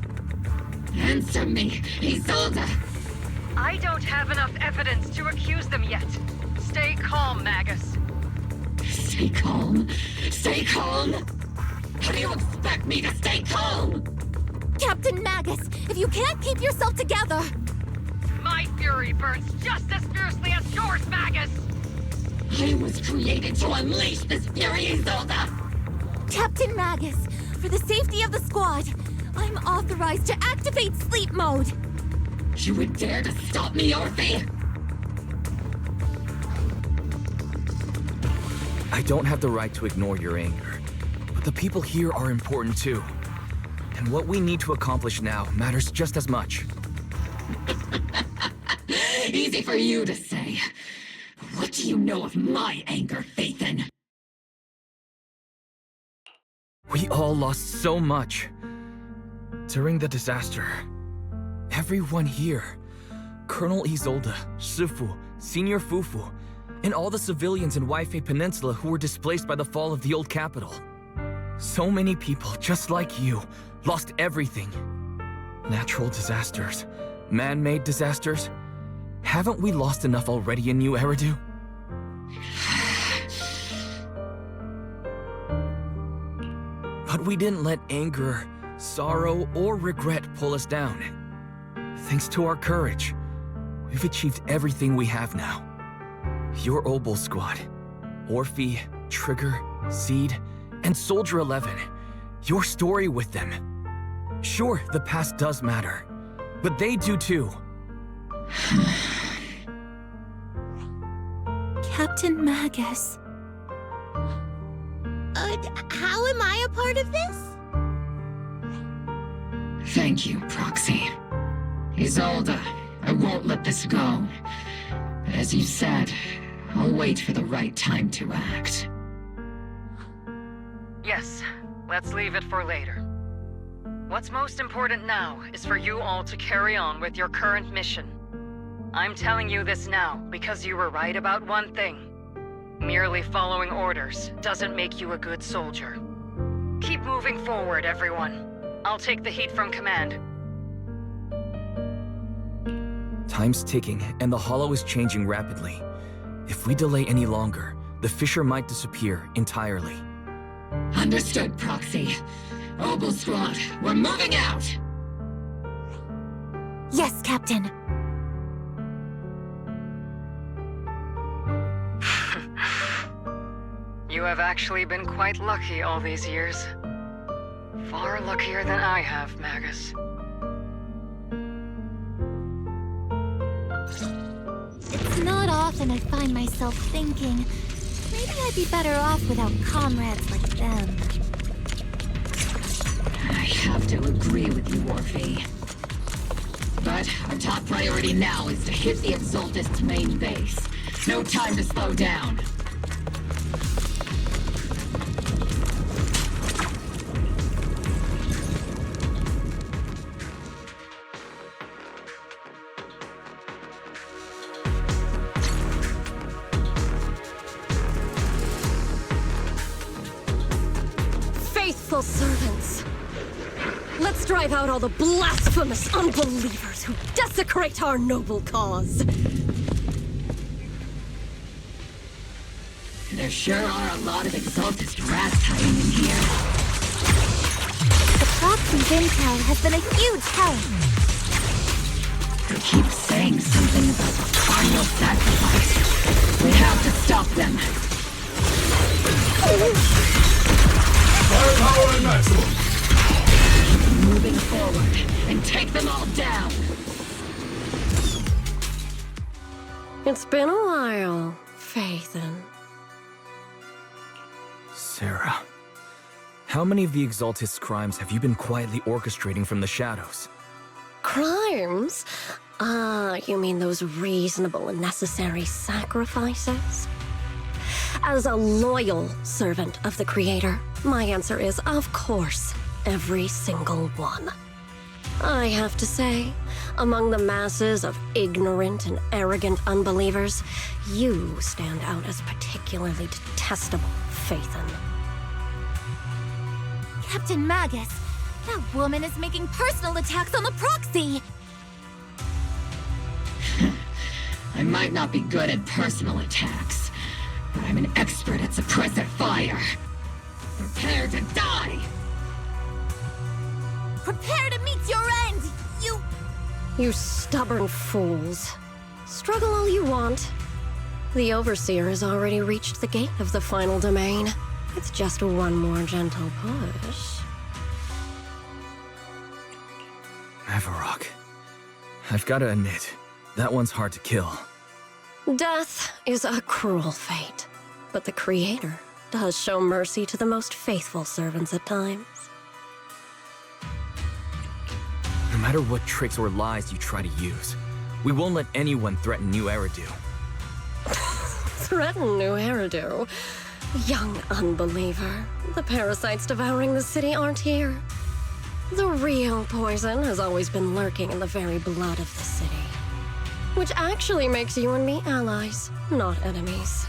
Answer me, Isolde! I don't have enough evidence to accuse them yet. Stay calm, Magus. Stay calm? Stay calm? How do you expect me to stay calm? Captain Magus, if you can't keep yourself together... My fury burns just as fiercely as yours, Magus! I was created to unleash this fury, Isolde! Captain Magus, for the safety of the squad, I'm authorized to activate sleep mode. You would dare to stop me, Orphie? I don't have the right to ignore your anger, but the people here are important too. And what we need to accomplish now matters just as much. Easy for you to say. What do you know of my anger, Phaethon? We all lost so much. During the disaster, everyone here, Colonel Isolde, Fufu, Senior Fufu, and all the civilians in Yifei Peninsula who were displaced by the fall of the old capital. So many people, just like you, lost everything. Natural disasters, man-made disasters. Haven't we lost enough already in New Eridu? But But we didn't let anger, sorrow, or regret pull us down. Thanks to our courage, we've achieved everything we have now. Your Obol squad, Orphie, Trigger, Seed, and Soldier 11. Your story with them. Sure, the past does matter, but they do too. Captain Magus. How am I a part of this? Thank you, Proxy. Isolde, I won't let this go. But as you said, I'll wait for the right time to act. Yes, let's leave it for later. What's most important now is for you all to carry on with your current mission. I'm telling you this now because you were right about one thing. Merely following orders doesn't make you a good soldier. Keep moving forward, everyone. I'll take the heat from command. Time's ticking, and the Hollow is changing rapidly. If we delay any longer, the fissure might disappear entirely. Understood, Proxy. Obol Squad, we're moving out! Yes, Captain. You have actually been quite lucky all these years. Far luckier than I have, Magus. It's not often I find myself thinking, maybe I'd be better off without comrades like them. I have to agree with you, Orphie. But our top priority now is to hit the Exaltist's main base. No time to slow down. Faithful servants. Let's drive out all the blasphemous unbelievers who desecrate our noble cause. There sure are a lot of Exaltist rats hiding in here. The Proxy's intel has been a huge help. They keep saying something about the final sacrifice. We have to stop them. Firepower and maximum. Moving forward and take them all down. It's been a while, Phaethon. Sarah, how many of the Exaltist's crimes have you been quietly orchestrating from the shadows? Crimes? You mean those reasonable and necessary sacrifices? As a loyal servant of the Creator, my answer is, of course, every single one. I have to say, among the masses of ignorant and arrogant unbelievers, you stand out as particularly detestable, Phaethon. Captain Magus, that woman is making personal attacks on the Proxy! I might not be good at personal attacks, but I'm an expert at suppressive fire. Prepare to die! Prepare to meet your end, you... You stubborn fools. Struggle all you want. The Overseer has already reached the gate of the final domain. It's just one more gentle push. Avarok. I've got to admit, that one's hard to kill. Death is a cruel fate, but the Creator does show mercy to the most faithful servants at times. No matter what tricks or lies you try to use, we won't let anyone threaten New Eridu. Threaten New Eridu? Young unbeliever. The parasites devouring the city aren't here. The real poison has always been lurking in the very blood of the city. Which actually makes you and me allies, not enemies.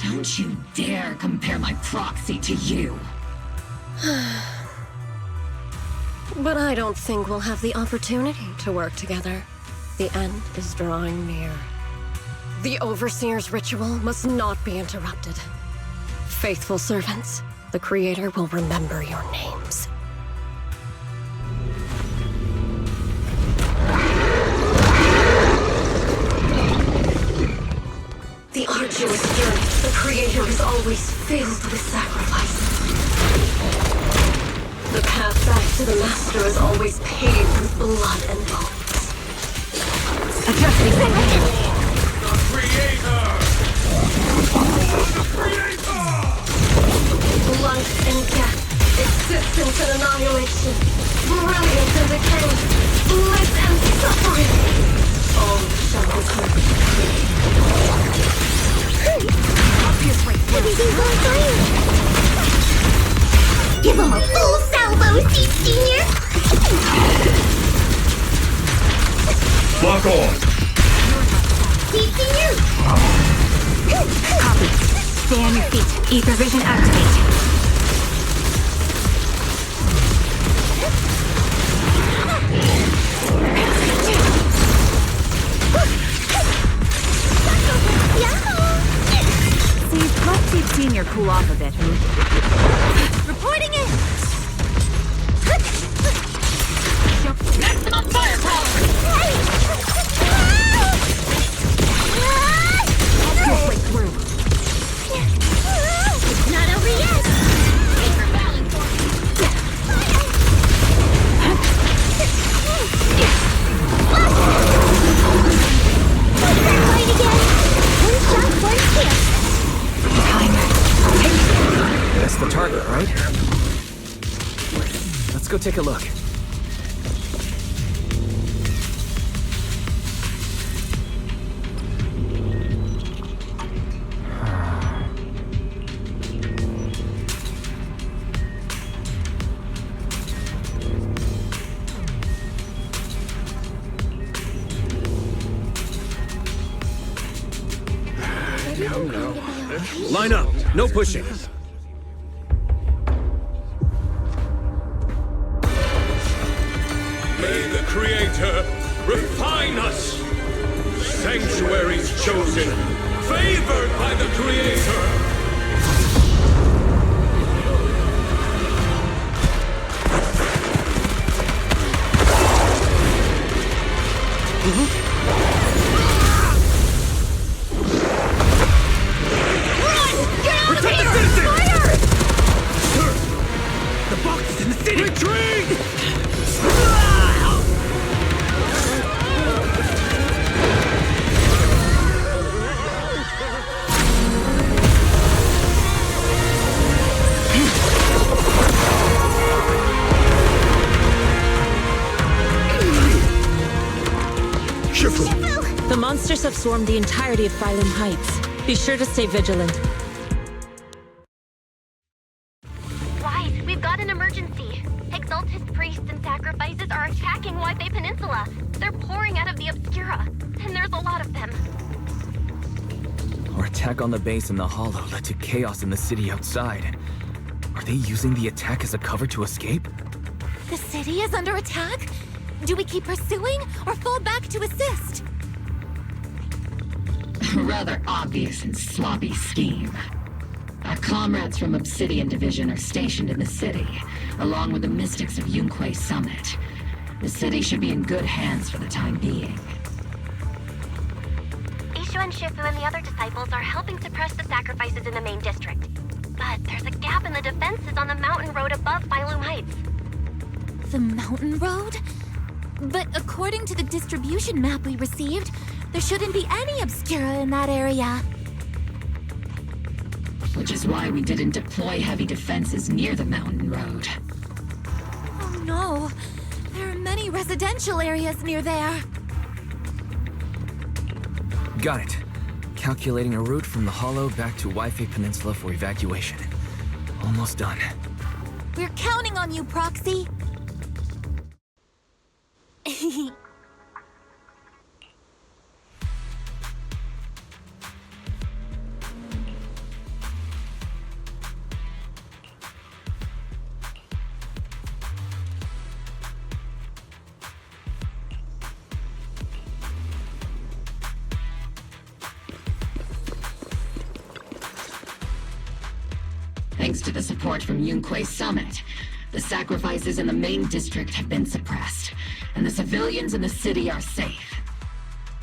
Don't you dare compare my Proxy to you! But I don't think we'll have the opportunity to work together. The end is drawing near. The Overseer's ritual must not be interrupted. Faithful servants, The Creator will remember your names. The arduous journey the Creator is always filled with sacrifice. The path back to the Master is always paved with blood and bones. Adjusting Zenless. The Creator! The Creator! Life and death, existence and annihilation, brilliance and decay, bliss and suffering. All shall become Obvious right through. Everything's going fine. Give him a full salvo, Steve Senior. Lock on. Steve Senior. Copy. Stay on your feet. Ether vision activate. Steve, let Steve Senior cool off a bit. Reporting in. Maximum firepower! Halfway through. It's not over yet. Paper balance for me. Let's fight again. One shot, one kill. Timer. That's the target, right? Let's go take a look. Line up. No pushing. May the Creator refine us! Sanctuaries chosen, favored by the Creator! The box is in the city! Retreat! The monsters have swarmed the entirety of Phylum Heights. Be sure to stay vigilant. Wise, we've got an emergency. Exalted priests and sacrifices are attacking Wi-Fi Peninsula. They're pouring out of the Obscura, and there's a lot of them. Our attack on the base in the Hollow led to chaos in the city outside. Are they using the attack as a cover to escape? The city is under attack? Do we keep pursuing or fall back to assist? Rather obvious and sloppy scheme. Our comrades from Obsidian Division are stationed in the city, along with the mystics of Yunhui Summit. The city should be in good hands for the time being. Yixuen, Fufu, and the other disciples are helping suppress the sacrifices in the main district. But there's a gap in the defenses on the mountain road above Phylum Heights. The mountain road? But according to the distribution map we received, there shouldn't be any Obscura in that area. Which is why we didn't deploy heavy defenses near the mountain road. Oh no, there are many residential areas near there. Got it. Calculating a route from the Hollow back to Wi-Fi Peninsula for evacuation. Almost done. We're counting on you, Proxy. Thanks to the support from Yunque's summit, the sacrifices in the main district have been suppressed, and the civilians in the city are safe.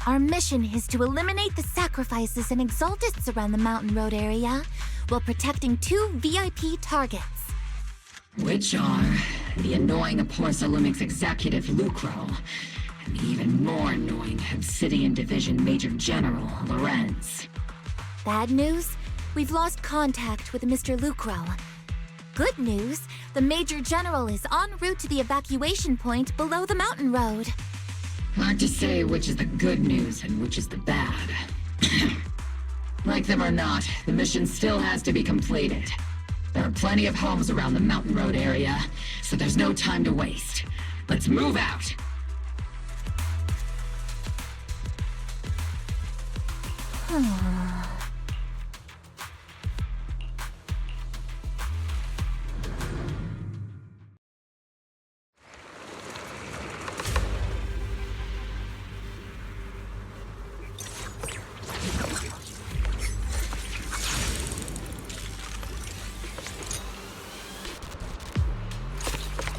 Our mission is to eliminate the sacrifices and exaltists around the Mountain Road area while protecting 2 VIP targets. Which are the annoying Porcelumix executive Lucro, and the even more annoying Obsidian Division Major General Lorenz. Bad news? We've lost contact with Mr. Lucro. Good news, the Major General is en route to the evacuation point below the mountain road. Hard to say which is the good news and which is the bad. Like them or not, the mission still has to be completed. There are plenty of homes around the mountain road area, so there's no time to waste. Let's move out!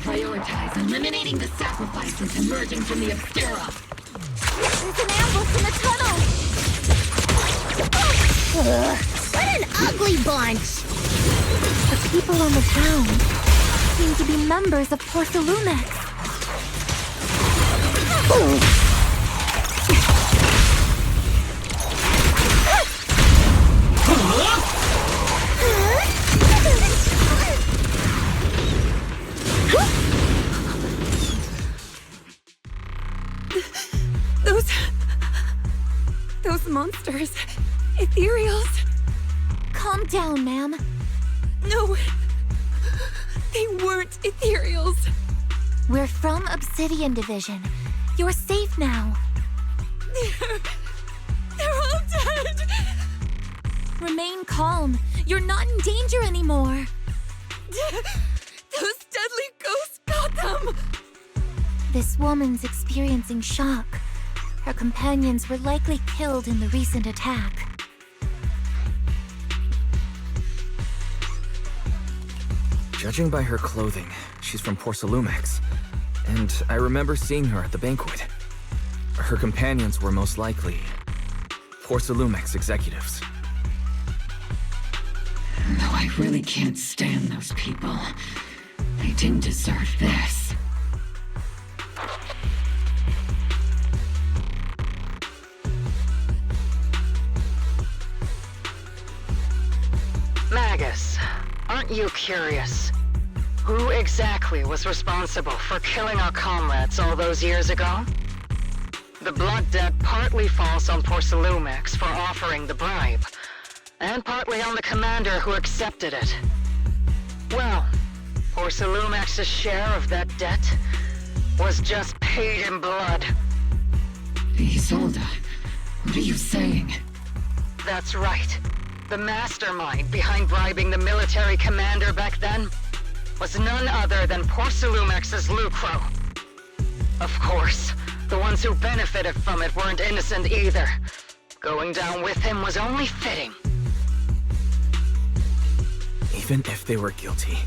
Prioritize eliminating the sacrifices emerging from the Obscura. There's an ambush in the tunnel! What an ugly bunch! The people on the ground seem to be members of Porcelumix. Those monsters. Ethereals. Calm down, ma'am. No. They weren't ethereals. We're from Obsidian Division. You're safe now. They're all dead. Remain calm. You're not in danger anymore. Those deadly ghosts got them. This woman's experiencing shock. Her companions were likely killed in the recent attack. Judging by her clothing, she's from Porcelumix. And I remember seeing her at the banquet. Her companions were most likely Porcelumix executives. Though I really can't stand those people. They didn't deserve this. Magus, aren't you curious? Who exactly was responsible for killing our comrades all those years ago? The blood debt partly falls on Porcelumix for offering the bribe, and partly on the commander who accepted it. Well, Porcelumix's share of that debt was just paid in blood. Isolde, what are you saying? That's right. The mastermind behind bribing the military commander back then was none other than Porcelumix's Lucro. Of course, the ones who benefited from it weren't innocent either. Going down with him was only fitting. Even if they were guilty,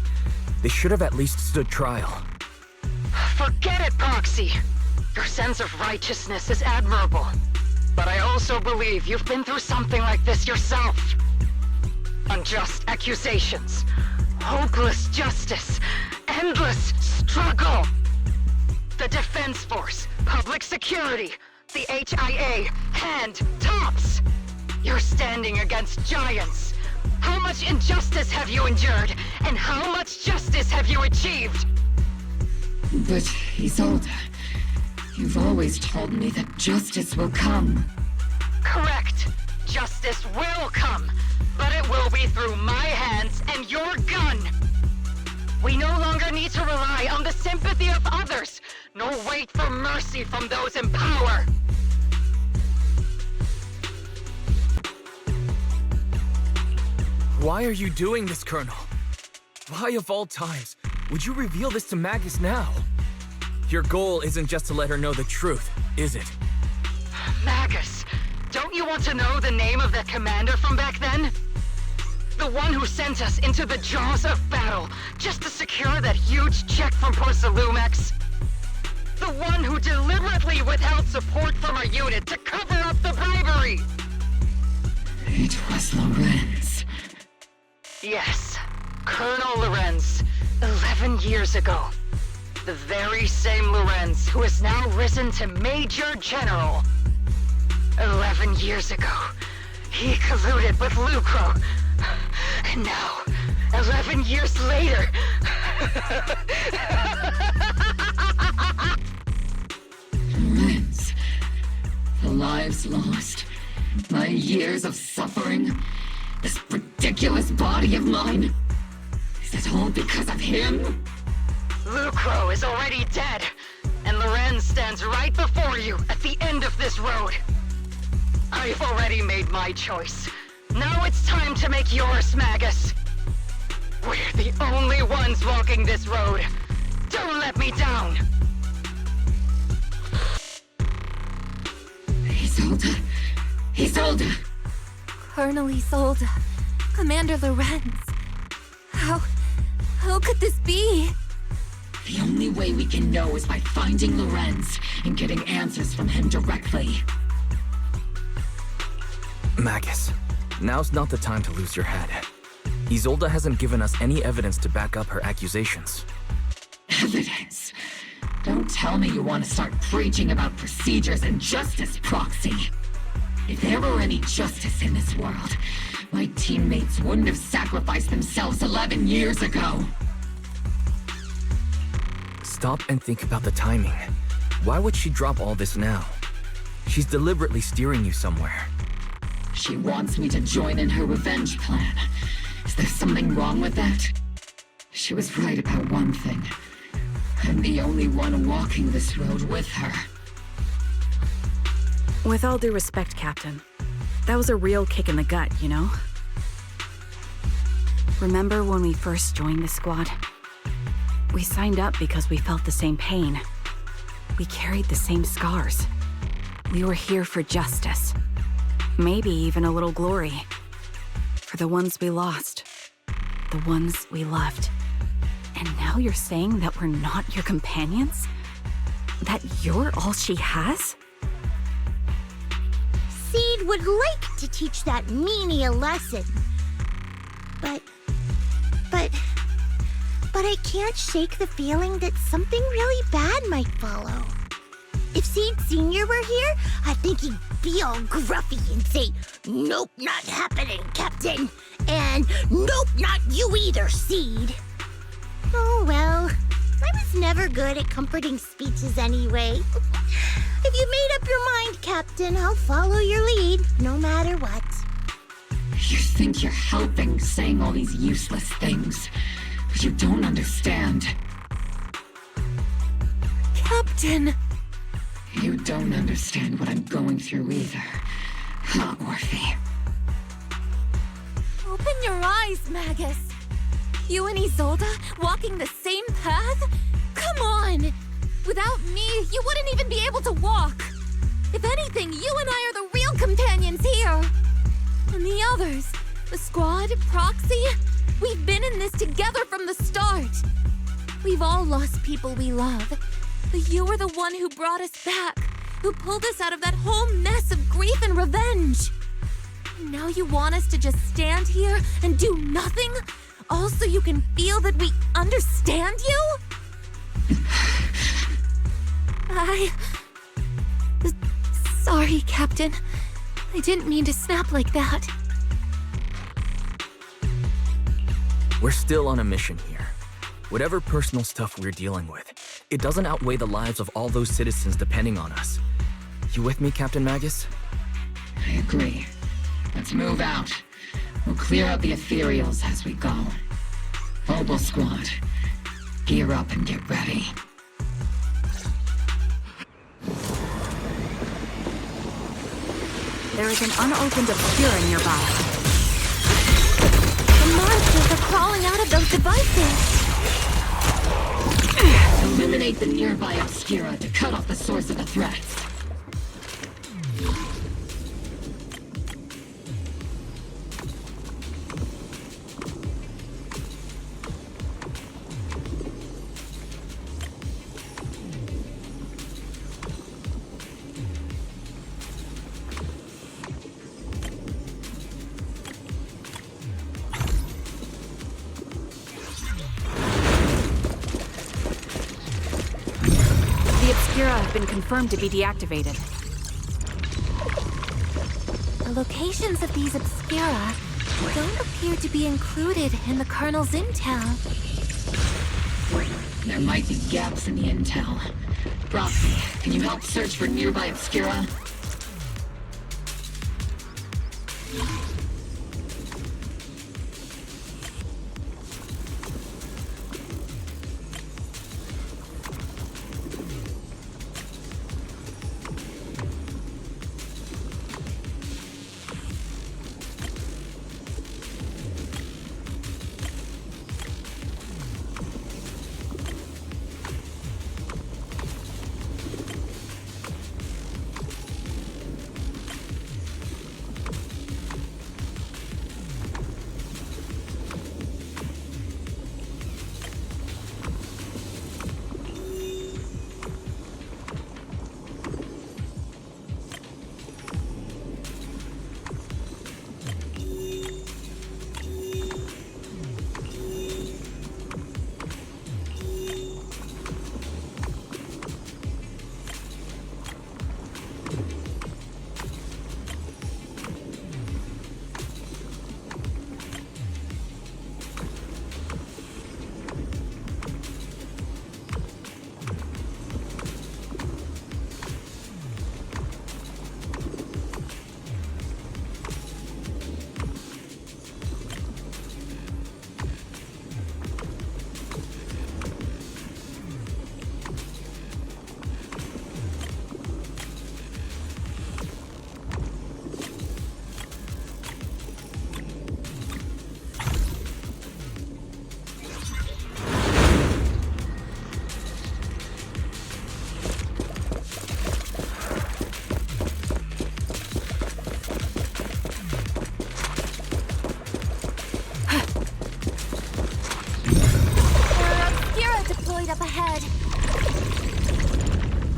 they should have at least stood trial. Forget it, Proxy! Your sense of righteousness is admirable. But I also believe you've been through something like this yourself. Unjust accusations, hopeless justice, endless struggle. The Defense Force, public security, the HIA, and tops. You're standing against giants. How much injustice have you endured, and how much justice have you achieved? But, Isolde, you've always told me that justice will come. Correct. Justice will come, but it will be through my hands and your gun. We no longer need to rely on the sympathy of others, nor wait for mercy from those in power. Why are you doing this, Colonel? Why, of all times, would you reveal this to Magus now? Your goal isn't just to let her know the truth, is it? Magus, don't you want to know the name of that commander from back then? the one who sent us into the jaws of battle just to secure that huge check from Porcelumex. The one who deliberately withheld support from our unit to cover up the bribery! It was Lorenz. Yes, Colonel Lorenz, 11 years ago. The very same Lorenz who has now risen to Major General. 11 years ago, he colluded with Lucro. And now, 11 years later... Lorenz. The lives lost. My years of suffering. This ridiculous body of mine. Is it all because of him? Lucro is already dead, and Lorenz stands right before you at the end of this road. I've already made my choice. Now it's time to make yours, Magus. We're the only ones walking this road. Don't let me down. Isolde. Isolde. Colonel Isolde. Commander Lorenz. How could this be? The only way we can know is by finding Lorenz and getting answers from him directly. Magus, now's not the time to lose your head. Isolde hasn't given us any evidence to back up her accusations. Evidence? Don't tell me you want to start preaching about procedures and justice, Proxy. If there were any justice in this world, my teammates wouldn't have sacrificed themselves 11 years ago. Stop and think about the timing. Why would she drop all this now? She's deliberately steering you somewhere. She wants me to join in her revenge plan. Is there something wrong with that? She was right about one thing. I'm the only one walking this road with her. With all due respect, Captain, that was a real kick in the gut, you know? Remember when we first joined the squad? We signed up because we felt the same pain. We carried the same scars. We were here for justice. Maybe even a little glory. For the ones we lost. The ones we loved. And now you're saying that we're not your companions? That you're all she has? Seed would like to teach that meanie a lesson. But I can't shake the feeling that something really bad might follow. If Seed Sr. were here, I think he'd be all gruffy and say, "Nope, not happening, Captain." And "Nope, not you either, Seed." Oh well, I was never good at comforting speeches anyway. If you made up your mind, Captain, I'll follow your lead, no matter what. You think you're helping saying all these useless things, but you don't understand. Captain! You don't understand what I'm going through either, huh, Orphie? Open your eyes, Magus. You and Isolde walking the same path? Come on! Without me, you wouldn't even be able to walk. If anything, you and I are the real companions here. And the others, the squad, Proxy, we've been in this together from the start. We've all lost people we love, but you were the one who brought us back, who pulled us out of that whole mess of grief and revenge. And now you want us to just stand here and do nothing, all so you can feel that we understand you? Sorry, Captain. I didn't mean to snap like that. We're still on a mission here. Whatever personal stuff we're dealing with, it doesn't outweigh the lives of all those citizens depending on us. You with me, Captain Magus? I agree. Let's move out. We'll clear out the ethereals as we go. Mobile squad, gear up and get ready. There is an unopened obscura nearby. The monsters are crawling out of those devices. Eliminate the nearby obscura to cut off the source of the threats. been confirmed to be deactivated. The locations of these Obscura don't appear to be included in the Colonel's intel. There might be gaps in the intel. Proxy, can you help search for nearby Obscura? Up ahead.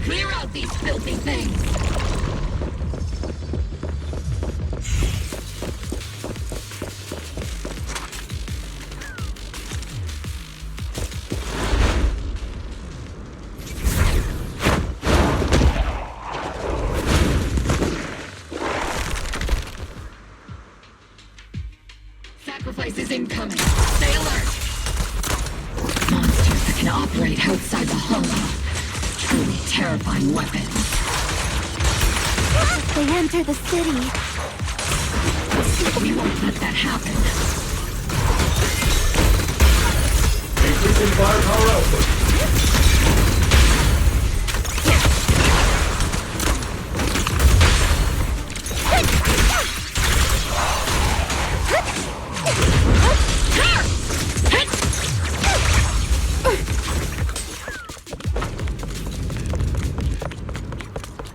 Clear out these filthy things! Sacrifice is incoming. Stay alert! Monsters that can operate outside the hollow. Truly terrifying weapons. They enter the city. We won't let that happen. Increasing firepower output.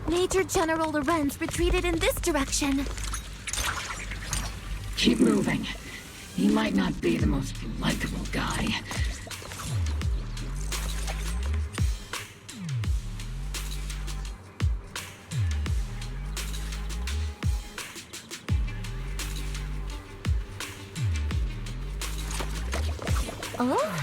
Major General Lorenz retreated in this direction. Keep moving. He might not be the most likable guy. Oh?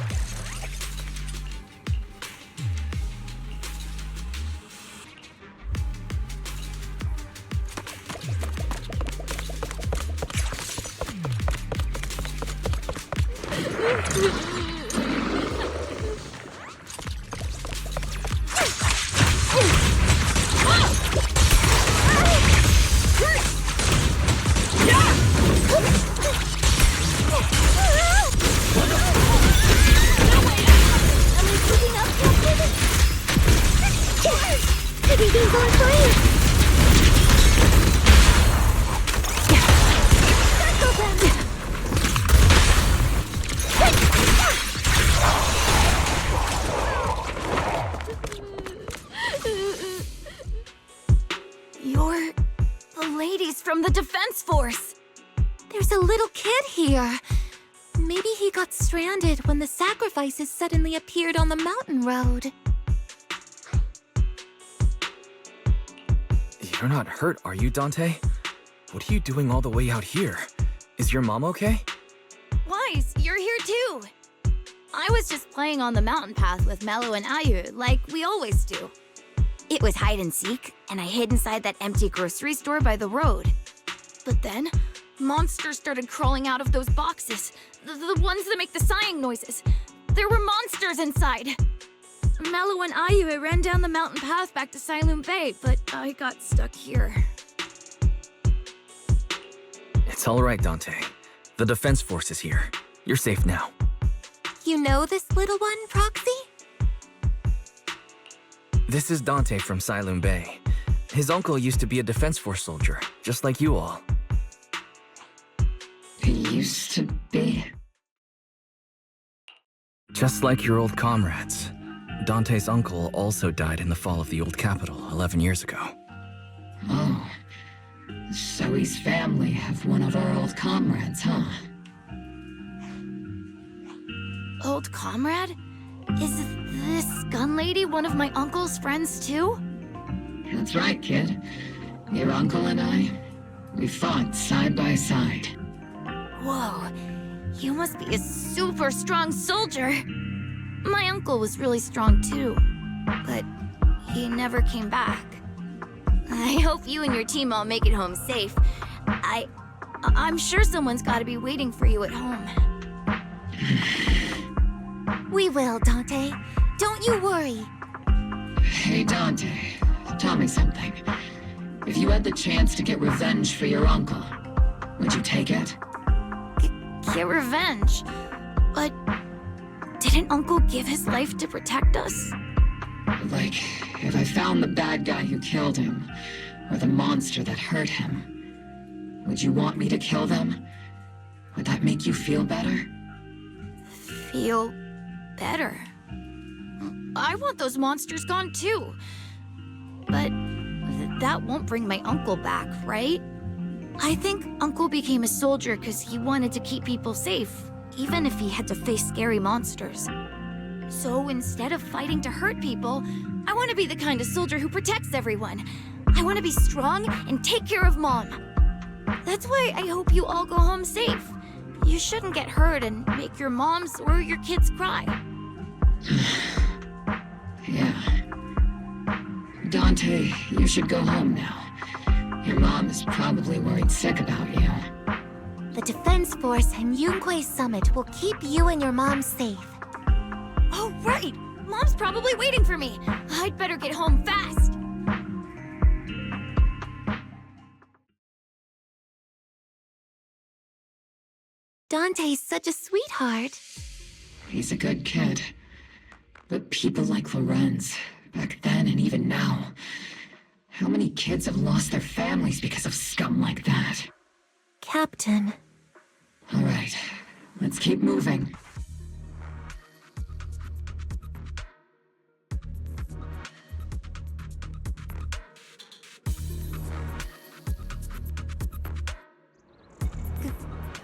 You're the ladies from the Defense Force. There's a little kid here. Maybe he got stranded when the sacrifices suddenly appeared on the mountain road. You're not hurt, are you, Dante? What are you doing all the way out here? Is your mom okay? Wise, you're here too. I was just playing on the mountain path with Mello and Ayu, like we always do. It was hide and seek, and I hid inside that empty grocery store by the road. But then, monsters started crawling out of those boxes. The ones that make the sighing noises. There were monsters inside. Mello and Yixuen ran down the mountain path back to Silum Bay, but I got stuck here. It's all right, Dante. The defense force is here. You're safe now. You know this little one, Proxy? This is Dante from Silum Bay. His uncle used to be a defense force soldier, just like you all. He used to be? Just like your old comrades. Dante's uncle also died in the fall of the old capital 11 years ago. Oh. So his family have one of our old comrades, huh? Old comrade? Is this gun lady one of my uncle's friends too? That's right, kid. Your uncle and I, we fought side by side. Whoa, you must be a super strong soldier. My uncle was really strong too, but he never came back. I hope you and your team all make it home safe. I'm sure someone's gotta be waiting for you at home. We will, Dante. Don't you worry. Hey, Dante, tell me something. If you had the chance to get revenge for your uncle, would you take it? Get revenge? But didn't Uncle give his life to protect us? Like, if I found the bad guy who killed him, or the monster that hurt him, would you want me to kill them? Would that make you feel better? Feel better? I want those monsters gone too. But that won't bring my uncle back, right? I think Uncle became a soldier because he wanted to keep people safe, even if he had to face scary monsters. So instead of fighting to hurt people, I want to be the kind of soldier who protects everyone. I want to be strong and take care of Mom. That's why I hope you all go home safe. You shouldn't get hurt and make your moms or your kids cry. Yeah. Dante, you should go home now. Your mom is probably worried sick about you. The Defense Force and Yunhui Summit will keep you and your mom safe. Oh, right! Mom's probably waiting for me. I'd better get home fast. Dante's such a sweetheart. He's a good kid. But people like Lorenz, back then and even now, how many kids have lost their families because of scum like that? Captain. All right, let's keep moving.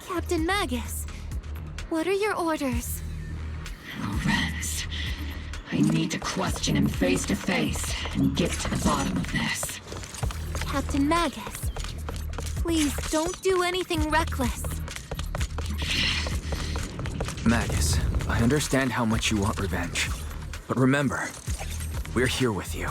Captain Magus, what are your orders? Lorenz, I need to question him face to face and get to the bottom of this. Captain Magus, please don't do anything reckless. Magus, I understand how much you want revenge. But remember, we're here with you.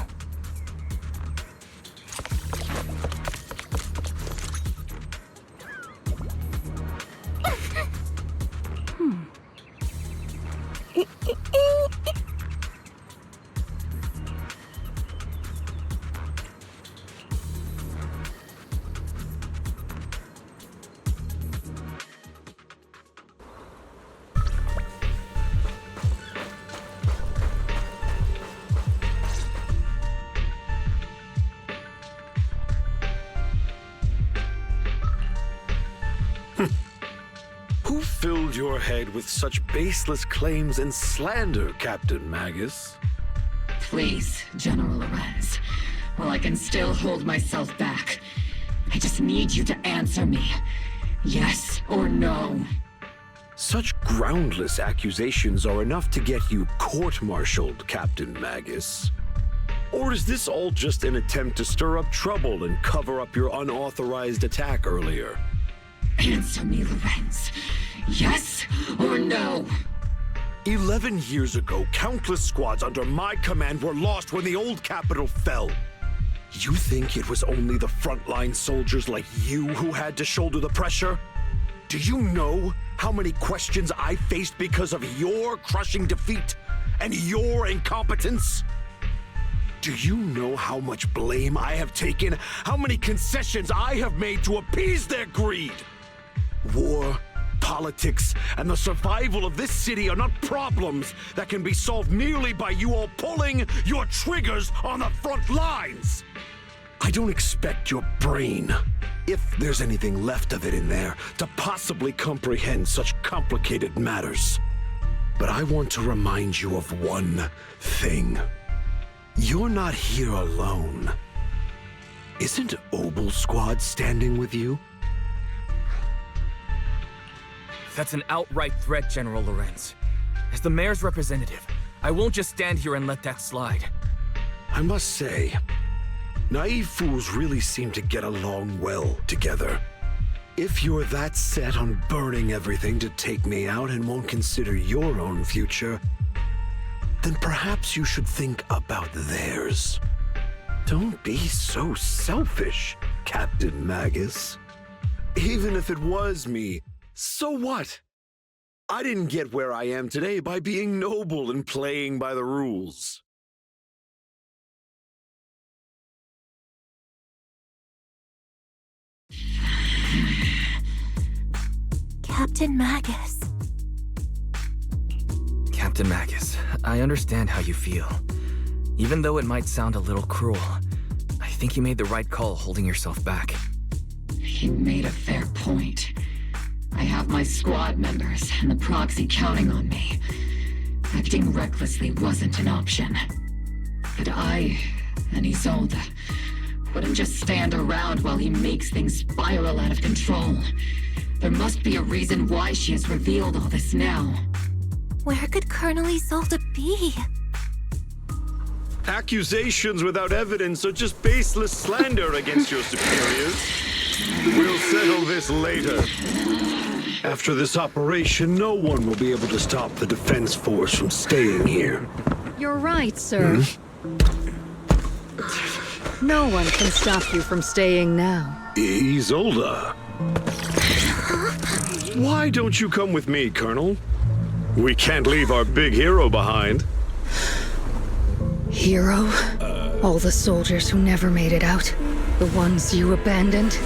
Who filled your head with such baseless claims and slander, Captain Magus? Please, General Lorenz, while I can still hold myself back, I just need you to answer me. Yes or no? Such groundless accusations are enough to get you court-martialed, Captain Magus. Or is this all just an attempt to stir up trouble and cover up your unauthorized attack earlier? Answer me, Lorenz. Yes or no? 11 years ago, countless squads under my command were lost when the old capital fell. You think it was only the frontline soldiers like you who had to shoulder the pressure? Do you know how many questions I faced because of your crushing defeat and your incompetence? Do you know how much blame I have taken? How many concessions I have made to appease their greed? War, politics, and the survival of this city are not problems that can be solved merely by you all pulling your triggers on the front lines. I don't expect your brain, if there's anything left of it in there, to possibly comprehend such complicated matters. But I want to remind you of one thing. You're not here alone. Isn't Obel's squad standing with you? That's an outright threat, General Lorenz. As the mayor's representative, I won't just stand here and let that slide. I must say, naive fools really seem to get along well together. If you're that set on burning everything to take me out and won't consider your own future, then perhaps you should think about theirs. Don't be so selfish, Captain Magus. Even if it was me, so what? I didn't get where I am today by being noble and playing by the rules. Captain Magus. Captain Magus, I understand how you feel. Even though it might sound a little cruel, I think you made the right call holding yourself back. He made a fair point. I have my squad members and the proxy counting on me. Acting recklessly wasn't an option. But I and Isolde wouldn't just stand around while he makes things spiral out of control. There must be a reason why she has revealed all this now. Where could Colonel Isolde be? Accusations without evidence are just baseless slander against your superiors. We'll settle this later. After this operation, no one will be able to stop the defense force from staying here. You're right, sir. No one can stop you from staying now. Isolde. Why don't you come with me, Colonel? We can't leave our big hero behind. Hero? All the soldiers who never made it out? The ones you abandoned?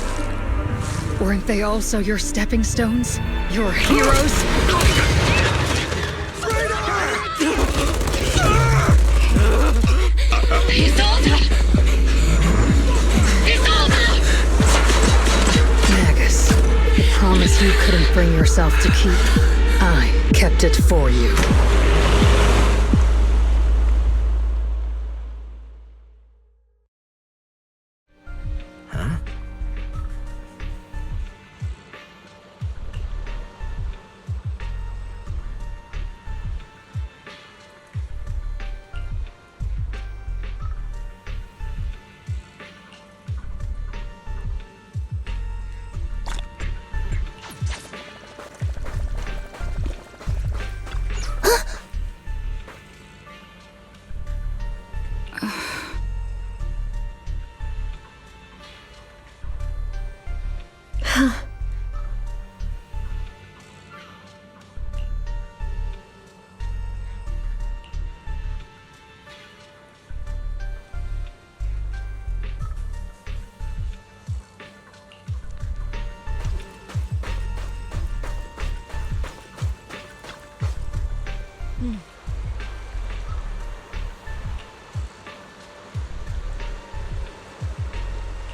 Weren't they also your stepping stones? Your heroes? Isolde! Isolde! Magus, the promise you couldn't bring yourself to keep. I kept it for you.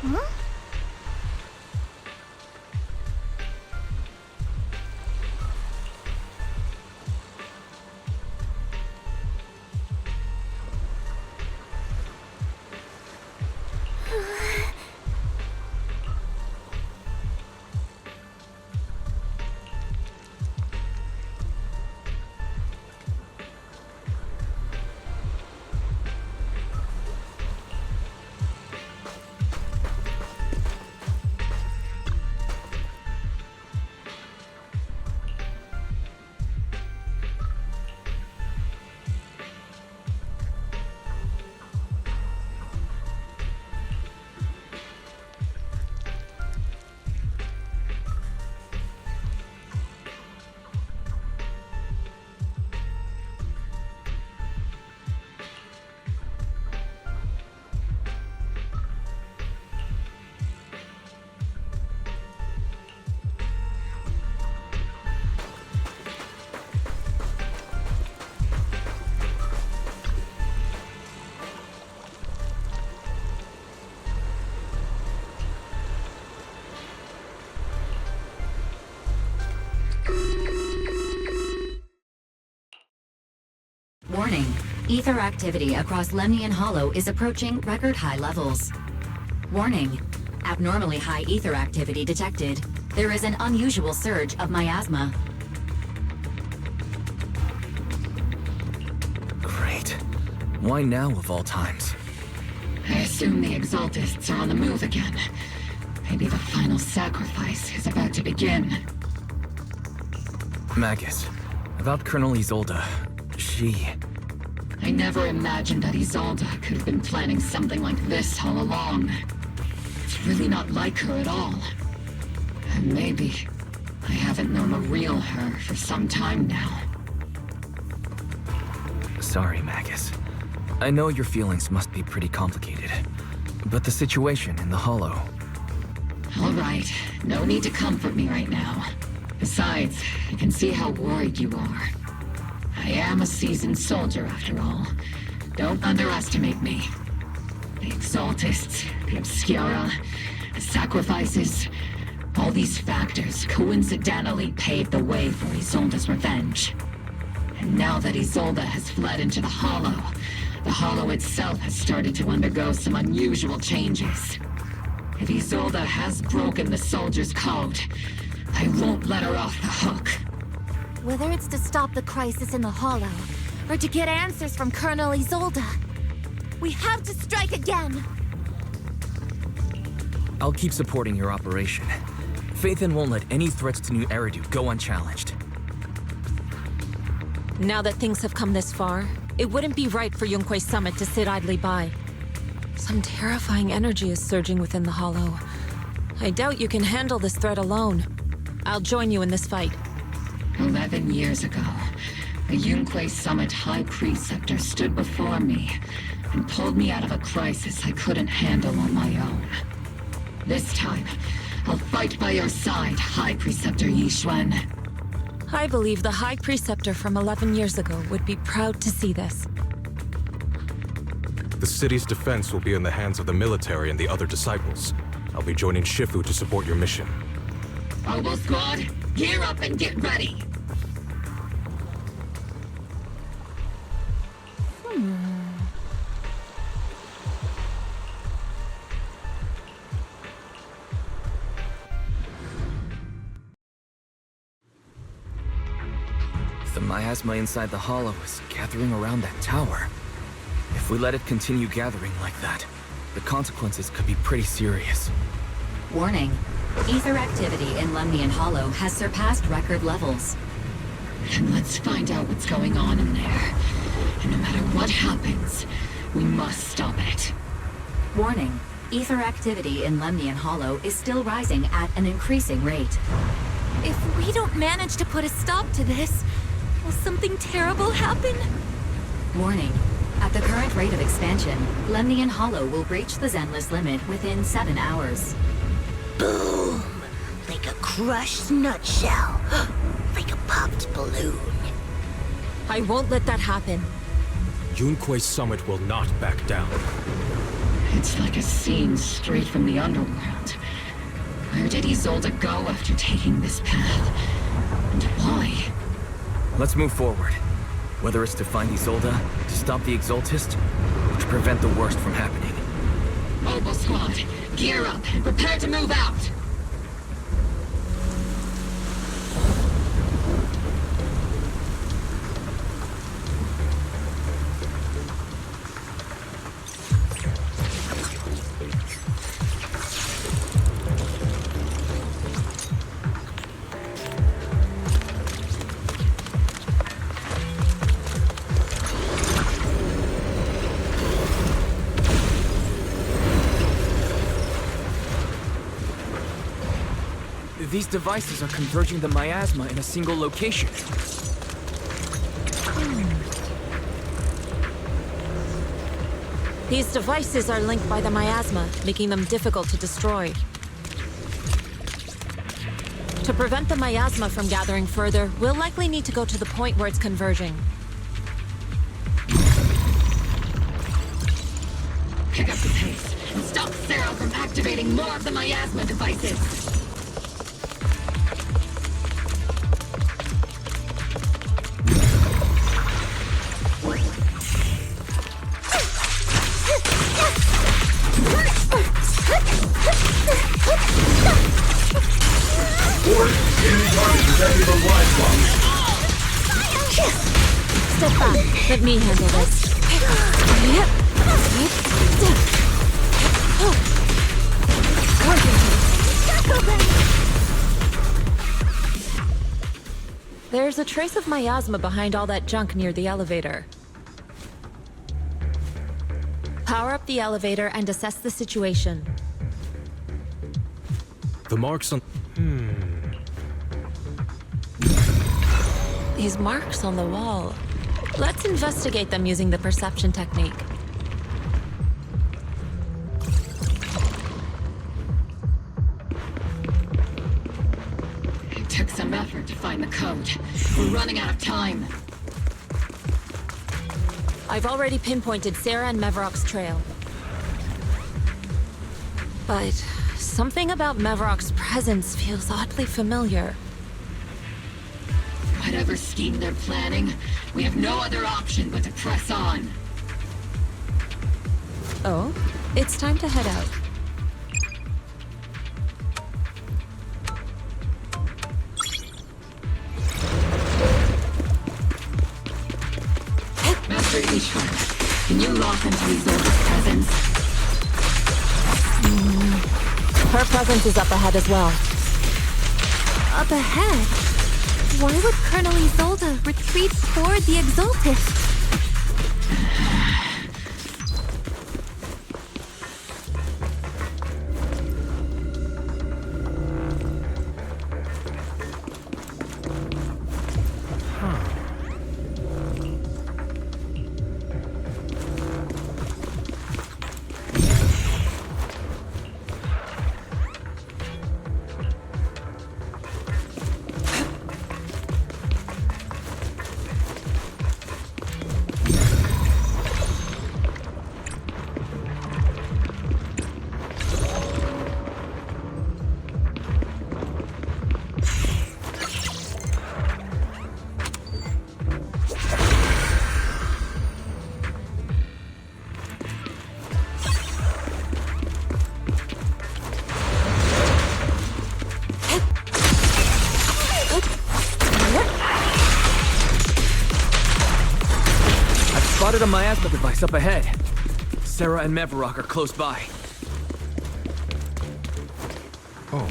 Huh? Warning. Ether activity across Lemnian Hollow is approaching record high levels. Warning. Abnormally high ether activity detected. There is an unusual surge of miasma. Great. Why now of all times? I assume the Exaltists are on the move again. Maybe the final sacrifice is about to begin. Magus, about Colonel Isolde, I never imagined that Isolde could have been planning something like this all along. It's really not like her at all. And maybe I haven't known the real her for some time now. Sorry, Magus. I know your feelings must be pretty complicated, but the situation in the Hollow... All right, no need to comfort me right now. Besides, I can see how worried you are. I am a seasoned soldier, after all. Don't underestimate me. The Exaltists, the Obscura, the sacrifices, all these factors coincidentally paved the way for Isolde's revenge. And now that Isolde has fled into the Hollow itself has started to undergo some unusual changes. If Isolde has broken the soldier's code, I won't let her off the hook. Whether it's to stop the crisis in the Hollow, or to get answers from Colonel Isolde, we have to strike again! I'll keep supporting your operation. Phaethon won't let any threats to New Eridu go unchallenged. Now that things have come this far, it wouldn't be right for Yunque's summit to sit idly by. Some terrifying energy is surging within the Hollow. I doubt you can handle this threat alone. I'll join you in this fight. 11 years ago, a Yunque Summit High Preceptor stood before me and pulled me out of a crisis I couldn't handle on my own. This time, I'll fight by your side, High Preceptor Yixuen. I believe the High Preceptor from 11 years ago would be proud to see this. The city's defense will be in the hands of the military and the other disciples. I'll be joining Shifu to support your mission. Oboe Squad, gear up and get ready! The miasma inside the Hollow is gathering around that tower. If we let it continue gathering like that, the consequences could be pretty serious. Warning. Ether activity in Lemnian Hollow has surpassed record levels. Then let's find out what's going on in there. And no matter what happens, we must stop it. Warning. Ether activity in Lemnian Hollow is still rising at an increasing rate. If we don't manage to put a stop to this, will something terrible happen? Warning. At the current rate of expansion, Lemnian Hollow will breach the Zenless limit within 7 hours. Boom! Like a crushed nutshell. Like a popped balloon. I won't let that happen. Yunque's summit will not back down. It's like a scene straight from the underworld. Where did Isolde go after taking this path? And why? Let's move forward. Whether it's to find Isolde, to stop the Exaltist, or to prevent the worst from happening. Oboe Squad, gear up and prepare to move out! These devices are converging the miasma in a single location. These devices are linked by the miasma, making them difficult to destroy. To prevent the miasma from gathering further, we'll likely need to go to the point where it's converging. Pick up the pace and stop Sarah from activating more of the miasma devices! Enemy target detected from wide swamp. Step back. Let me handle this. There's a trace of miasma behind all that junk near the elevator. Power up the elevator and assess the situation. The marks on... These marks on the wall. Let's investigate them using the perception technique. It took some effort to find the code. We're running out of time. I've already pinpointed Sarah and Mevarok's trail. But something about Mevarok's presence feels oddly familiar. Whatever scheme they're planning, we have no other option but to press on. Oh, it's time to head out. Master Yixuen, can you lock into Isolde's presence? Her presence is up ahead as well. Up ahead? Why would Colonel Isolde retreat toward the Exalted? Spotted a miasma device up ahead. Sarah and Mevarok are close by. Oh.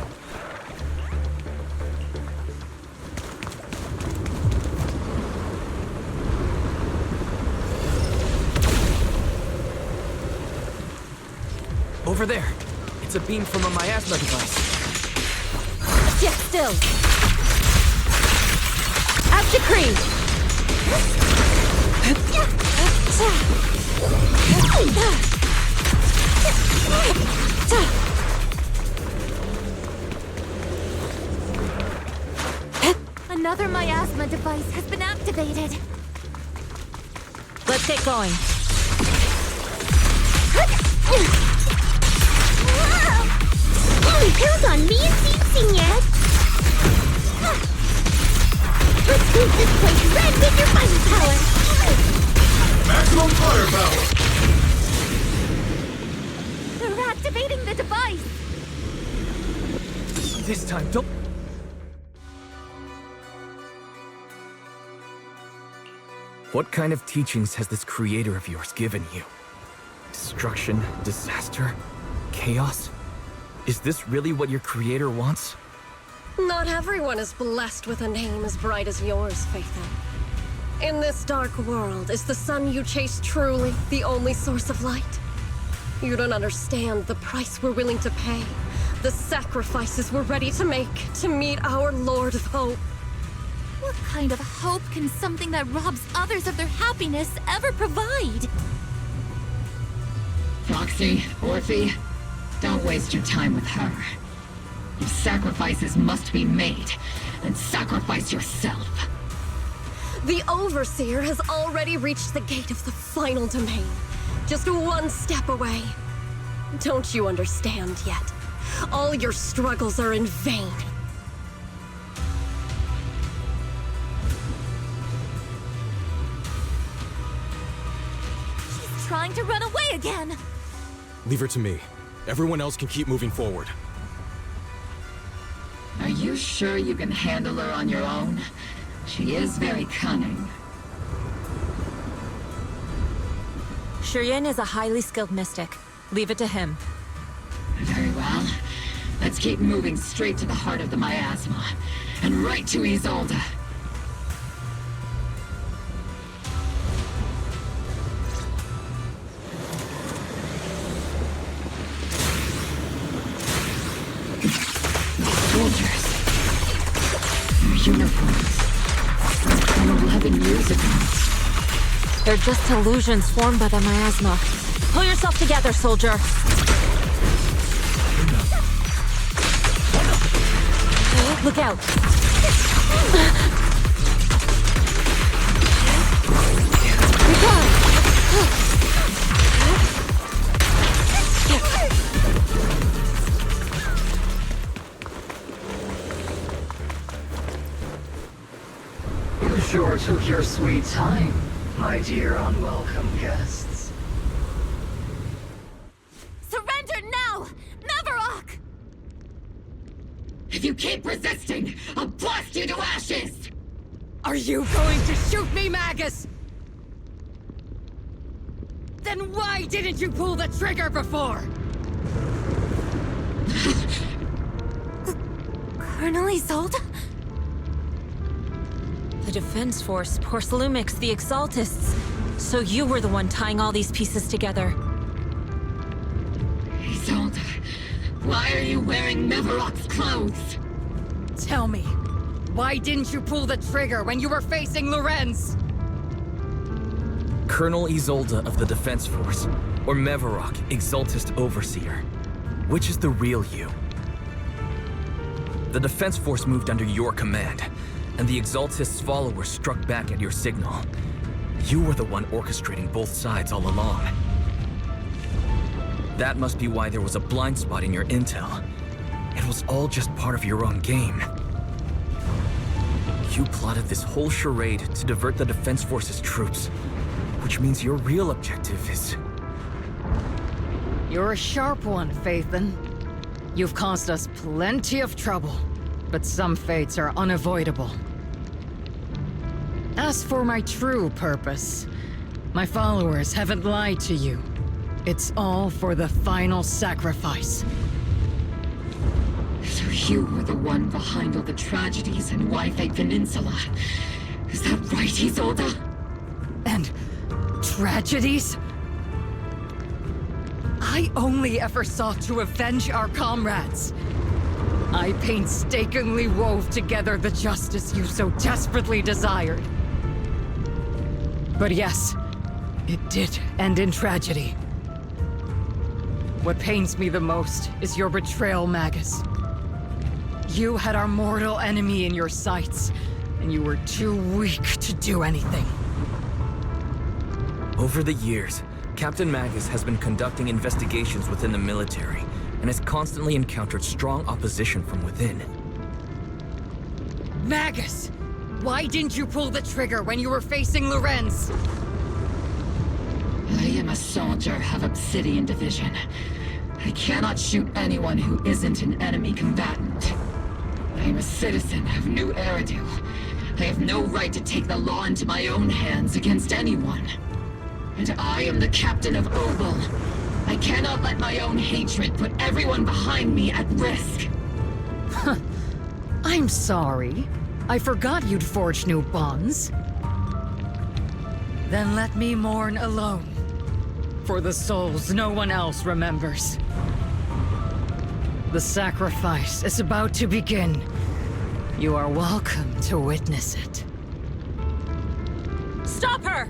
Over there. It's a beam from a miasma device. Sit still. As decreed. Another miasma device has been activated. Let's get going. Count on me and Yixuen yet. Let's keep this place red with your fighting power. Maximum firepower! They're activating the device. This time, don't... What kind of teachings has this creator of yours given you? Destruction, disaster, chaos? Is this really what your creator wants? Not everyone is blessed with a name as bright as yours, Phaethon. In this dark world, is the sun you chase truly the only source of light? You don't understand the price we're willing to pay, the sacrifices we're ready to make to meet our Lord of Hope. What kind of hope can something that robs others of their happiness ever provide? Foxy, Orphie, don't waste your time with her. If sacrifices must be made, then sacrifice yourself. The Overseer has already reached the gate of the final domain, just one step away. Don't you understand yet? All your struggles are in vain. She's trying to run away again. Leave her to me. Everyone else can keep moving forward. Are you sure you can handle her on your own? She is very cunning. Shurien is a highly skilled mystic. Leave it to him. Very well. Let's keep moving straight to the heart of the miasma. And right to Isolde. Soldiers. Their uniforms. From 11 years ago. They're just illusions formed by the miasma. Pull yourself together, soldier. Look out. You sure took your sweet time, my dear unwelcome guests. Surrender now! Mavarok! If you keep resisting, I'll blast you to ashes! Are you going to shoot me, Magus? Then why didn't you pull the trigger before? Colonel Isolde? The Defense Force, Porcelumix, the Exaltists. So you were the one tying all these pieces together. Isolde, why are you wearing Mavarok's clothes? Tell me, why didn't you pull the trigger when you were facing Lorenz? Colonel Isolde of the Defense Force, or Mavarok, Exaltist Overseer. Which is the real you? The Defense Force moved under your command, and the Exaltist's followers struck back at your signal. You were the one orchestrating both sides all along. That must be why there was a blind spot in your intel. It was all just part of your own game. You plotted this whole charade to divert the Defense Force's troops, which means your real objective is... You're a sharp one, Phaethon. You've caused us plenty of trouble, but some fates are unavoidable. As for my true purpose, my followers haven't lied to you. It's all for the final sacrifice. So you were the one behind all the tragedies in Wi-Fi Peninsula. Is that right, Isolde? And tragedies? I only ever sought to avenge our comrades. I painstakingly wove together the justice you so desperately desired. But yes, it did end in tragedy. What pains me the most is your betrayal, Magus. You had our mortal enemy in your sights, and you were too weak to do anything. Over the years, Captain Magus has been conducting investigations within the military, and has constantly encountered strong opposition from within. Magus! Why didn't you pull the trigger when you were facing Lorenz? I am a soldier of Obsidian Division. I cannot shoot anyone who isn't an enemy combatant. I am a citizen of New Eridu. I have no right to take the law into my own hands against anyone. And I am the captain of Obel. I cannot let my own hatred put everyone behind me at risk. I'm sorry. I forgot you'd forged new bonds. Then let me mourn alone. For the souls no one else remembers. The sacrifice is about to begin. You are welcome to witness it. Stop her!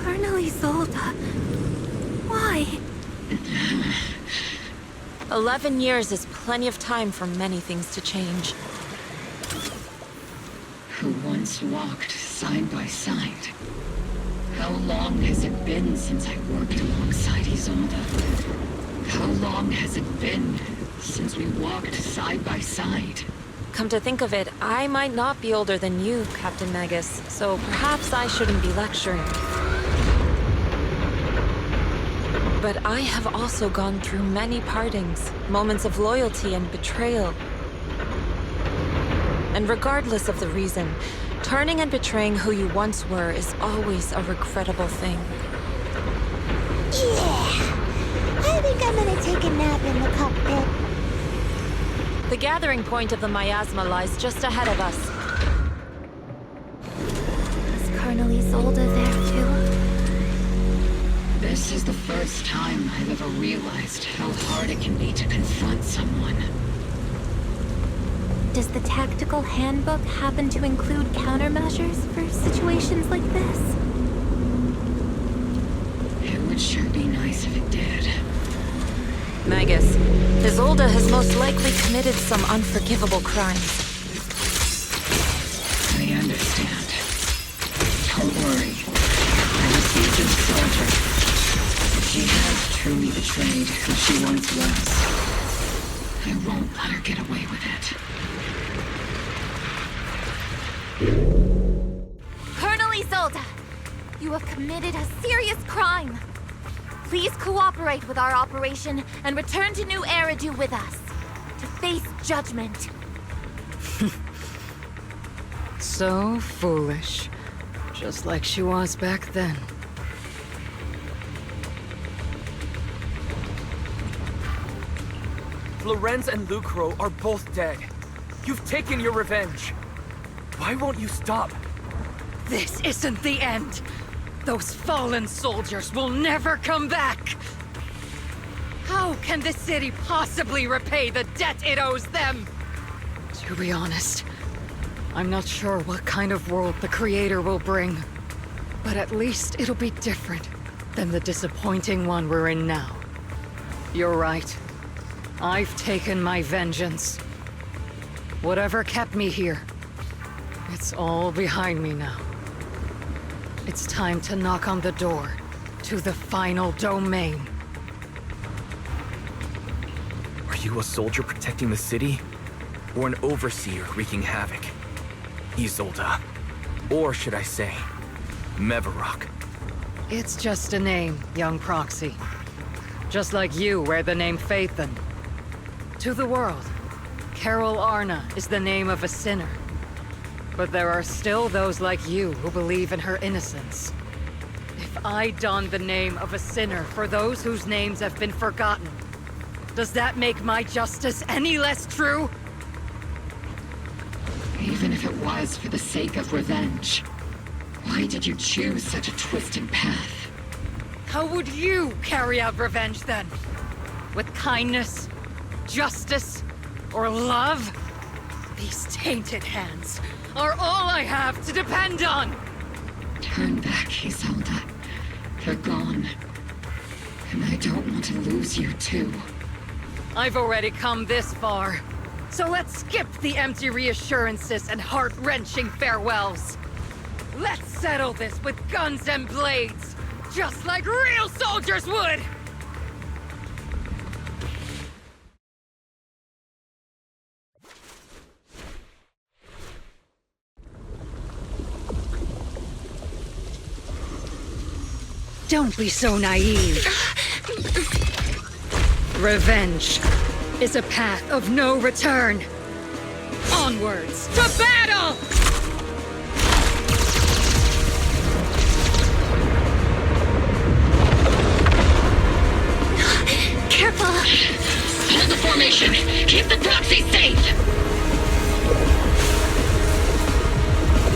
Colonel Isolde. Why? 11 years is plenty of time for many things to change. Who once walked side by side. How long has it been since I worked alongside Isolde? How long has it been since we walked side by side? Come to think of it, I might not be older than you, Captain Magus, so perhaps I shouldn't be lecturing. But I have also gone through many partings, moments of loyalty and betrayal. And regardless of the reason, turning and betraying who you once were is always a regrettable thing. Yeah, I think I'm gonna take a nap in the cockpit. The gathering point of the miasma lies just ahead of us. Is Colonel Isolde there too? This is the first time I've ever realized how hard it can be to confront someone. Does the tactical handbook happen to include countermeasures for situations like this? It would sure be nice if it did. Magus, Isolde has most likely committed some unforgivable crimes. I understand. Don't worry. I received a soldier. She has truly betrayed who she once was. I won't let her get away with it. Colonel Isolde, you have committed a serious crime. Please cooperate with our operation and return to New Eridu with us to face judgment. So foolish. Just like she was back then. Lorenz and Lucro are both dead. You've taken your revenge. Why won't you stop? This isn't the end. Those fallen soldiers will never come back! How can the city possibly repay the debt it owes them? To be honest, I'm not sure what kind of world the Creator will bring. But at least it'll be different than the disappointing one we're in now. You're right. I've taken my vengeance. Whatever kept me here, it's all behind me now. It's time to knock on the door to the final domain. Are you a soldier protecting the city? Or an overseer wreaking havoc? Isolde. Or should I say, Mevarok? It's just a name, young proxy. Just like you wear the name Phaethon. To the world, Carol Arna is the name of a sinner. But there are still those like you who believe in her innocence. If I don the name of a sinner for those whose names have been forgotten, does that make my justice any less true? Even if it was for the sake of revenge, why did you choose such a twisted path? How would you carry out revenge then? With kindness, justice, or love? These tainted hands are all I have to depend on! Turn back, Isolde. They're gone. And I don't want to lose you, too. I've already come this far. So let's skip the empty reassurances and heart-wrenching farewells. Let's settle this with guns and blades, just like real soldiers would! Don't be so naive. Revenge is a path of no return. Onwards to battle! Careful! Hold the formation! Keep the proxy safe!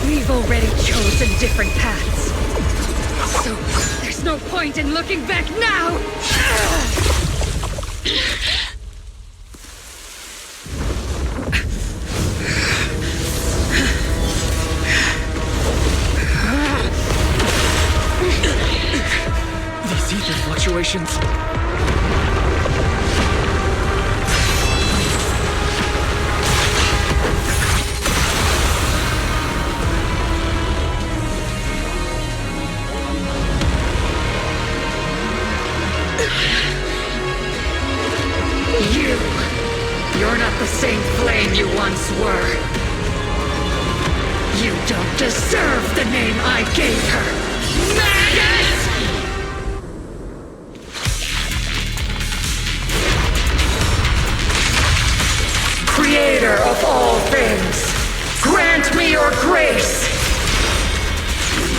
We've already chosen different paths. So, there's no point in looking back now! These ether fluctuations. You're not the same flame you once were. You don't deserve the name I gave her. Magus! Creator of all things, grant me your grace!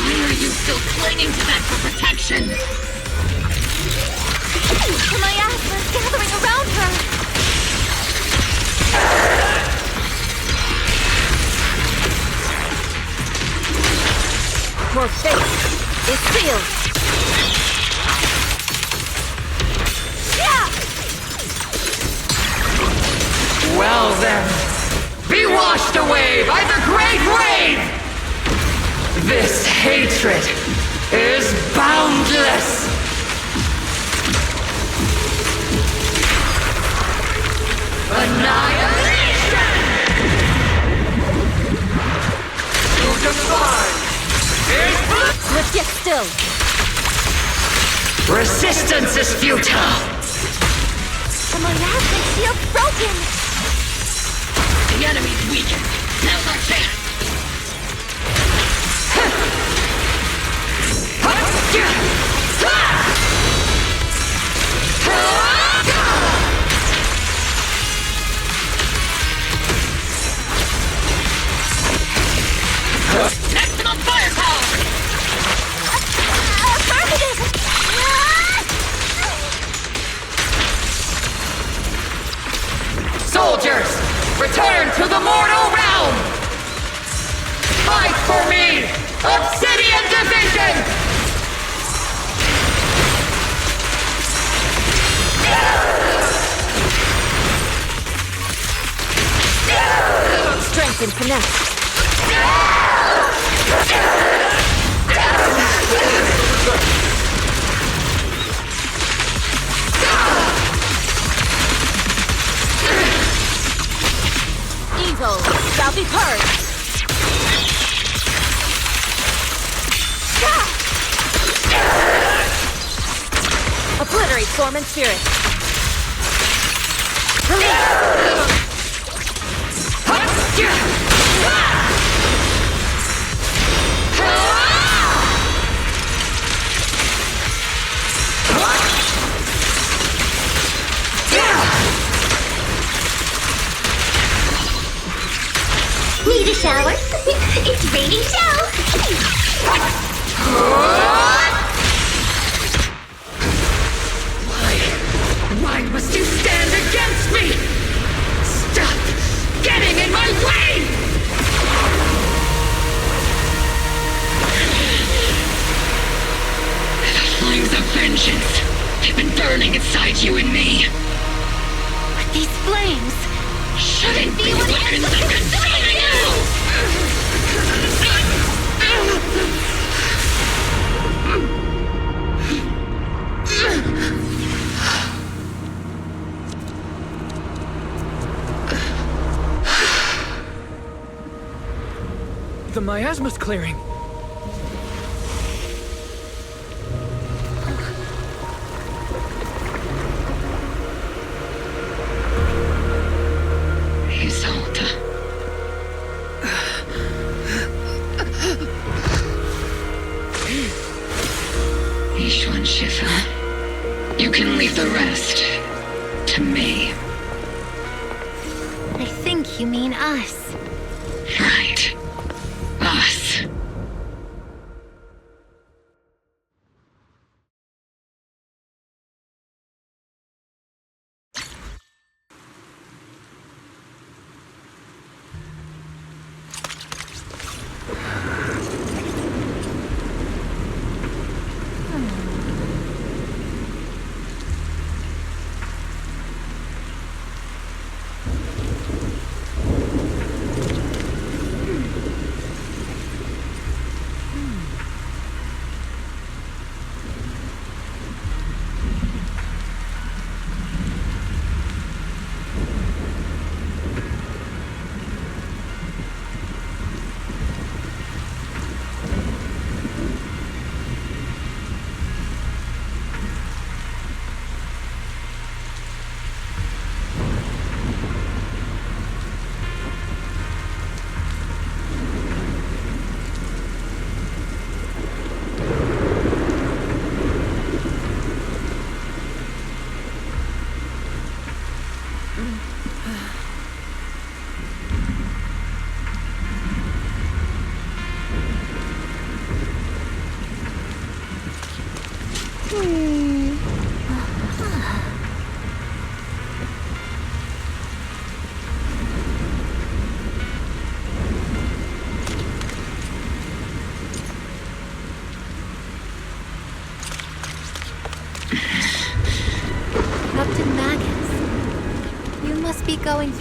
Why are you still clinging to that for protection? My asthma's gathering around her! Your fate is sealed! Yeah! Well then, be washed away by the great wave! This hatred is boundless! Annihilation! To define is Let's get still! resistance is futile! The miasmic shield's broken! The enemy's weakened. Now's our chance. Maximum firepower! Affirmative! Soldiers, return to the mortal realm! Fight for me! Obsidian Division! Strength and finesse. Evil shall be purged. Obliterate form and spirit. Need a shower? It's raining show! Why must you stand against me? Stop getting in my way! The flames of vengeance have been burning inside you and me. But these flames Shouldn't be weapons of consuming The miasma's clearing. Isolde. Yixuen Shifu. You can leave the rest to me. I think you mean us. Right. Us.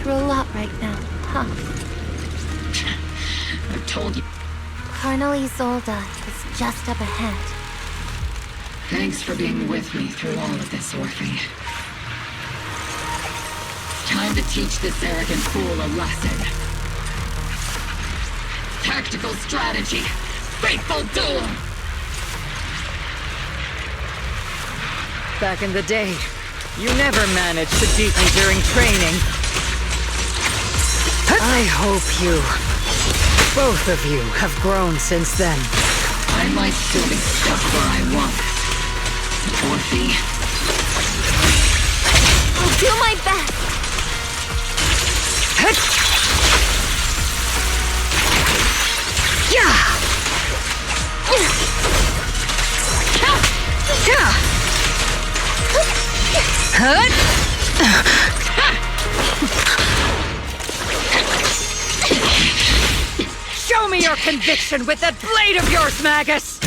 through a lot right now, huh? I told you. Colonel Isolde is just up ahead. Thanks for being with me through all of this, Orphie. Time to teach this arrogant fool a lesson. Tactical strategy. Fateful duel! Back in the day, you never managed to beat me during training. I hope both of you, have grown since then. I might still be stuck where I was. Orphie. I'll do my best. Show me your conviction with that blade of yours, Magus!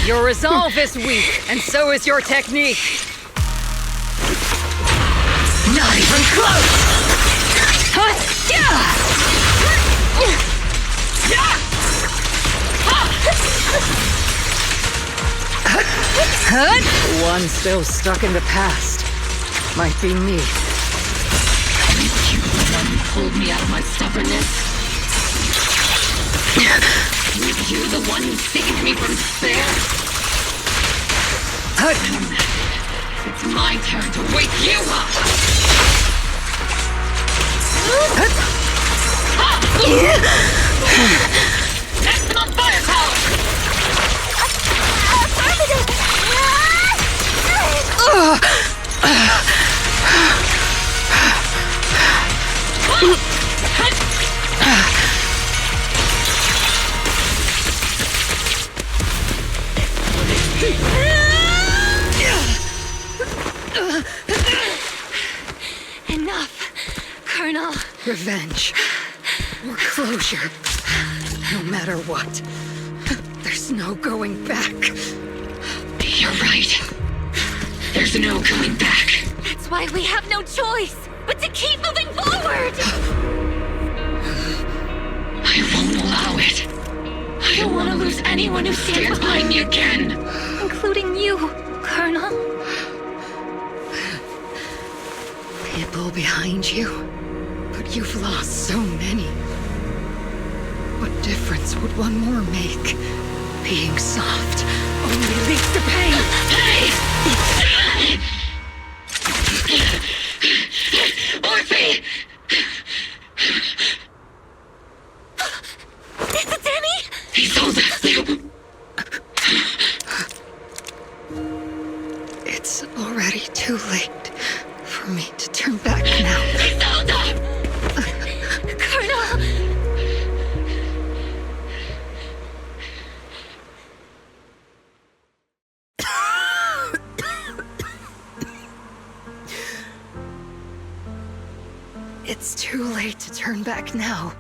Your resolve is weak, and so is your technique. Not even close! One still stuck in the past. Might be me. You the one who pulled me out of my stubbornness? Were you the one who saved me from despair? It's my turn to wake you up! Maximum firepower! Enough, Colonel. Revenge. Or closure. No matter what. There's no going back. You're right. There's no going back. That's why we have no choice but to keep moving forward! I won't allow it. I don't want to lose anyone who stands behind me again. Including you, Colonel. People behind you. But you've lost so many. What difference would one more make? Being soft only leads to pain. Hey! Orphie! Is it Danny? Isolde! It's already too late for me to turn back now. Isolde! Colonel! It's too late to turn back now.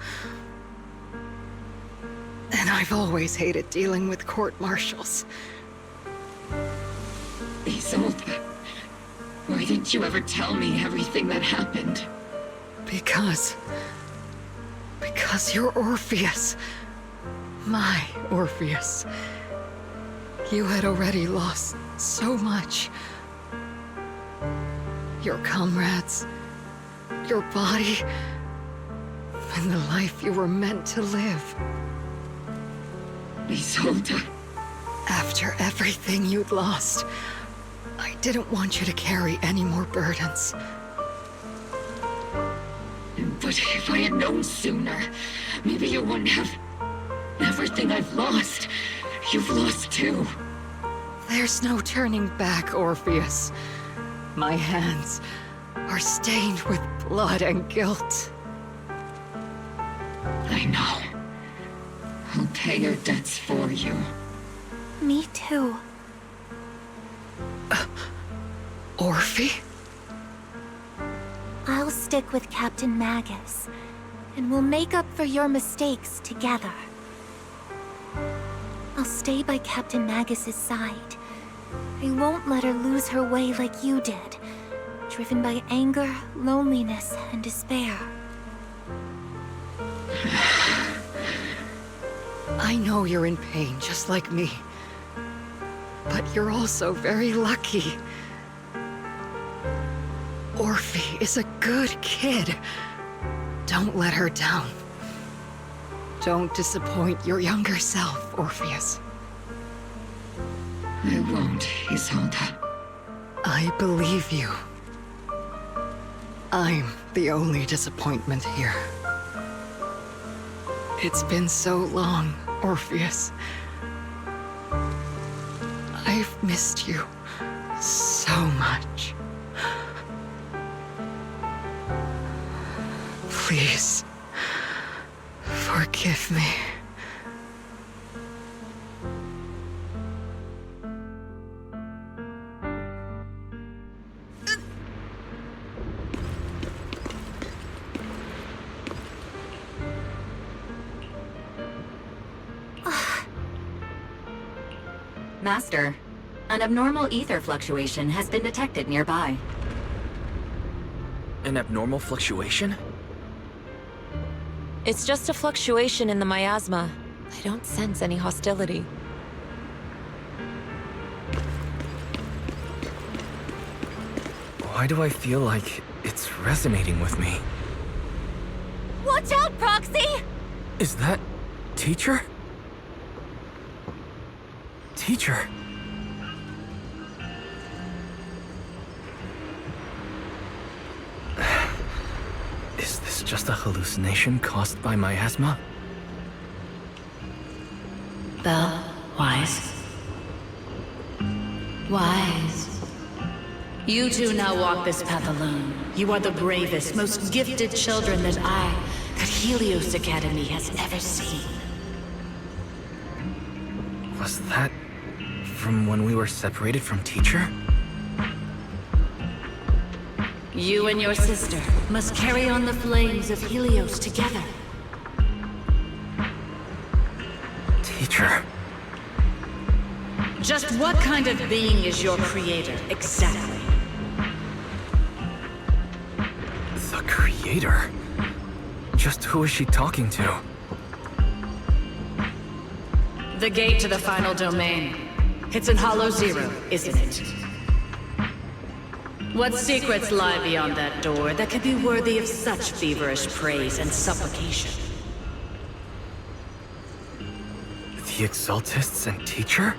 And I've always hated dealing with court-martials. Isolde, why didn't you ever tell me everything that happened? Because you're Orpheus. My Orpheus. You had already lost so much. Your comrades, your body, and the life you were meant to live. Isolde. After everything you'd lost, I didn't want you to carry any more burdens. But if I had known sooner, maybe you wouldn't have... Everything I've lost, you've lost too. There's no turning back, Orpheus. My hands are stained with blood and guilt. I know. I'll pay your debts for you. Me too. Orphie? I'll stick with Captain Magus, and we'll make up for your mistakes together. I'll stay by Captain Magus's side. I won't let her lose her way like you did, driven by anger, loneliness, and despair. I know you're in pain, just like me. But you're also very lucky. Orphie is a good kid. Don't let her down. Don't disappoint your younger self, Orpheus. I won't, Isolde. I believe you. I'm the only disappointment here. It's been so long, Orpheus. I've missed you so much. Please, forgive me. Master, an abnormal ether fluctuation has been detected nearby. An abnormal fluctuation? It's just a fluctuation in the miasma. I don't sense any hostility. Why do I feel like it's resonating with me? Watch out, Proxy! Is that... Teacher? Teacher? Is this just a hallucination caused by miasma? Belle, Wise. Wise. You two now walk this path alone. You are the bravest, most gifted children that Helios Academy has ever seen. Was that from when we were separated from Teacher? You and your sister must carry on the flames of Helios together. Teacher. Just what kind of being is your creator, exactly? The creator? Just who is she talking to? The gate to the final domain. It's in Hollow Zero, isn't it? What secrets lie beyond that door that could be worthy of such feverish praise and supplication? The Exaltists and Teacher?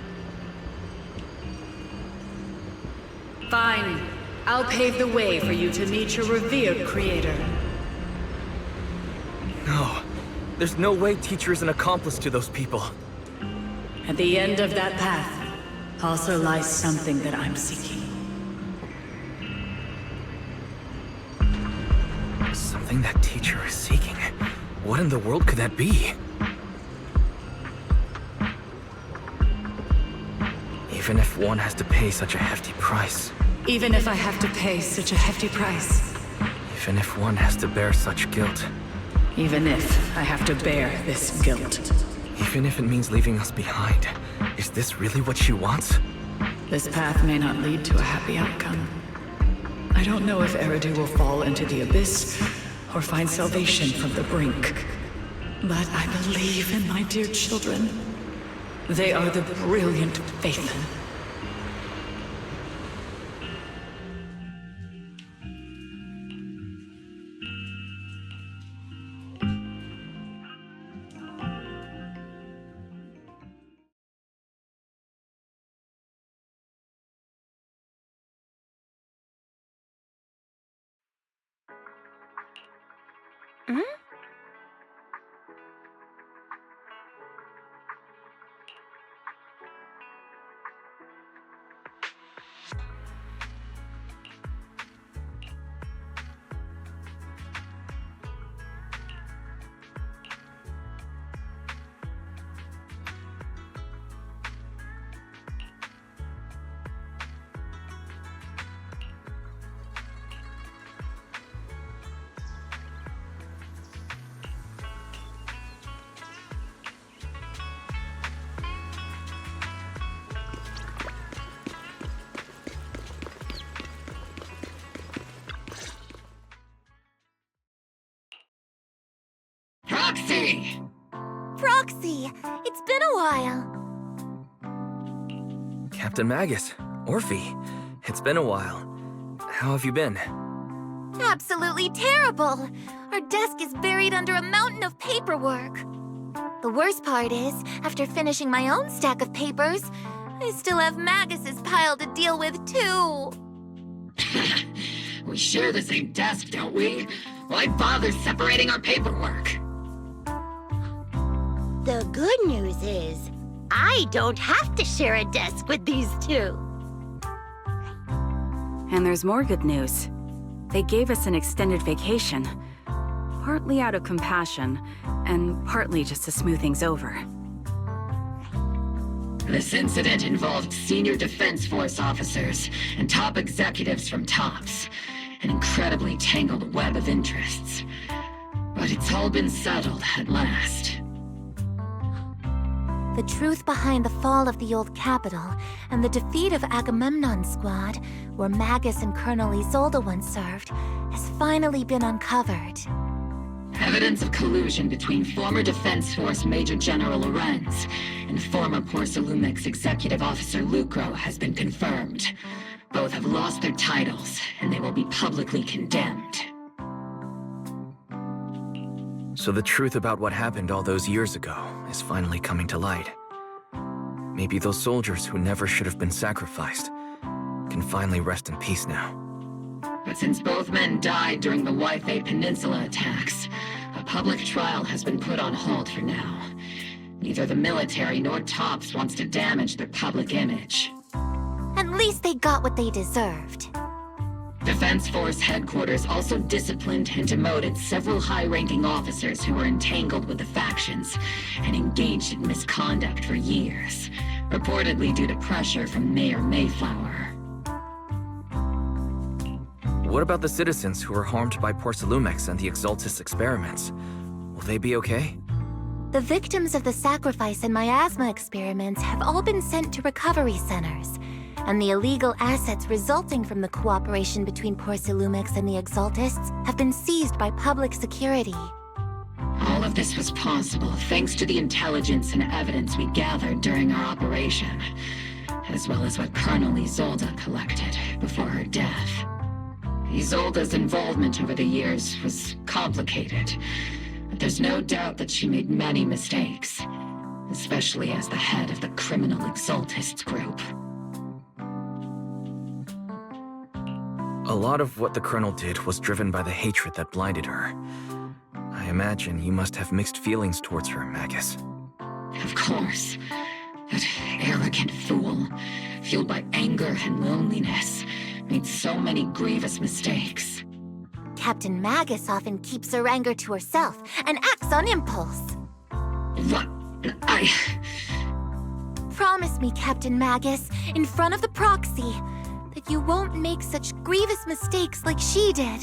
Fine. I'll pave the way for you to meet your revered creator. No. There's no way Teacher is an accomplice to those people. At the end of that path also lies something that I'm seeking. Something that Teacher is seeking? What in the world could that be? Even if one has to pay such a hefty price. Even if I have to pay such a hefty price. Even if one has to bear such guilt. Even if I have to bear this guilt. Even if it means leaving us behind. Is this really what she wants? This path may not lead to a happy outcome. I don't know if Eridu will fall into the abyss or find salvation from the brink. But I believe in my dear children. They are the brilliant Phaethon. Proxy! Proxy, it's been a while. Captain Magus, Orphie, it's been a while. How have you been? Absolutely terrible. Our desk is buried under a mountain of paperwork. The worst part is, after finishing my own stack of papers, I still have Magus's pile to deal with too. We share the same desk, don't we? Why bother separating our paperwork? The good news is, I don't have to share a desk with these two. And there's more good news. They gave us an extended vacation. Partly out of compassion, and partly just to smooth things over. This incident involved senior Defense Force officers and top executives from TOPS. An incredibly tangled web of interests. But it's all been settled at last. The truth behind the fall of the old capital and the defeat of Agamemnon's squad, where Magus and Colonel Isolde once served, has finally been uncovered. Evidence of collusion between former Defense Force Major General Lorenz and former Porcelumix Executive Officer Lucro has been confirmed. Both have lost their titles, and they will be publicly condemned. So the truth about what happened all those years ago is finally coming to light. Maybe those soldiers who never should have been sacrificed can finally rest in peace now. But since both men died during the Yifei Peninsula attacks, a public trial has been put on hold for now. Neither the military nor TOPS wants to damage their public image. At least they got what they deserved. Defense Force headquarters also disciplined and demoted several high-ranking officers who were entangled with the factions and engaged in misconduct for years, reportedly due to pressure from Mayor Mayflower. What about the citizens who were harmed by Porcelumix and the Exaltis experiments? Will they be okay? The victims of the sacrifice and miasma experiments have all been sent to recovery centers, and the illegal assets resulting from the cooperation between Porcelumix and the Exaltists have been seized by public security. All of this was possible thanks to the intelligence and evidence we gathered during our operation, as well as what Colonel Isolde collected before her death. Isolde's involvement over the years was complicated, but there's no doubt that she made many mistakes, especially as the head of the criminal Exaltists group. A lot of what the Colonel did was driven by the hatred that blinded her. I imagine you must have mixed feelings towards her, Magus. Of course. That arrogant fool, fueled by anger and loneliness, made so many grievous mistakes. Captain Magus often keeps her anger to herself and acts on impulse. What? Promise me, Captain Magus, in front of the proxy, that you won't make such grievous mistakes like she did.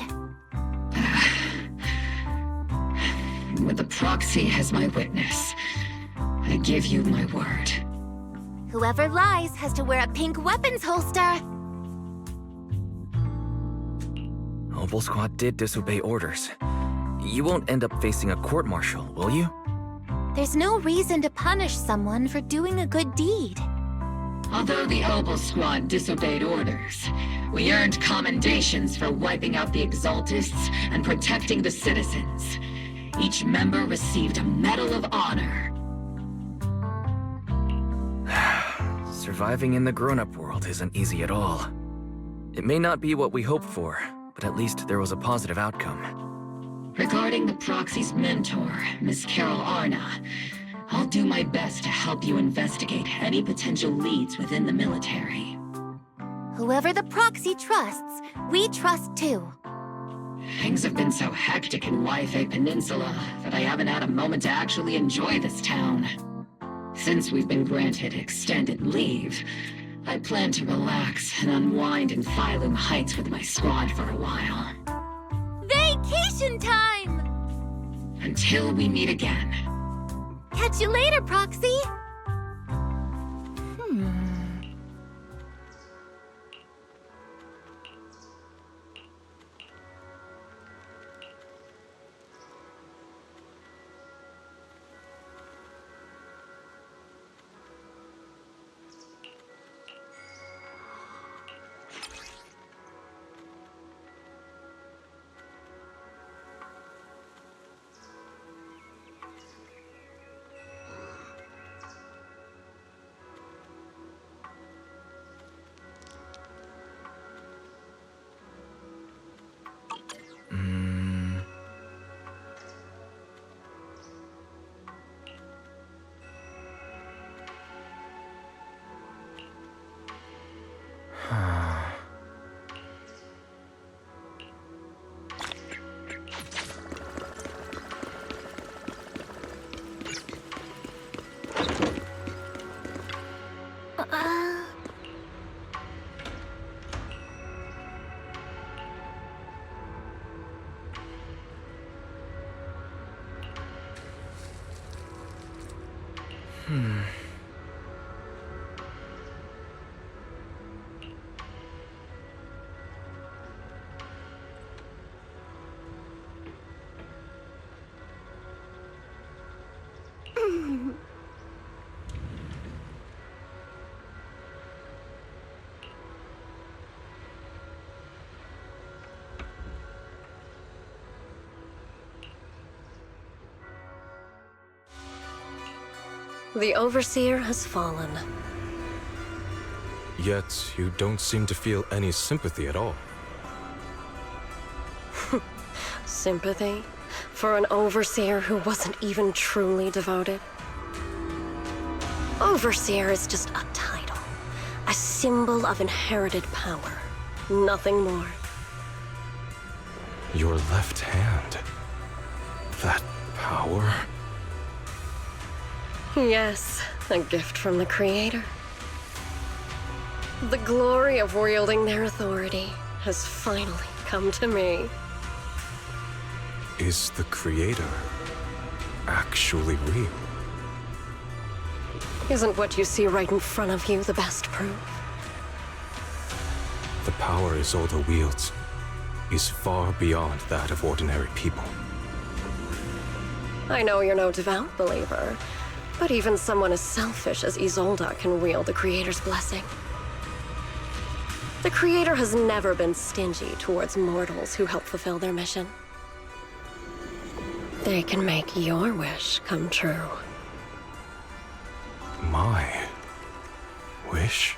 With the proxy as my witness, I give you my word. Whoever lies has to wear a pink weapons holster. Obel Squad did disobey orders. You won't end up facing a court-martial, will you? There's no reason to punish someone for doing a good deed. Although the Obel Squad disobeyed orders, we earned commendations for wiping out the Exaltists and protecting the citizens. Each member received a Medal of Honor. Surviving in the grown-up world isn't easy at all. It may not be what we hoped for, but at least there was a positive outcome. Regarding the proxy's mentor, Miss Carol Arna, I'll do my best to help you investigate any potential leads within the military. Whoever the proxy trusts, we trust too. Things have been so hectic in Yifei Peninsula that I haven't had a moment to actually enjoy this town. Since we've been granted extended leave, I plan to relax and unwind in Phylum Heights with my squad for a while. Vacation time! Until we meet again. Catch you later, Proxy! The Overseer has fallen. Yet, you don't seem to feel any sympathy at all. Sympathy? For an Overseer who wasn't even truly devoted? Overseer is just a title. A symbol of inherited power. Nothing more. Your left hand. That power? Yes, a gift from the Creator. The glory of wielding their authority has finally come to me. Is the Creator actually real? Isn't what you see right in front of you the best proof? The power Isolde wields is far beyond that of ordinary people. I know you're no devout believer, but even someone as selfish as Isolde can wield the Creator's blessing. The Creator has never been stingy towards mortals who help fulfill their mission. They can make your wish come true. My wish?